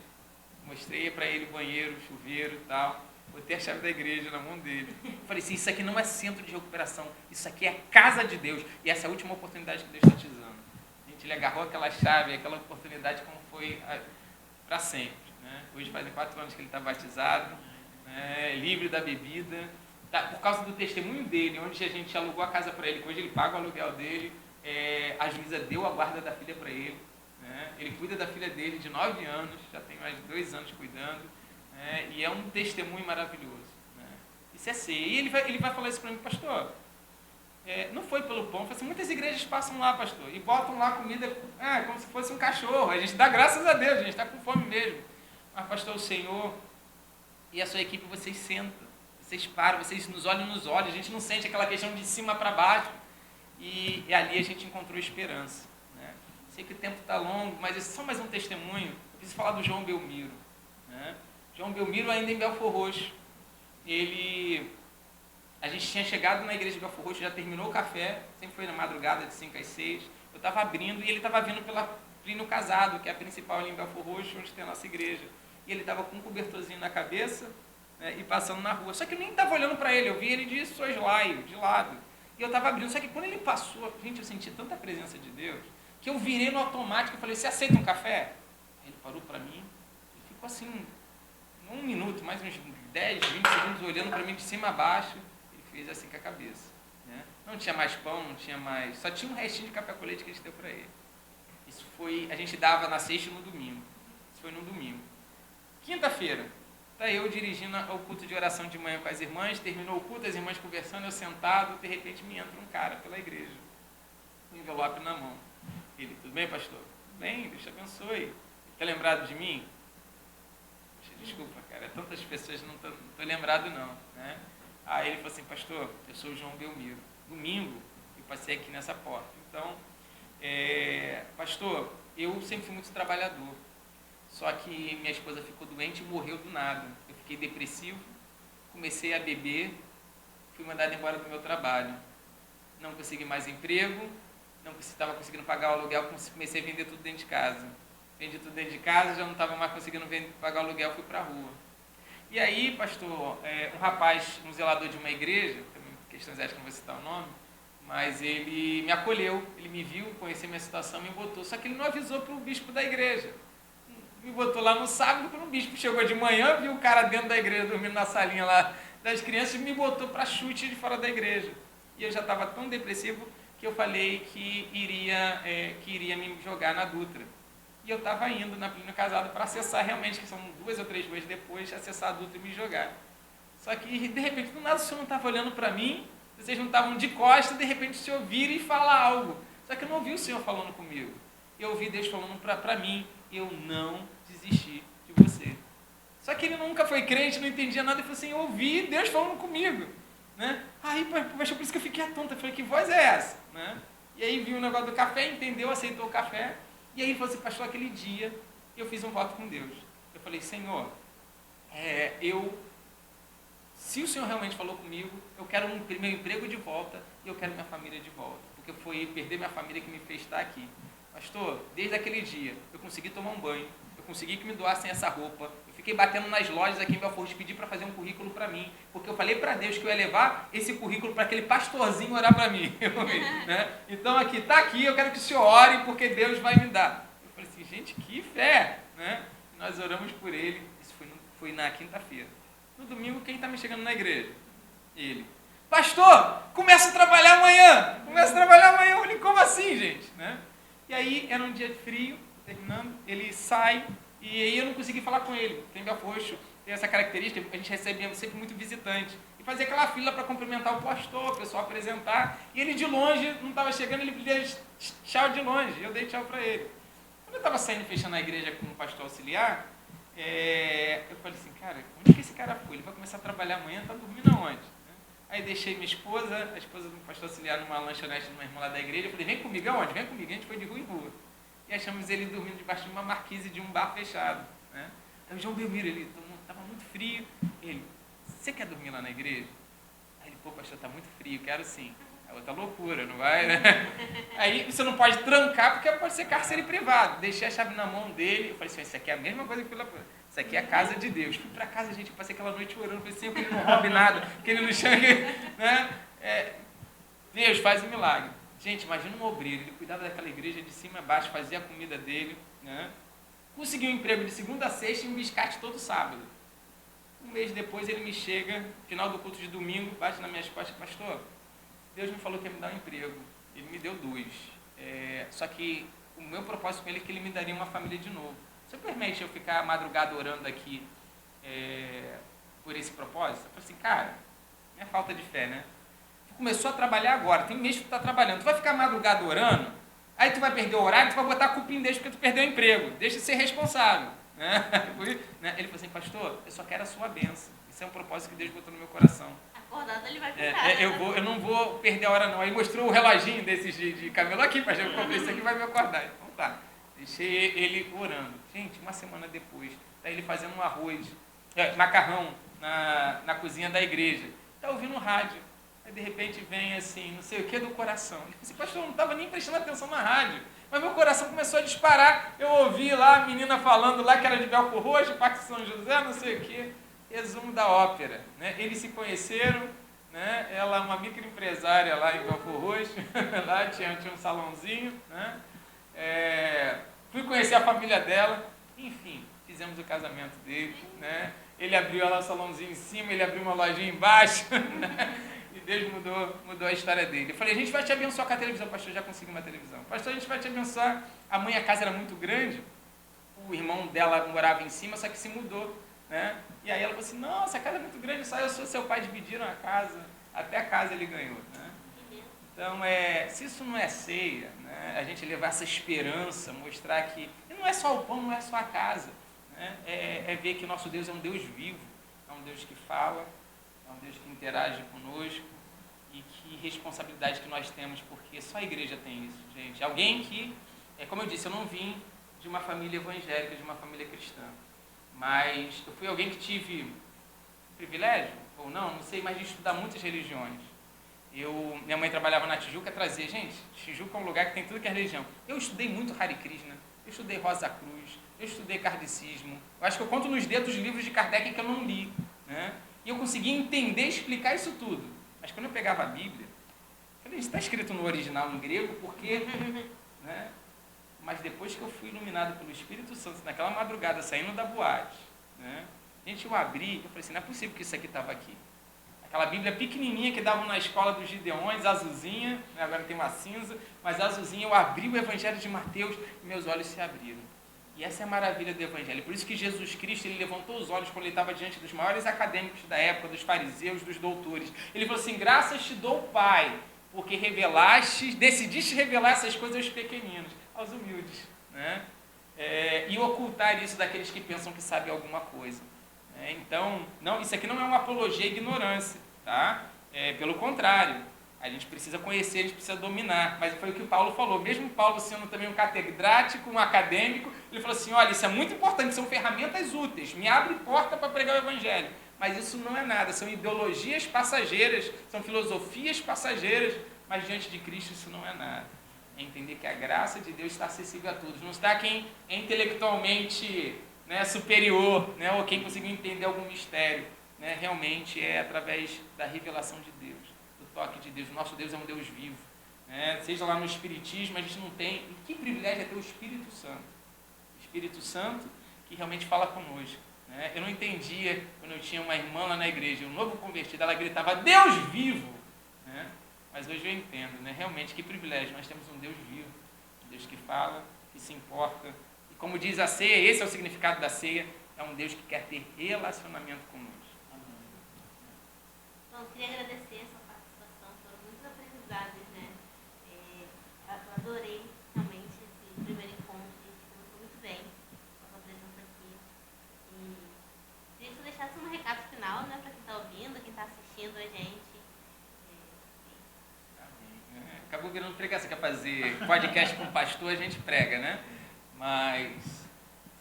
mostrei para ele o banheiro, o chuveiro e tal. Botei a chave da igreja na mão dele. Falei assim, isso aqui não é centro de recuperação. Isso aqui é a casa de Deus. E essa é a última oportunidade que Deus está te dando. Gente, ele agarrou aquela chave, aquela oportunidade como foi para sempre. Né? Hoje fazem 4 anos que ele está batizado, né? Livre da bebida. Tá, por causa do testemunho dele, onde a gente alugou a casa para ele, que hoje ele paga o aluguel dele, a juíza deu a guarda da filha para ele, né? Ele cuida da filha dele de 9 anos, já tem mais de 2 anos cuidando, né? E é um testemunho maravilhoso. Né? Isso é ser. E ele vai falar isso para mim, pastor, não foi pelo pão, assim, muitas igrejas passam lá, pastor, e botam lá comida como se fosse um cachorro, a gente dá graças a Deus, a gente está com fome mesmo. Mas, pastor, o Senhor e a sua equipe, vocês sentam. Vocês param, vocês nos olham nos olhos, a gente não sente aquela questão de cima para baixo. E ali a gente encontrou esperança. Né? Sei que o tempo está longo, mas é só mais um testemunho. Eu preciso falar do João Belmiro. Né? João Belmiro ainda em Belfor Roxo. A gente tinha chegado na igreja de Belfor Roxo, já terminou o café, sempre foi na madrugada de 5 às 6. Eu estava abrindo e ele estava vindo pela Plínio Casado, que é a principal ali em Belfor Roxo, onde tem a nossa igreja. E ele estava com um cobertorzinho na cabeça, né, e passando na rua. Só que eu nem estava olhando para ele, eu vi ele de soslaio, de lado. E eu estava abrindo, só que quando ele passou, gente, eu senti tanta presença de Deus, que eu virei no automático e falei, você aceita um café? Ele parou para mim, ele ficou assim, 1 minuto, mais uns 10, 20 segundos, olhando para mim de cima a baixo, ele fez assim com a cabeça. Né? Não tinha mais pão, não tinha mais, só tinha um restinho de café com leite que a gente deu para ele. Isso foi, a gente dava na sexta e no domingo. Isso foi no domingo. Quinta-feira, está eu dirigindo o culto de oração de manhã com as irmãs, terminou o culto, as irmãs conversando, eu sentado, de repente me entra um cara pela igreja, com um envelope na mão. Ele, tudo bem, pastor? Tudo bem, Deus te abençoe. Está lembrado de mim? Poxa, desculpa, cara, tantas pessoas, não estou lembrado não. Né? Aí ele falou assim, pastor, eu sou o João Belmiro. Domingo, eu passei aqui nessa porta. Então, Pastor, eu sempre fui muito trabalhador, só que minha esposa ficou doente e morreu do nada. Eu fiquei depressivo, comecei a beber, fui mandado embora do meu trabalho. Não consegui mais emprego, não estava conseguindo pagar o aluguel, comecei a vender tudo dentro de casa. Vendi tudo dentro de casa, já não estava mais conseguindo pagar o aluguel, fui para a rua. E aí, pastor, um rapaz, um zelador de uma igreja, questões éticas, não vou citar o nome, mas ele me acolheu, ele me viu, conheceu minha situação, me botou. Só que ele não avisou para o bispo da igreja. Me botou lá no sábado, quando o bispo chegou de manhã, viu o cara dentro da igreja, dormindo na salinha lá das crianças, e me botou para chute de fora da igreja. E eu já estava tão depressivo que eu falei que iria me jogar na Dutra. E eu estava indo na Plínio Casado para acessar realmente, que são 2 ou 3 ruas depois, acessar a Dutra e me jogar. Só que, de repente, do nada o senhor não estava olhando para mim, vocês não estavam de costas, de repente o senhor vira e fala algo. Só que eu não ouvi o senhor falando comigo. Eu ouvi Deus falando para mim, eu não desisti de você. Só que ele nunca foi crente, não entendia nada, e falou assim, eu ouvi Deus falando comigo. Né? Aí, pastor, por isso que eu fiquei atento. Eu falei, que voz é essa? Né? E aí viu o negócio do café, entendeu, aceitou o café. E aí ele falou assim, pastor, aquele dia eu fiz um voto com Deus. Eu falei, Senhor, se o Senhor realmente falou comigo, eu quero meu emprego de volta e eu quero minha família de volta. Porque foi perder minha família que me fez estar aqui. Pastor, desde aquele dia, eu consegui tomar um banho, eu consegui que me doassem essa roupa, eu fiquei batendo nas lojas aqui em Belfort de pedir para fazer um currículo para mim, porque eu falei para Deus que eu ia levar esse currículo para aquele pastorzinho orar para mim. Né? Então aqui, está aqui, eu quero que o senhor ore, porque Deus vai me dar. Eu falei assim, gente, que fé! Né? Nós oramos por ele, isso foi na quinta-feira. No domingo, quem está me chegando na igreja? Ele. Pastor, começa a trabalhar amanhã! Começa a trabalhar amanhã! Eu falei, como assim, gente? Né? E aí, era um dia de frio, terminando, ele sai, e aí eu não consegui falar com ele. Tem Belfort, tem essa característica, a gente recebia sempre muito visitante. E fazia aquela fila para cumprimentar o pastor, o pessoal apresentar. E ele de longe, não estava chegando, ele pedia tchau de longe. Eu dei tchau para ele. Quando eu estava saindo, fechando a igreja com o pastor auxiliar, eu falei assim, cara, onde que esse cara foi? Ele vai começar a trabalhar amanhã, está dormindo aonde? Aí deixei minha esposa, a esposa do pastor auxiliar, numa lanchonete de uma irmã lá da igreja. Eu falei, vem comigo, aonde? Vem comigo. A gente foi de rua em rua. E achamos ele dormindo debaixo de uma marquise de um bar fechado. Né? Aí o João Belmiro, ele estava muito frio. Ele, você quer dormir lá na igreja? Aí ele, pô, pastor, está muito frio, quero sim. É outra loucura, não vai, né? Aí você não pode trancar, porque pode ser cárcere privado. Deixei a chave na mão dele. Eu falei assim, isso aqui é a mesma coisa que isso aqui é a casa de Deus. Fui para casa, gente, eu passei aquela noite orando. Falei assim, que ele não roube nada, que ele não chame, né? Deus faz um milagre. Gente, imagina um obreiro, ele cuidava daquela igreja de cima a baixo, fazia a comida dele, né? Conseguiu um emprego de segunda a sexta e um biscate todo sábado. Um mês depois ele me chega, final do culto de domingo, bate nas minhas costas, pastor, Deus me falou que ia me dar um emprego. Ele me deu 2. Só que o meu propósito com ele é que ele me daria uma família de novo. Você permite eu ficar madrugada orando aqui por esse propósito? Eu falei assim, cara, não é falta de fé, né? Tu começou a trabalhar agora, tem mês que tu está trabalhando, tu vai ficar madrugada orando, aí tu vai perder o horário, tu vai botar a culpa em Deus porque tu perdeu o emprego. Deixa de ser responsável. Né? Ele falou assim, pastor, eu só quero a sua bênção. Isso é um propósito que Deus botou no meu coração. Acordado ele vai ficar. Eu não vou perder a hora não. Aí mostrou o reloginho desses de camelo aqui, pastor, eu comprei isso aqui, vai me acordar. Então tá, deixei ele orando. Gente, uma semana depois, tá ele fazendo um arroz, macarrão na cozinha da igreja. Tá ouvindo um rádio. Aí de repente vem assim, não sei o que do coração. Ele falou assim, pastor, eu não estava nem prestando atenção na rádio. Mas meu coração começou a disparar. Eu ouvi lá a menina falando lá que era de Belfort Roxo, Parque São José, não sei o quê. Resumo da ópera. Né? Eles se conheceram, né? Ela é uma microempresária lá em Belfort Roxo, lá tinha um salãozinho. Né? Fui conhecer a família dela. Enfim, fizemos o casamento dele. Né? Ele abriu lá o salãozinho em cima, ele abriu uma lojinha embaixo. Né? E Deus mudou a história dele. Eu falei, a gente vai te abençoar com a televisão. Pastor, já consegui uma televisão. Pastor, a gente vai te abençoar. A mãe, a casa era muito grande. O irmão dela morava em cima, só que se mudou. Né? E aí ela falou assim, nossa, a casa é muito grande, só eu sou seu pai, dividiram a casa. Até a casa ele ganhou. Né? Então, se isso não é ceia, né? A gente levar essa esperança, mostrar que não é só o pão, não é só a casa. Né? É ver que o nosso Deus é um Deus vivo, é um Deus que fala, é um Deus que interage conosco, E que responsabilidade que nós temos, porque só a igreja tem isso, gente. Alguém que, como eu disse, eu não vim de uma família evangélica, de uma família cristã, mas eu fui alguém que tive privilégio, ou não sei, mas de estudar muitas religiões. Minha mãe trabalhava na Tijuca, trazia, gente, Tijuca é um lugar que tem tudo que é religião. Eu estudei muito Hare Krishna, eu estudei Rosa Cruz, eu estudei kardecismo. Eu acho que eu conto nos dedos os livros de Kardec que eu não li, né? E eu consegui entender e explicar isso tudo. Mas quando eu pegava a Bíblia, eu falei, isso está escrito no original, em grego, por quê? Né? Mas depois que eu fui iluminado pelo Espírito Santo, naquela madrugada, saindo da boate, né? Gente, eu abri, eu falei assim, não é possível que isso aqui estava aqui. Aquela Bíblia pequenininha que davam na escola dos Gideões, azulzinha, né? Agora tem uma cinza, mas azulzinha, eu abri o Evangelho de Mateus e meus olhos se abriram. E essa é a maravilha do Evangelho. Por isso que Jesus Cristo, ele levantou os olhos quando ele estava diante dos maiores acadêmicos da época, dos fariseus, dos doutores. Ele falou assim, graças te dou, Pai, porque decidiste revelar essas coisas aos pequeninos, aos humildes, né? E ocultar isso daqueles que pensam que sabem alguma coisa. Então, isso aqui não é uma apologia à ignorância, tá? Pelo contrário, a gente precisa conhecer, a gente precisa dominar, mas foi o que Paulo falou, mesmo Paulo sendo também um catedrático, um acadêmico, ele falou assim, olha, isso é muito importante, são ferramentas úteis, me abre porta para pregar o Evangelho, mas isso não é nada, são ideologias passageiras, são filosofias passageiras, mas diante de Cristo isso não é nada. É entender que a graça de Deus está acessível a todos, não está quem é intelectualmente, né, superior, né, ou quem conseguiu entender algum mistério, né, realmente é através da revelação de Deus, do toque de Deus. O nosso Deus é um Deus vivo, né? Seja lá no Espiritismo, a gente não tem, e que privilégio é ter o Espírito Santo, que realmente fala conosco, né? Eu não entendia quando eu tinha uma irmã lá na igreja, um novo convertido, ela gritava, Deus vivo, né? Mas hoje eu entendo, né? Realmente que privilégio, nós temos um Deus vivo, um Deus que fala, que se importa. Como diz a ceia, esse é o significado da ceia, é um Deus que quer ter relacionamento conosco. Bom, queria agradecer a sua participação, foram muitos aprendizados, né? Eu adorei realmente esse primeiro encontro, a gente começou muito bem com a sua presença aqui. E queria que você deixasse um recado final, né, para quem está ouvindo, quem está assistindo a gente. Acabou virando pregação, quer fazer podcast com pastor, a gente prega, né? Mas,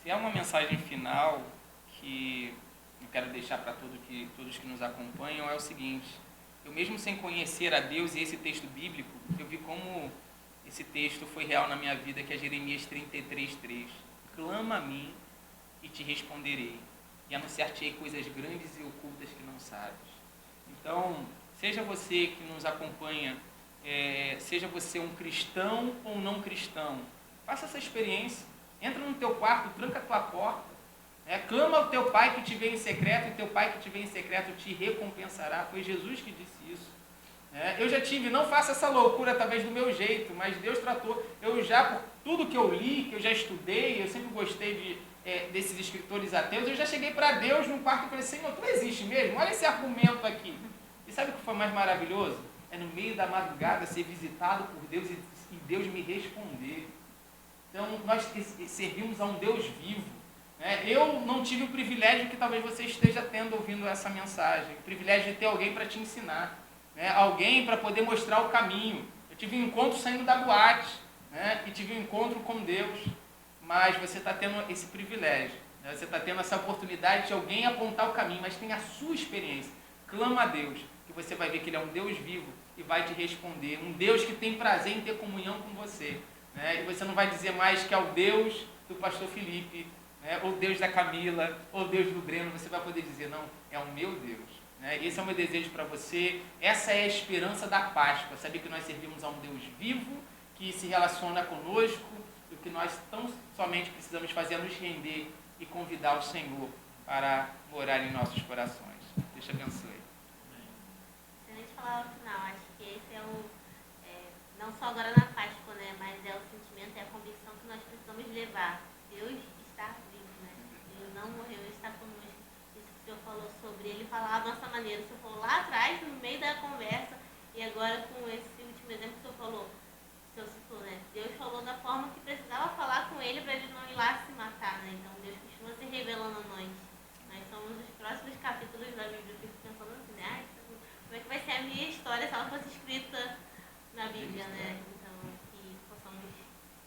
se é uma mensagem final que eu quero deixar para todos que nos acompanham, é o seguinte, eu mesmo sem conhecer a Deus e esse texto bíblico, eu vi como esse texto foi real na minha vida, que é Jeremias 33:3. Clama a mim e te responderei, e anunciar-te-ei coisas grandes e ocultas que não sabes. Então, seja você que nos acompanha, seja você um cristão ou não cristão, faça essa experiência, entra no teu quarto, tranca a tua porta, clama ao teu pai que te vê em secreto, e teu pai que te vê em secreto te recompensará. Foi Jesus que disse isso. Eu já tive, não faça essa loucura através do meu jeito, mas Deus tratou, por tudo que eu li, que eu já estudei, eu sempre gostei desses escritores ateus, eu já cheguei para Deus no quarto e falei, Senhor, tu existe mesmo? Olha esse argumento aqui. E sabe o que foi mais maravilhoso? É no meio da madrugada ser visitado por Deus e Deus me responder. Então, nós servimos a um Deus vivo. Eu não tive o privilégio que talvez você esteja tendo ouvindo essa mensagem, o privilégio de ter alguém para te ensinar, alguém para poder mostrar o caminho. Eu tive um encontro saindo da boate, e tive um encontro com Deus, mas você está tendo esse privilégio, você está tendo essa oportunidade de alguém apontar o caminho, mas tem a sua experiência. Clama a Deus, que você vai ver que Ele é um Deus vivo e vai te responder, um Deus que tem prazer em ter comunhão com você. E você não vai dizer mais que é o Deus do pastor Felipe, ou Deus da Camila, ou Deus do Breno, você vai poder dizer, não, é o meu Deus. Esse é o meu desejo para você, essa é a esperança da Páscoa, saber que nós servimos a um Deus vivo, que se relaciona conosco, e o que nós tão somente precisamos fazer é nos render e convidar o Senhor para morar em nossos corações. Deus te abençoe. Excelente palavra final, acho que esse é não só agora na Páscoa, né, mas é o sentimento, é a convicção que nós precisamos levar. Deus está vivo, né? Ele não morreu, Ele está conosco. Isso que o Senhor falou sobre Ele falar da nossa maneira. O Senhor falou lá atrás, no meio da conversa, e agora com esse último exemplo que o Senhor falou, o Senhor citou, né? Deus falou da forma que precisava falar com Ele para Ele não ir lá se matar, né? Então Deus continua se revelando a nós. Nós somos os próximos capítulos da Bíblia. Eu fico pensando assim, né? Como é que vai ser a minha história se ela ela fosse escrita na Bíblia, né? Então, que possamos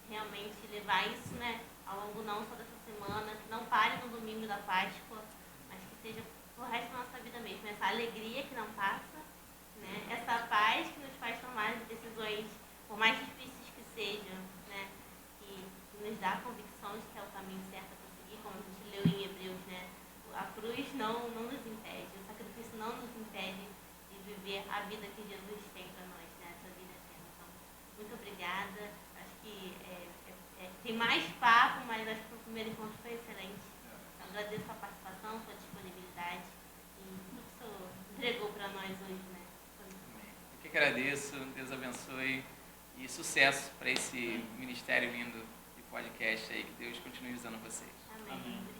realmente levar isso, né, ao longo não só dessa semana, que não pare no domingo da Páscoa, mas que seja o resto da nossa vida mesmo. Essa alegria que não passa, né? Essa paz que nos faz tomar decisões, por mais difíceis que sejam, né? Que nos dá a convicção de que é o caminho certo a seguir, como a gente leu em Hebreus, né? A cruz não nos impede, o sacrifício não nos impede de viver a vida que Jesus tem para nós, né? Essa vida eterna. Então, muito obrigada. Acho que tem mais papo, mas acho que o primeiro encontro foi excelente. Então, agradeço a participação, sua disponibilidade e tudo que o senhor entregou para nós hoje, né? Eu que agradeço, Deus abençoe e sucesso para esse ministério lindo de podcast aí. Que Deus continue usando vocês. Amém. Amém.